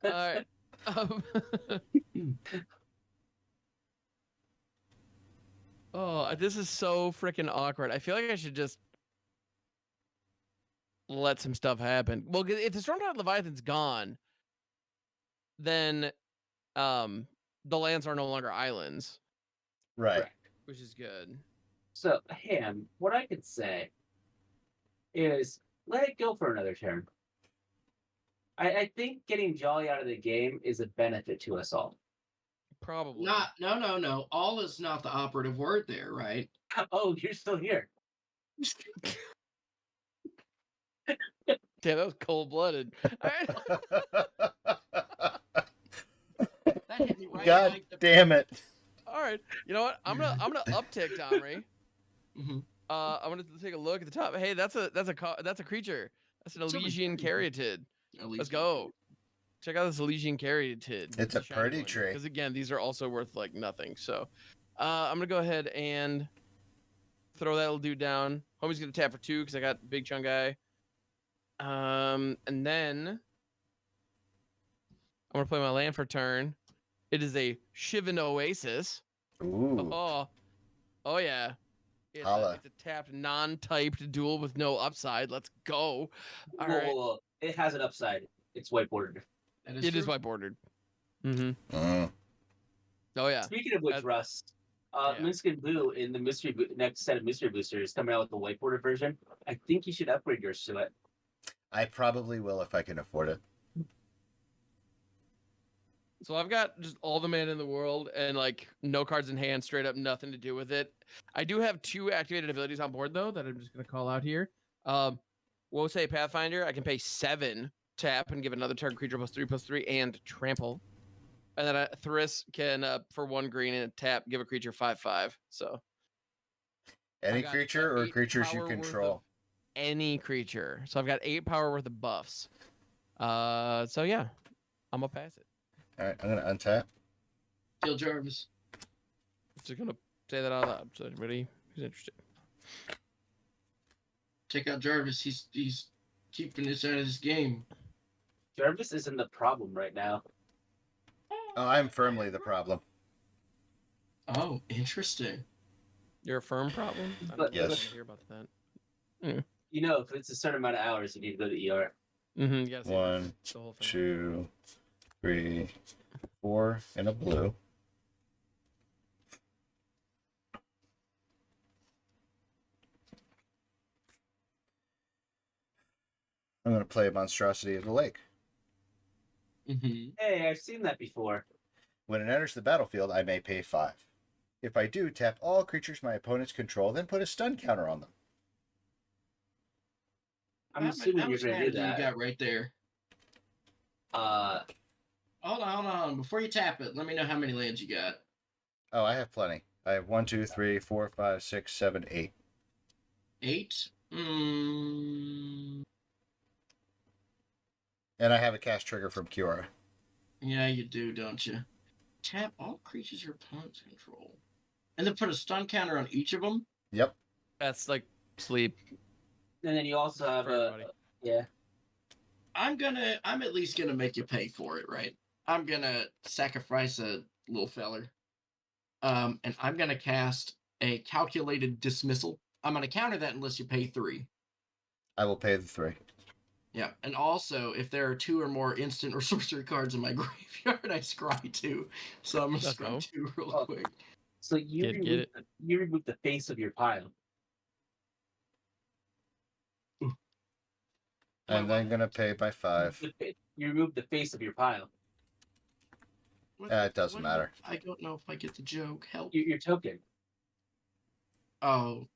All right. Oh, this is so freaking awkward. I feel like I should just let some stuff happen. Well, if the Stormtide Leviathan's gone, then the lands are no longer islands,
Right.
which is good.
So, Ham, what I could say is let it go for another turn. I think getting Jolly out of the game is a benefit to us all.
Probably.
No. All is not the operative word there, right?
Oh, you're still here.
Damn, that was cold-blooded.
That hit me right
God
like the...
damn it.
All right. You know what? I'm gonna uptick Domri.
Mm-hmm.
I'm gonna take a look at the top. Hey, that's a creature. That's an
It's a
Elysian Caryatid. Let's
Elysian.
go. Check out this Elysian Caryatid.
It's a pretty tree.
Because again, these are also worth like nothing. So, I'm gonna go ahead and throw that little dude down. Homie's gonna tap for 2 because I got big chunk guy. And then I'm gonna play my land for turn. It is a Shivan Oasis.
Ooh.
Oh yeah. It's a tapped non-typed duel with no upside. Let's go. All right.
Whoa. It has an upside. It's whiteboarded.
It is whiteboarded. Mm-hmm.
Mm.
Oh yeah.
Speaking of which, Russ,
yeah.
Minsk and Blue in the next set of mystery boosters coming out with the whiteboarded version. I think you should upgrade yours to it.
I probably will if I can afford it.
So I've got just all the mana in the world and like no cards in hand, straight up nothing to do with it. I do have 2 activated abilities on board though that I'm just gonna call out here. We'll say Pathfinder. I can pay 7 tap and give another target creature +3/+3 and trample. And then Thriss can, for 1 green and tap, give a creature 5/5. So
Any
I got,
creature or
8
creatures you
power worth of
control?
any creature. So I've got 8 power worth of buffs. So yeah, I'm gonna pass it.
All right, I'm gonna untap.
Kill Jarvis.
Just gonna say that out loud so anybody who's interested.
Check out Jarvis. He's keeping this out of this game.
Jarvis isn't the problem right now.
Oh, I'm firmly the problem.
Oh, interesting.
You're a firm problem? I
But-
don't want
Yes.
to hear about that.
You know, if it's a certain amount of hours, you need to go to ER.
Mm-hmm. You gotta say
1,
the whole thing.
2, 3, 4, and a blue. I'm gonna play Monstrosity of the Lake.
Mm-hmm.
Hey, I've seen that before.
When it enters the battlefield, I may pay 5. If I do, tap all creatures my opponents control, then put a stun counter on them.
I'm assuming
how
you're
much
going to
mana
do
do you
that.
got right there? Hold on. Before you tap it, let me know how many lands you got.
Oh, I have plenty. I have 1, 2, 3, 4, 5, 6, 7, 8.
8?
And I have a cast trigger from Kiora.
Yeah, you do, don't you? Tap all creatures your opponents control. And then put a stun counter on each of them?
Yep.
That's like sleep.
And then you also have
For everybody.
yeah.
I'm at least gonna make you pay for it, right? I'm gonna sacrifice a little feller. And I'm gonna cast a calculated dismissal. I'm gonna counter that unless you pay 3.
I will pay the 3.
Yeah, and also if there are 2 or more instant or sorcery cards in my graveyard, I scry 2. So I'm gonna
Let's
scry
go.
2 real
Oh.
quick.
So you
Get
remove
it.
you remove the face of your pile.
And then gonna pay by 5.
You remove the face of your pile.
It doesn't matter.
I don't know if I get the joke. Help.
Your token.
Oh,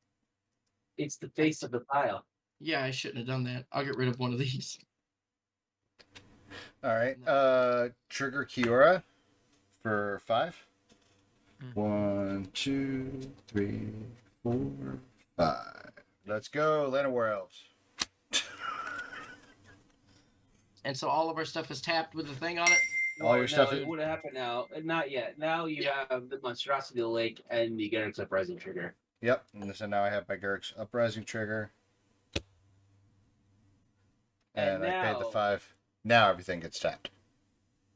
It's the face of the pile.
yeah, I shouldn't have done that. I'll get rid of one of these.
All right. Trigger Kiora for 5. 1, 2, 3, 4, 5. Let's go, Land of Werewolves.
And so all of our stuff is tapped with the thing on it?
All your stuff
It
is-
would have happened now. Not yet. Now you have the Monstrosity of the Lake and the Garrick's Uprising trigger.
Yep. And so now I have my Garrick's Uprising trigger. And I paid the
now-
5. Now everything gets tapped.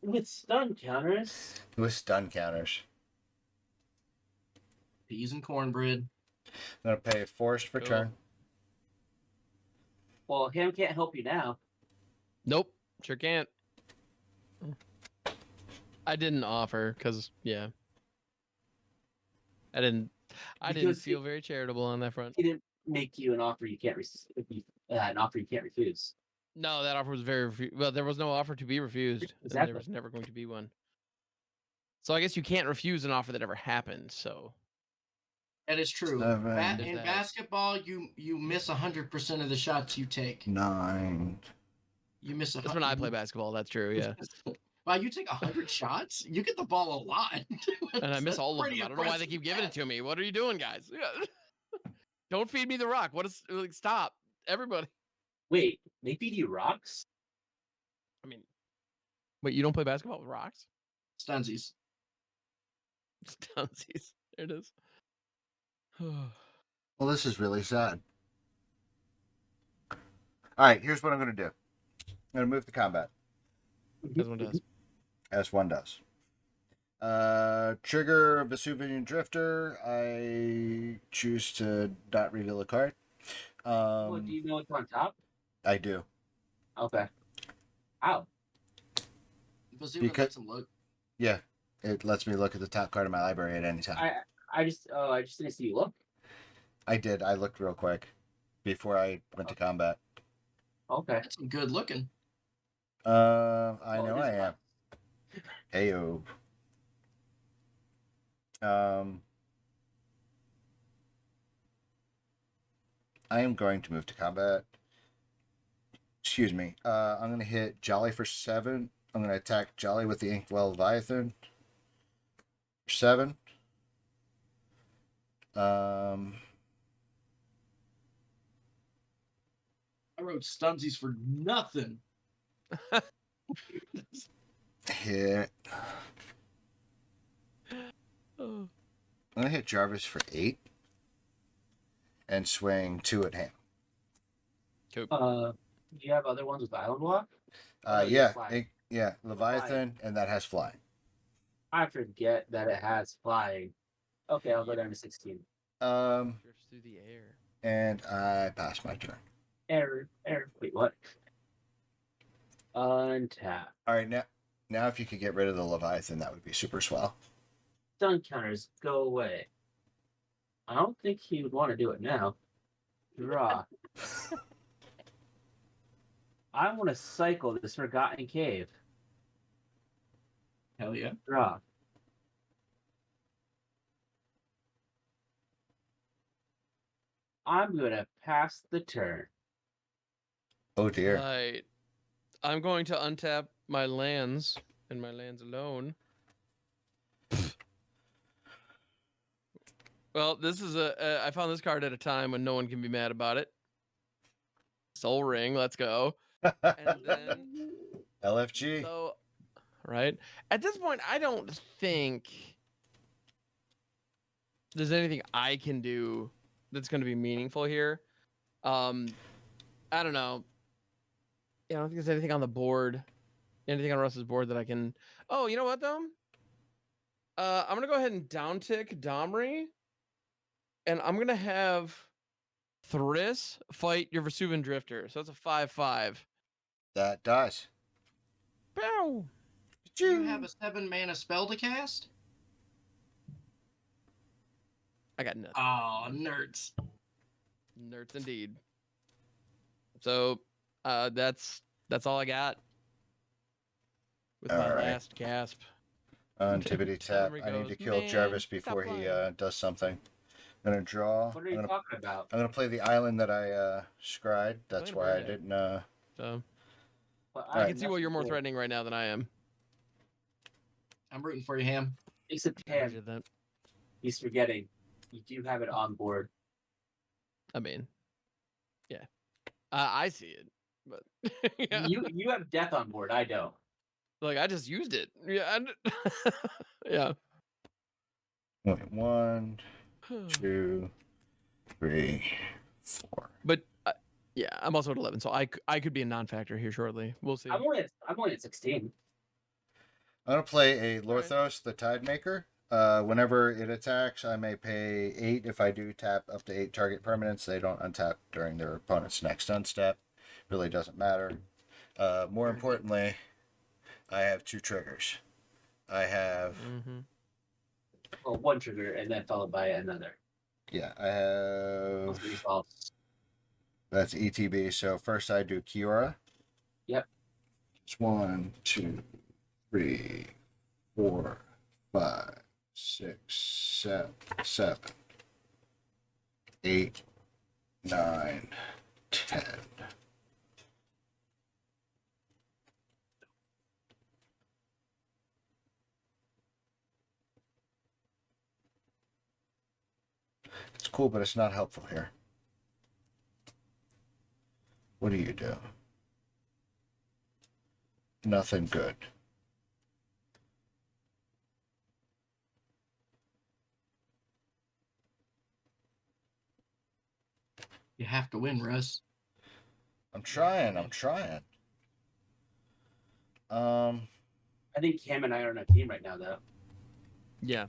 With stun counters.
With stun counters.
Peas and cornbread.
I'm going to pay Forest for
Cool.
turn.
Well, Ham can't help you now.
Nope, sure can't. I didn't offer because yeah, I didn't
Because
feel very charitable on that front.
He didn't make you an offer you can't an offer you can't refuse.
No, that offer was very well. There was no offer to be refused. And
Exactly.
there was never going to be one. So I guess you can't refuse an offer that ever happened. So
That is true.
7.
There's
In
that.
basketball, you miss 100% of the shots you take.
9.
You miss
that's when I play basketball. That's true. Yeah,
Wow, you take 100 shots? You get the ball a lot.
and I miss
That's
all of them.
pretty
I don't know why they
impressive
keep giving it
stat.
to me. What are you doing, guys? Yeah. Don't feed me the rock. What is like? Stop, everybody.
Wait, they feed you rocks?
I mean, wait, you don't play basketball with rocks?
Stunsies.
Stunsies. There it is.
Well, this is really sad. All right, here's what I'm going to do. I'm going to move to combat,
As one does.
as one does. Trigger Vesuvian Drifter. I choose to not reveal a card.
Well, do you know what's on top?
I do.
Okay. Ow.
Bazooka
Because-
lets him look.
Yeah, it lets me look at the top card of my library at any time.
I just didn't see you look.
I did. I looked real quick before I went to combat.
Okay.
That's good looking.
I
Well,
know
it is
I am. Heyo. I am going to move to combat. Excuse me. I'm going to hit Jolly for 7. I'm going to attack Jolly with the Inkwell Leviathan. 7.
I wrote stunsies for nothing.
Hit.
Oh.
I'm going to hit Jarvis for 8. And swing 2 at him.
Cool.
Do you have other ones with Island Walk?
Yeah. Leviathan, and that has flying.
I forget that it has flying. Okay, I'll go down to 16.
Drifts through the air.
And I pass my turn.
Error. Wait, what? Untap.
All right, now if you could get rid of the Leviathan, that would be super swell.
Stun counters, go away. I don't think he would want to do it now. Draw. I want to cycle this Forgotten Cave.
Hell yeah.
Draw. I'm going to pass the turn.
Oh dear.
Right. I'm going to untap my lands and my lands alone. Well, this is I found this card at a time when no one can be mad about it. Soul Ring, let's go. And then
LFG.
so, right at this point, I don't think there's anything I can do that's going to be meaningful here. I don't know. Yeah, I don't think there's anything on the board, anything on Russ's board that I can. Oh, you know what though? I'm gonna go ahead and downtick Domri, and I'm gonna have Thriss fight your Vesuvian Drifter. So that's a 5/5.
That dies.
Bow.
Do you have a 7-mana spell to cast?
I got nothing.
Oh, nerds.
Nerds indeed. So, that's all I got with my
All right.
last gasp.
Tippity tap.
Domri
I need to
goes,
kill
"Man,
Jarvis
stop
before he
playing."
does something. I'm gonna draw.
What are you talking about?
I'm gonna play the island that I scried. That's
Playing
why I
Verde.
didn't.
So
Well,
I
Right.
can see why you're more threatening right now than I am.
I'm rooting for you, Ham.
Except
I
him.
appreciate that.
He's forgetting. You do have it on board.
I mean, yeah, I see it, but yeah,
You have death on board. I don't.
like I just used it. Yeah, yeah.
Okay, 1, 2, 3, 4.
But yeah, I'm also at 11, so I could be a non-factor here shortly. We'll see.
I'm only at 16.
I'm gonna play a
Alright.
Lorthos, the Tidemaker. Whenever it attacks, I may pay 8. If I do tap up to 8 target permanents, they don't untap during their opponent's next unstep. Really doesn't matter. More importantly, I have 2 triggers. I have
Well, one trigger and then followed by another.
yeah, I have
Those resolves.
that's ETB. So first I do Kiora.
Yep.
It's 1, 2, 3, 4, 5, 6, 7, 8, 9, 10. It's cool, but it's not helpful here. What do you do? Nothing good.
You have to win, Russ.
I'm trying.
I think Cam and I are on a team right now, though.
Yeah,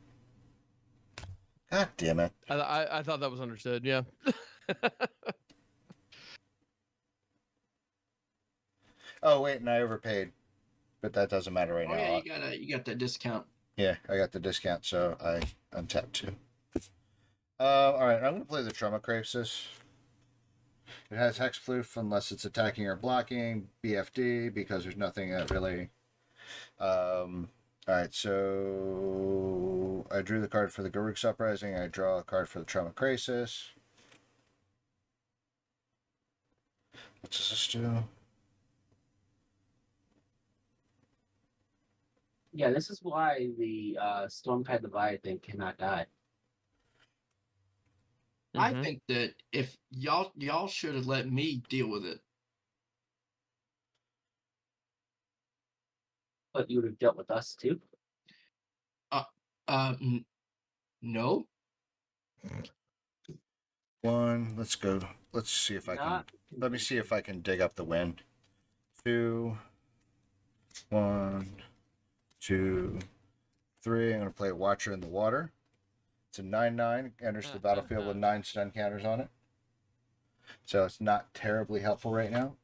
God damn it.
I thought that was understood. Yeah.
Oh wait, and I overpaid, but that doesn't matter right
Oh
now.
yeah, you got that discount.
Yeah, I got the discount, so I untapped 2. All right, I'm gonna play the Trauma Crisis. It has Hexproof unless it's attacking or blocking. BFD because there's nothing that really. All right, so I drew the card for the Garruk's Uprising. I draw a card for the Trauma Crisis. What does this do?
Yeah, this is why the Stormtide Leviathan cannot die.
I
Mhm.
think that if y'all should have let me deal with it.
But you would have dealt with us too.
Uh, no.
One. Let's go. Let's see if I can.
Not
Let me see if I can dig up the wind. 2, 1, 2, 3. I'm going to play Watcher in the Water. It's a 9/9. Enters the battlefield with 9 stun counters on it. So it's not terribly helpful right now.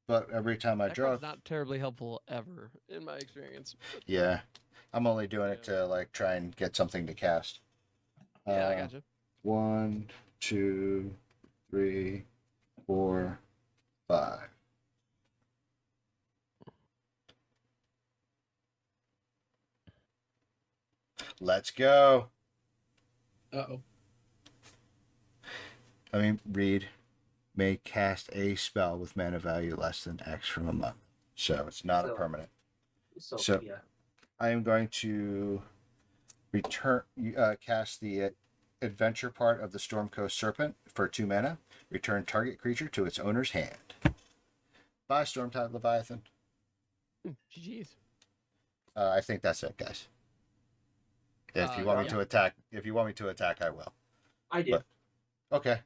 But every time I
That
draw,
card's not terribly helpful ever, in my experience.
yeah, I'm only doing it to like try and get something to cast.
Yeah, I gotcha.
1, 2, 3, 4, 5. Let's go.
Uh-oh.
I mean, read may cast a spell with mana value less than X from a month. So it's not a permanent. So
yeah.
I am going to cast the adventure part of the Storm Coast Serpent for 2 mana. Return target creature to its owner's hand. Bye, Stormtide Leviathan.
GG's.
I think that's it, guys. If you want me
Yeah.
to attack, I will.
I did.
But, okay.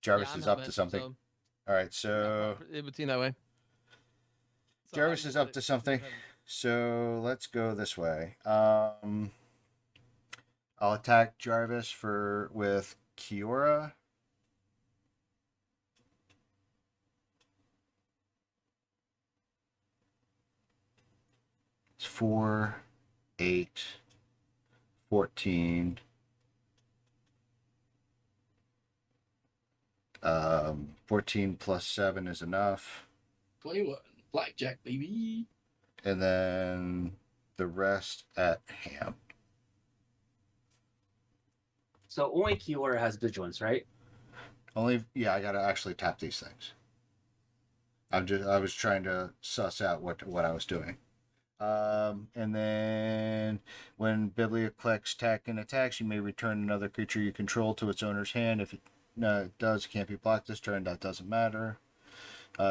Jarvis
Yeah, I'm
is up
helmet,
to something.
so
All right, so
it would seem that way. So
Jarvis is up to something. So let's go this way. I'll attack Jarvis with Kiora. It's 4, 8, 14. 14 plus 7 is enough.
21. Blackjack, baby.
And then the rest at Ham.
So only Kiora has vigilance, right?
I gotta actually tap these things. I was trying to suss out what I was doing. And then when Biblia collects attack and attacks, you may return another creature you control to its owner's hand. If it does, it can't be blocked this turn. That doesn't matter.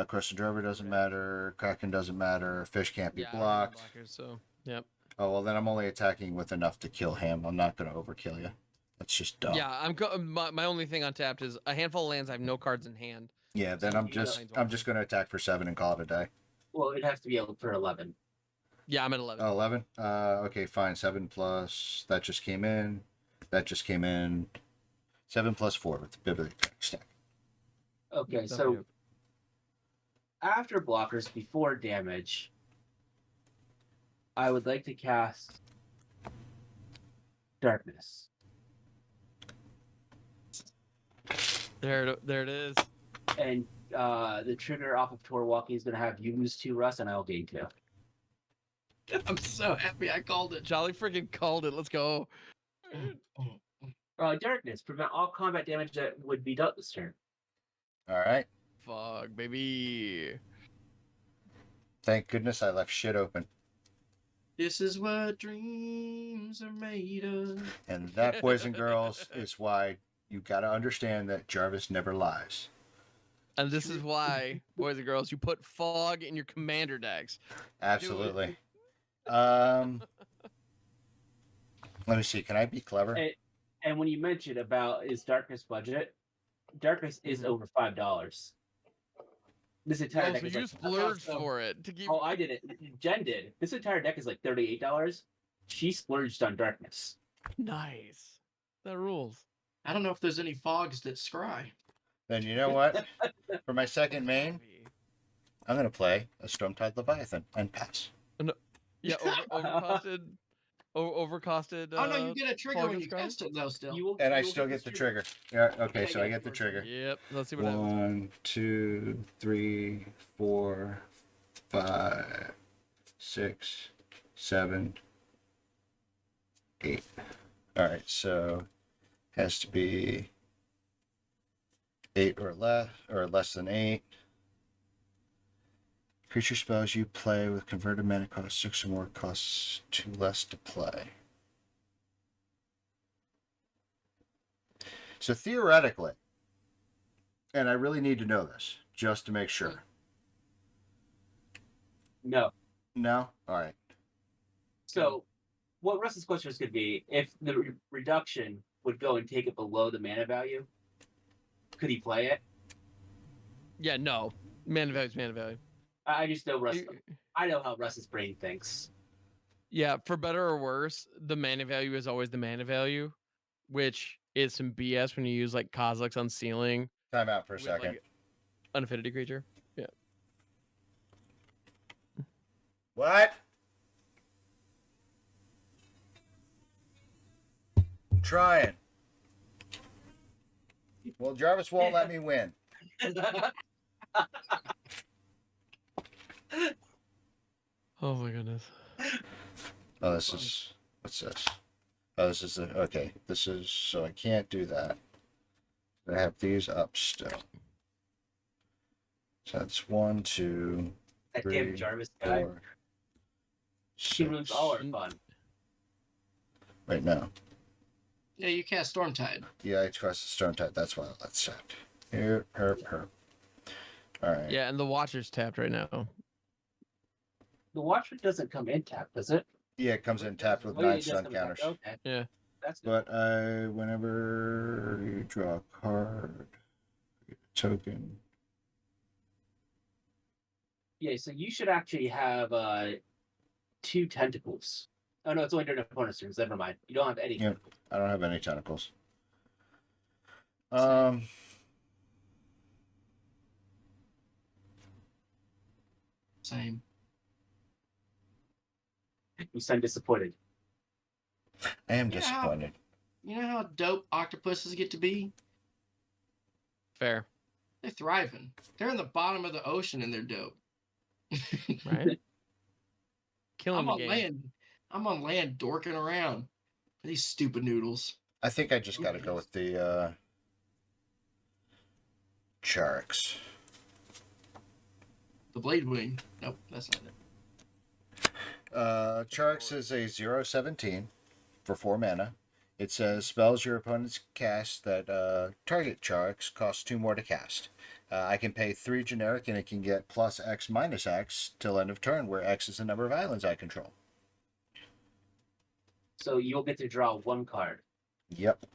Crescent Drover doesn't matter. Kraken doesn't matter. Fish can't be blocked.
Blockers, so yep.
Oh well, then I'm only attacking with enough to kill him. I'm not gonna overkill you. That's just dumb.
Yeah, my only thing untapped is a handful of lands. I have no cards in hand.
Yeah, then I'm just gonna attack for 7 and call it a day.
Well, it has to be able for 11.
Yeah, I'm at 11.
Oh, 11? Okay, fine. 7 plus that just came in. That just came in. 7 plus 4 with the bibliothek stack.
Okay, so after blockers, before damage, I would like to cast Darkness.
There it is.
And the trigger off of Tor Walking is going to have you lose 2, Russ, and I'll gain 2.
I'm so happy I called it.
Jolly freaking called it. Let's go.
Darkness. Prevent all combat damage that would be dealt this turn.
All right.
Fuck, baby.
Thank goodness I left shit open.
This is what dreams are made of.
And that, boys and girls, is why you gotta understand that Jarvis never lies.
And this is why, boys and girls, you put fog in your commander decks.
Absolutely. Let me see. Can I be clever?
And when you mentioned about is Darkness budget, Darkness is over $5. This entire deck is
you
like
splurged for it to keep.
Oh, I did it. Jen did. This entire deck is like $38. She splurged on Darkness.
Nice. That rules.
I don't know if there's any fogs that scry.
Then you know what? For my second main, I'm gonna play a Stormtide Leviathan and pass.
Yeah, overcosted. Overcosted.
Oh no, you get a trigger
fog
when
and
you
scry?
cast it though. Still.
And I still get the trigger. Yeah. Okay. So I get the trigger.
Yep. Let's see what happens.
1, 2, 3, 4, 5, 6, 7, 8. All right. So has to be 8 or less than 8. Creature spells you play with converted mana cost 6 or more costs 2 less to play. So theoretically, and I really need to know this just to make sure.
No.
No? All right.
So, what Russ's question was going to be, if the reduction would go and take it below the mana value, could he play it?
Yeah, no. Mana value is mana value.
I just know Russ. I know how Russ's brain thinks.
Yeah, for better or worse, the mana value is always the mana value, which is some BS when you use like Kozilek's Unsealing
Time out for a
with
second.
like an affinity creature. Yeah.
What? I'm trying. Well, Jarvis won't let me win.
Oh my goodness.
Oh, this is... What's this? Oh, this is the... Okay, this is... So I can't do that. I have these up still. So that's 1, 2,
That
3,
damn Jarvis guy.
4,
He ruins all our
6.
fun.
Right now.
Yeah, you cast Stormtide.
Yeah, I trust the Stone Tide. That's why that's set. Here, her. All right.
Yeah, and the Watcher's tapped right now.
The Watcher doesn't come in tap, does it?
Yeah, it comes in tapped with
Oh, yeah,
9
it does
stun
come in
counters.
tap. Okay,
Yeah.
that's good.
But whenever you draw a card, you get a token.
Yeah, so you should actually have 2 tentacles. Oh no, it's only during opponent's turns. Never mind. You don't have any.
Yep. I don't have any tentacles.
Same.
You sound disappointed.
I am
Yeah.
disappointed.
You know how dope octopuses get to be?
Fair.
They're thriving. They're in the bottom of the ocean and they're dope.
Right? Killing
I'm
the
on
game.
land. I'm on land dorking around. These stupid noodles.
I think I just got to go with the Charix.
The Blade Wing. Nope, that's not it.
Charix is a 0/17 for 4 mana. It says spells your opponents cast that target Charix cost 2 more to cast. I can pay 3 generic and it can get plus X minus X till end of turn, where X is the number of islands I control.
So you'll get to draw 1 card.
Yep.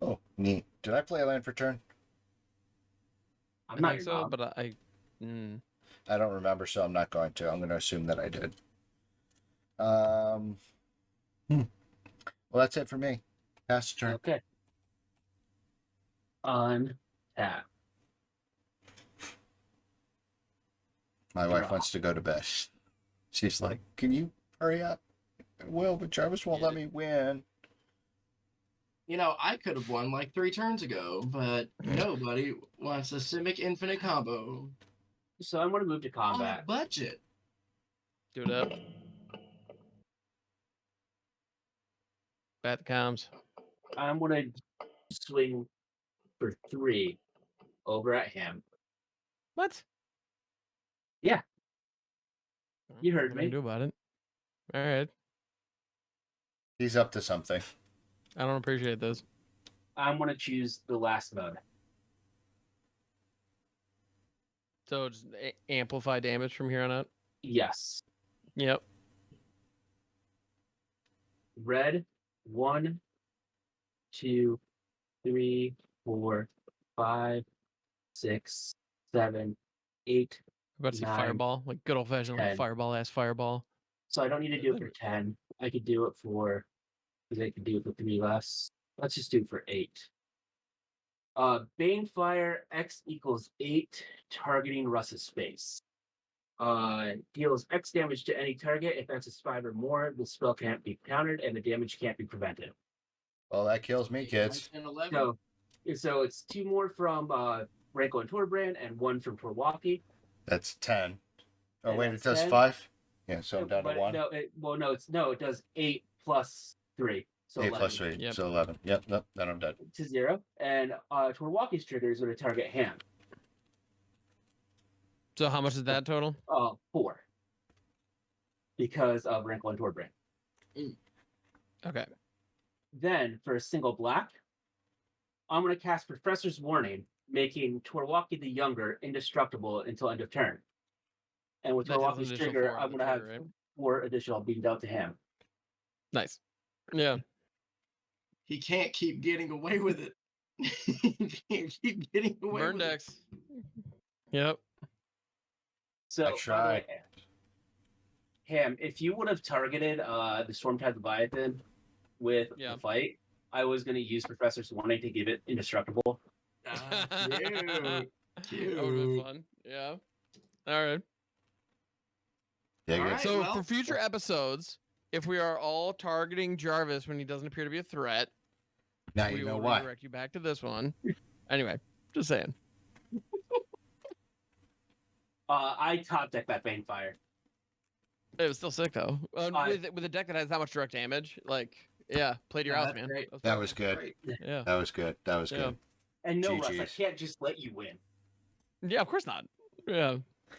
Oh, neat. Did I play a land for turn?
I'm
I
not
think
your
so,
mom.
but
I don't remember, so I'm not going to. I'm going to assume that I did. Well, that's it for me. Pass the turn.
Okay. Untap.
My wife wants to go to bed. She's like, "Can you hurry up?" I will, but Jarvis won't let me win.
You know, I could have won like 3 turns ago, but nobody wants a Simic Infinite combo
So I'm going to move to
on a
combat.
budget.
do it up. Bat the comms.
I'm going to swing for 3 over at him.
What?
Yeah. You heard
What am I
me.
gonna do about it? All right.
He's up to something.
I don't appreciate this.
I'm going to choose the last mode.
So just amplify damage from here on out.
Yes.
Yep.
Red, 1, 2, 3, 4, 5, 6, 7, 8.
About to see
9,
fireball, like good old fashioned like
10.
fireball ass fireball.
So I don't need to do it for 10. I could do it for, because I could do it for 3 less. Let's just do it for 8. Banefire X equals 8, targeting Russ's space. Deals X damage to any target. If X is 5 or more, the spell can't be countered and the damage can't be prevented.
Well, that kills me, kids.
9, 10, 11.
So it's 2 more from Ranko and Torbrand and 1 from Torwalkie.
That's 10. Oh,
And
wait, it
that's
does
10.
5? Yeah, so I'm down to
But
1.
it does 8 plus 3. So
8
11
plus 3,
Yep.
so 11. Yep, then I'm dead.
to 0. And Torwalkie's trigger is going to target him.
So how much is that total?
4. Because of Wrinkle and Torbrain.
Okay.
Then, for a single black, I'm going to cast Professor's Warning, making Torwalkie the Younger indestructible until end of turn. And with
That does an
Torwalkie's
additional
trigger,
4 on
I'm
the
going to have
trigger, right?
4 additional beamed out to him.
Nice. Yeah.
He can't keep getting away with it. He can't keep getting away
Burn
with it.
decks. Yep.
So,
I
by the
tried.
way, Ham, if you would have targeted the Stormtide Leviathan with the fight, I was going to use Professor's Warning to give it indestructible.
Cute. Cute.
That would have been fun. Yeah. All right.
Yeah,
All
good.
right.
So
well,
for future episodes, if we are all targeting Jarvis when he doesn't appear to be a threat,
Now
we
you know
will
why.
redirect you back to this one. Anyway, just saying.
I top deck that Banefire.
It was still sick though. With a deck that has that much direct damage, like play to your house,
that's
man.
great.
That was good.
Great.
Yeah.
That was good. That was
Yeah.
good.
And no, Russ, I
GGs.
can't just let you win.
Yeah, of course not. Yeah.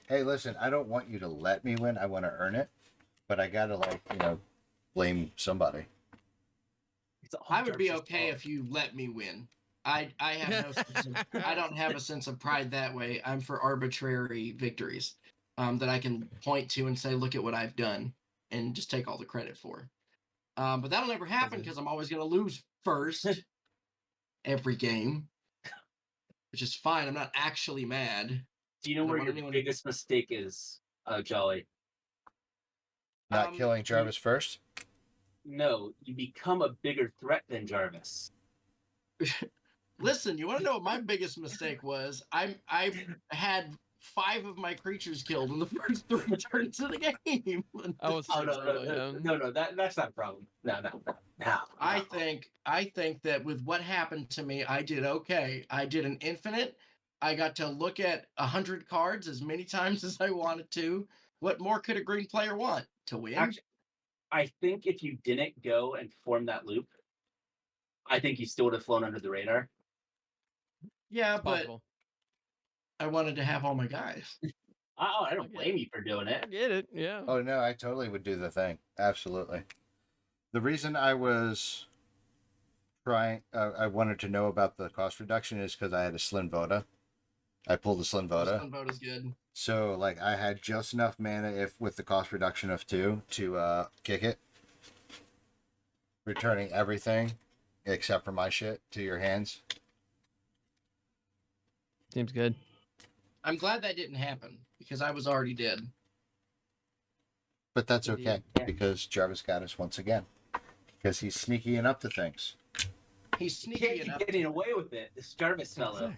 Hey, listen, I don't want you to let me win. I want to earn it, but I gotta blame somebody.
I would be okay if you let me win. I have no sense of, I don't have a sense of pride that way. I'm for arbitrary victories that I can point to and say, look at what I've done, and just take all the credit for. But that'll never happen because I'm always going to lose first every game, which is fine. I'm not actually mad.
Do you know where your biggest mistake is, Jolly?
Not killing Jarvis first?
No, you become a bigger threat than Jarvis.
Listen, you want to know what my biggest mistake was? I had 5 of my creatures killed in the first 3 turns of the game.
I was
no, that's not a problem. No.
I think that with what happened to me, I did okay. I did an infinite. I got to look at 100 cards as many times as I wanted to. What more could a green player want to win?
Actually, I think if you didn't go and form that loop, I think you still would have flown under the radar.
Yeah,
it's
but
possible.
I wanted to have all my guys.
I don't blame you for doing it.
I get it. Yeah.
Oh, no, I totally would do the thing. Absolutely. The reason I was trying, I wanted to know about the cost reduction is because I had a Slim Voda. I pulled a Slim Voda.
Slim Voda's good.
So, I had just enough mana with the cost reduction of 2 to kick it. Returning everything except for my shit to your hands.
Seems good.
I'm glad that didn't happen because I was already dead.
But that's okay because Jarvis got us once again. Because he's sneaky enough to things.
He's
You
sneaky
can't
enough.
be getting away with it. This Jarvis fellow.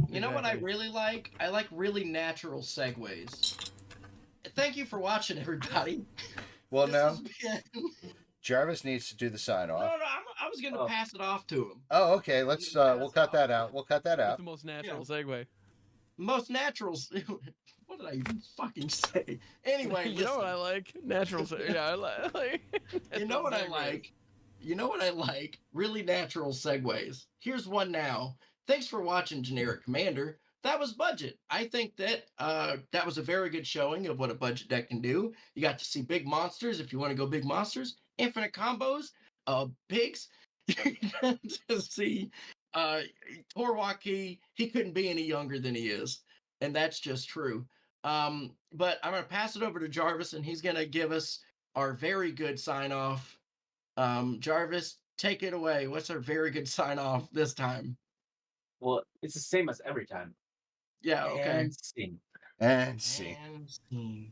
You know what I really like? I like really natural segues. Thank you for watching, everybody.
Well,
This
no.
has been-
Jarvis needs to do the sign
No,
off.
I was going to pass it off to him.
Oh, okay. Let's. We'll cut that out. We'll cut that
That's
out.
the most natural segue.
Most naturals. What did I even fucking say? Anyway,
You know what I like? Natural. Yeah, I like.
You know what I like? You know what I like? Really natural segues. Here's one now. Thanks for watching, Generic Commander. That was budget. I think that that was a very good showing of what a budget deck can do. You got to see big monsters if you want to go big monsters, infinite combos, pigs. You got to see Torwalkie. He couldn't be any younger than he is, and that's just true. But I'm gonna pass it over to Jarvis, and he's gonna give us our very good sign off. Jarvis, take it away. What's our very good sign off this time?
Well, it's the same as every time.
Yeah, okay.
And sing.
And see.
And scene.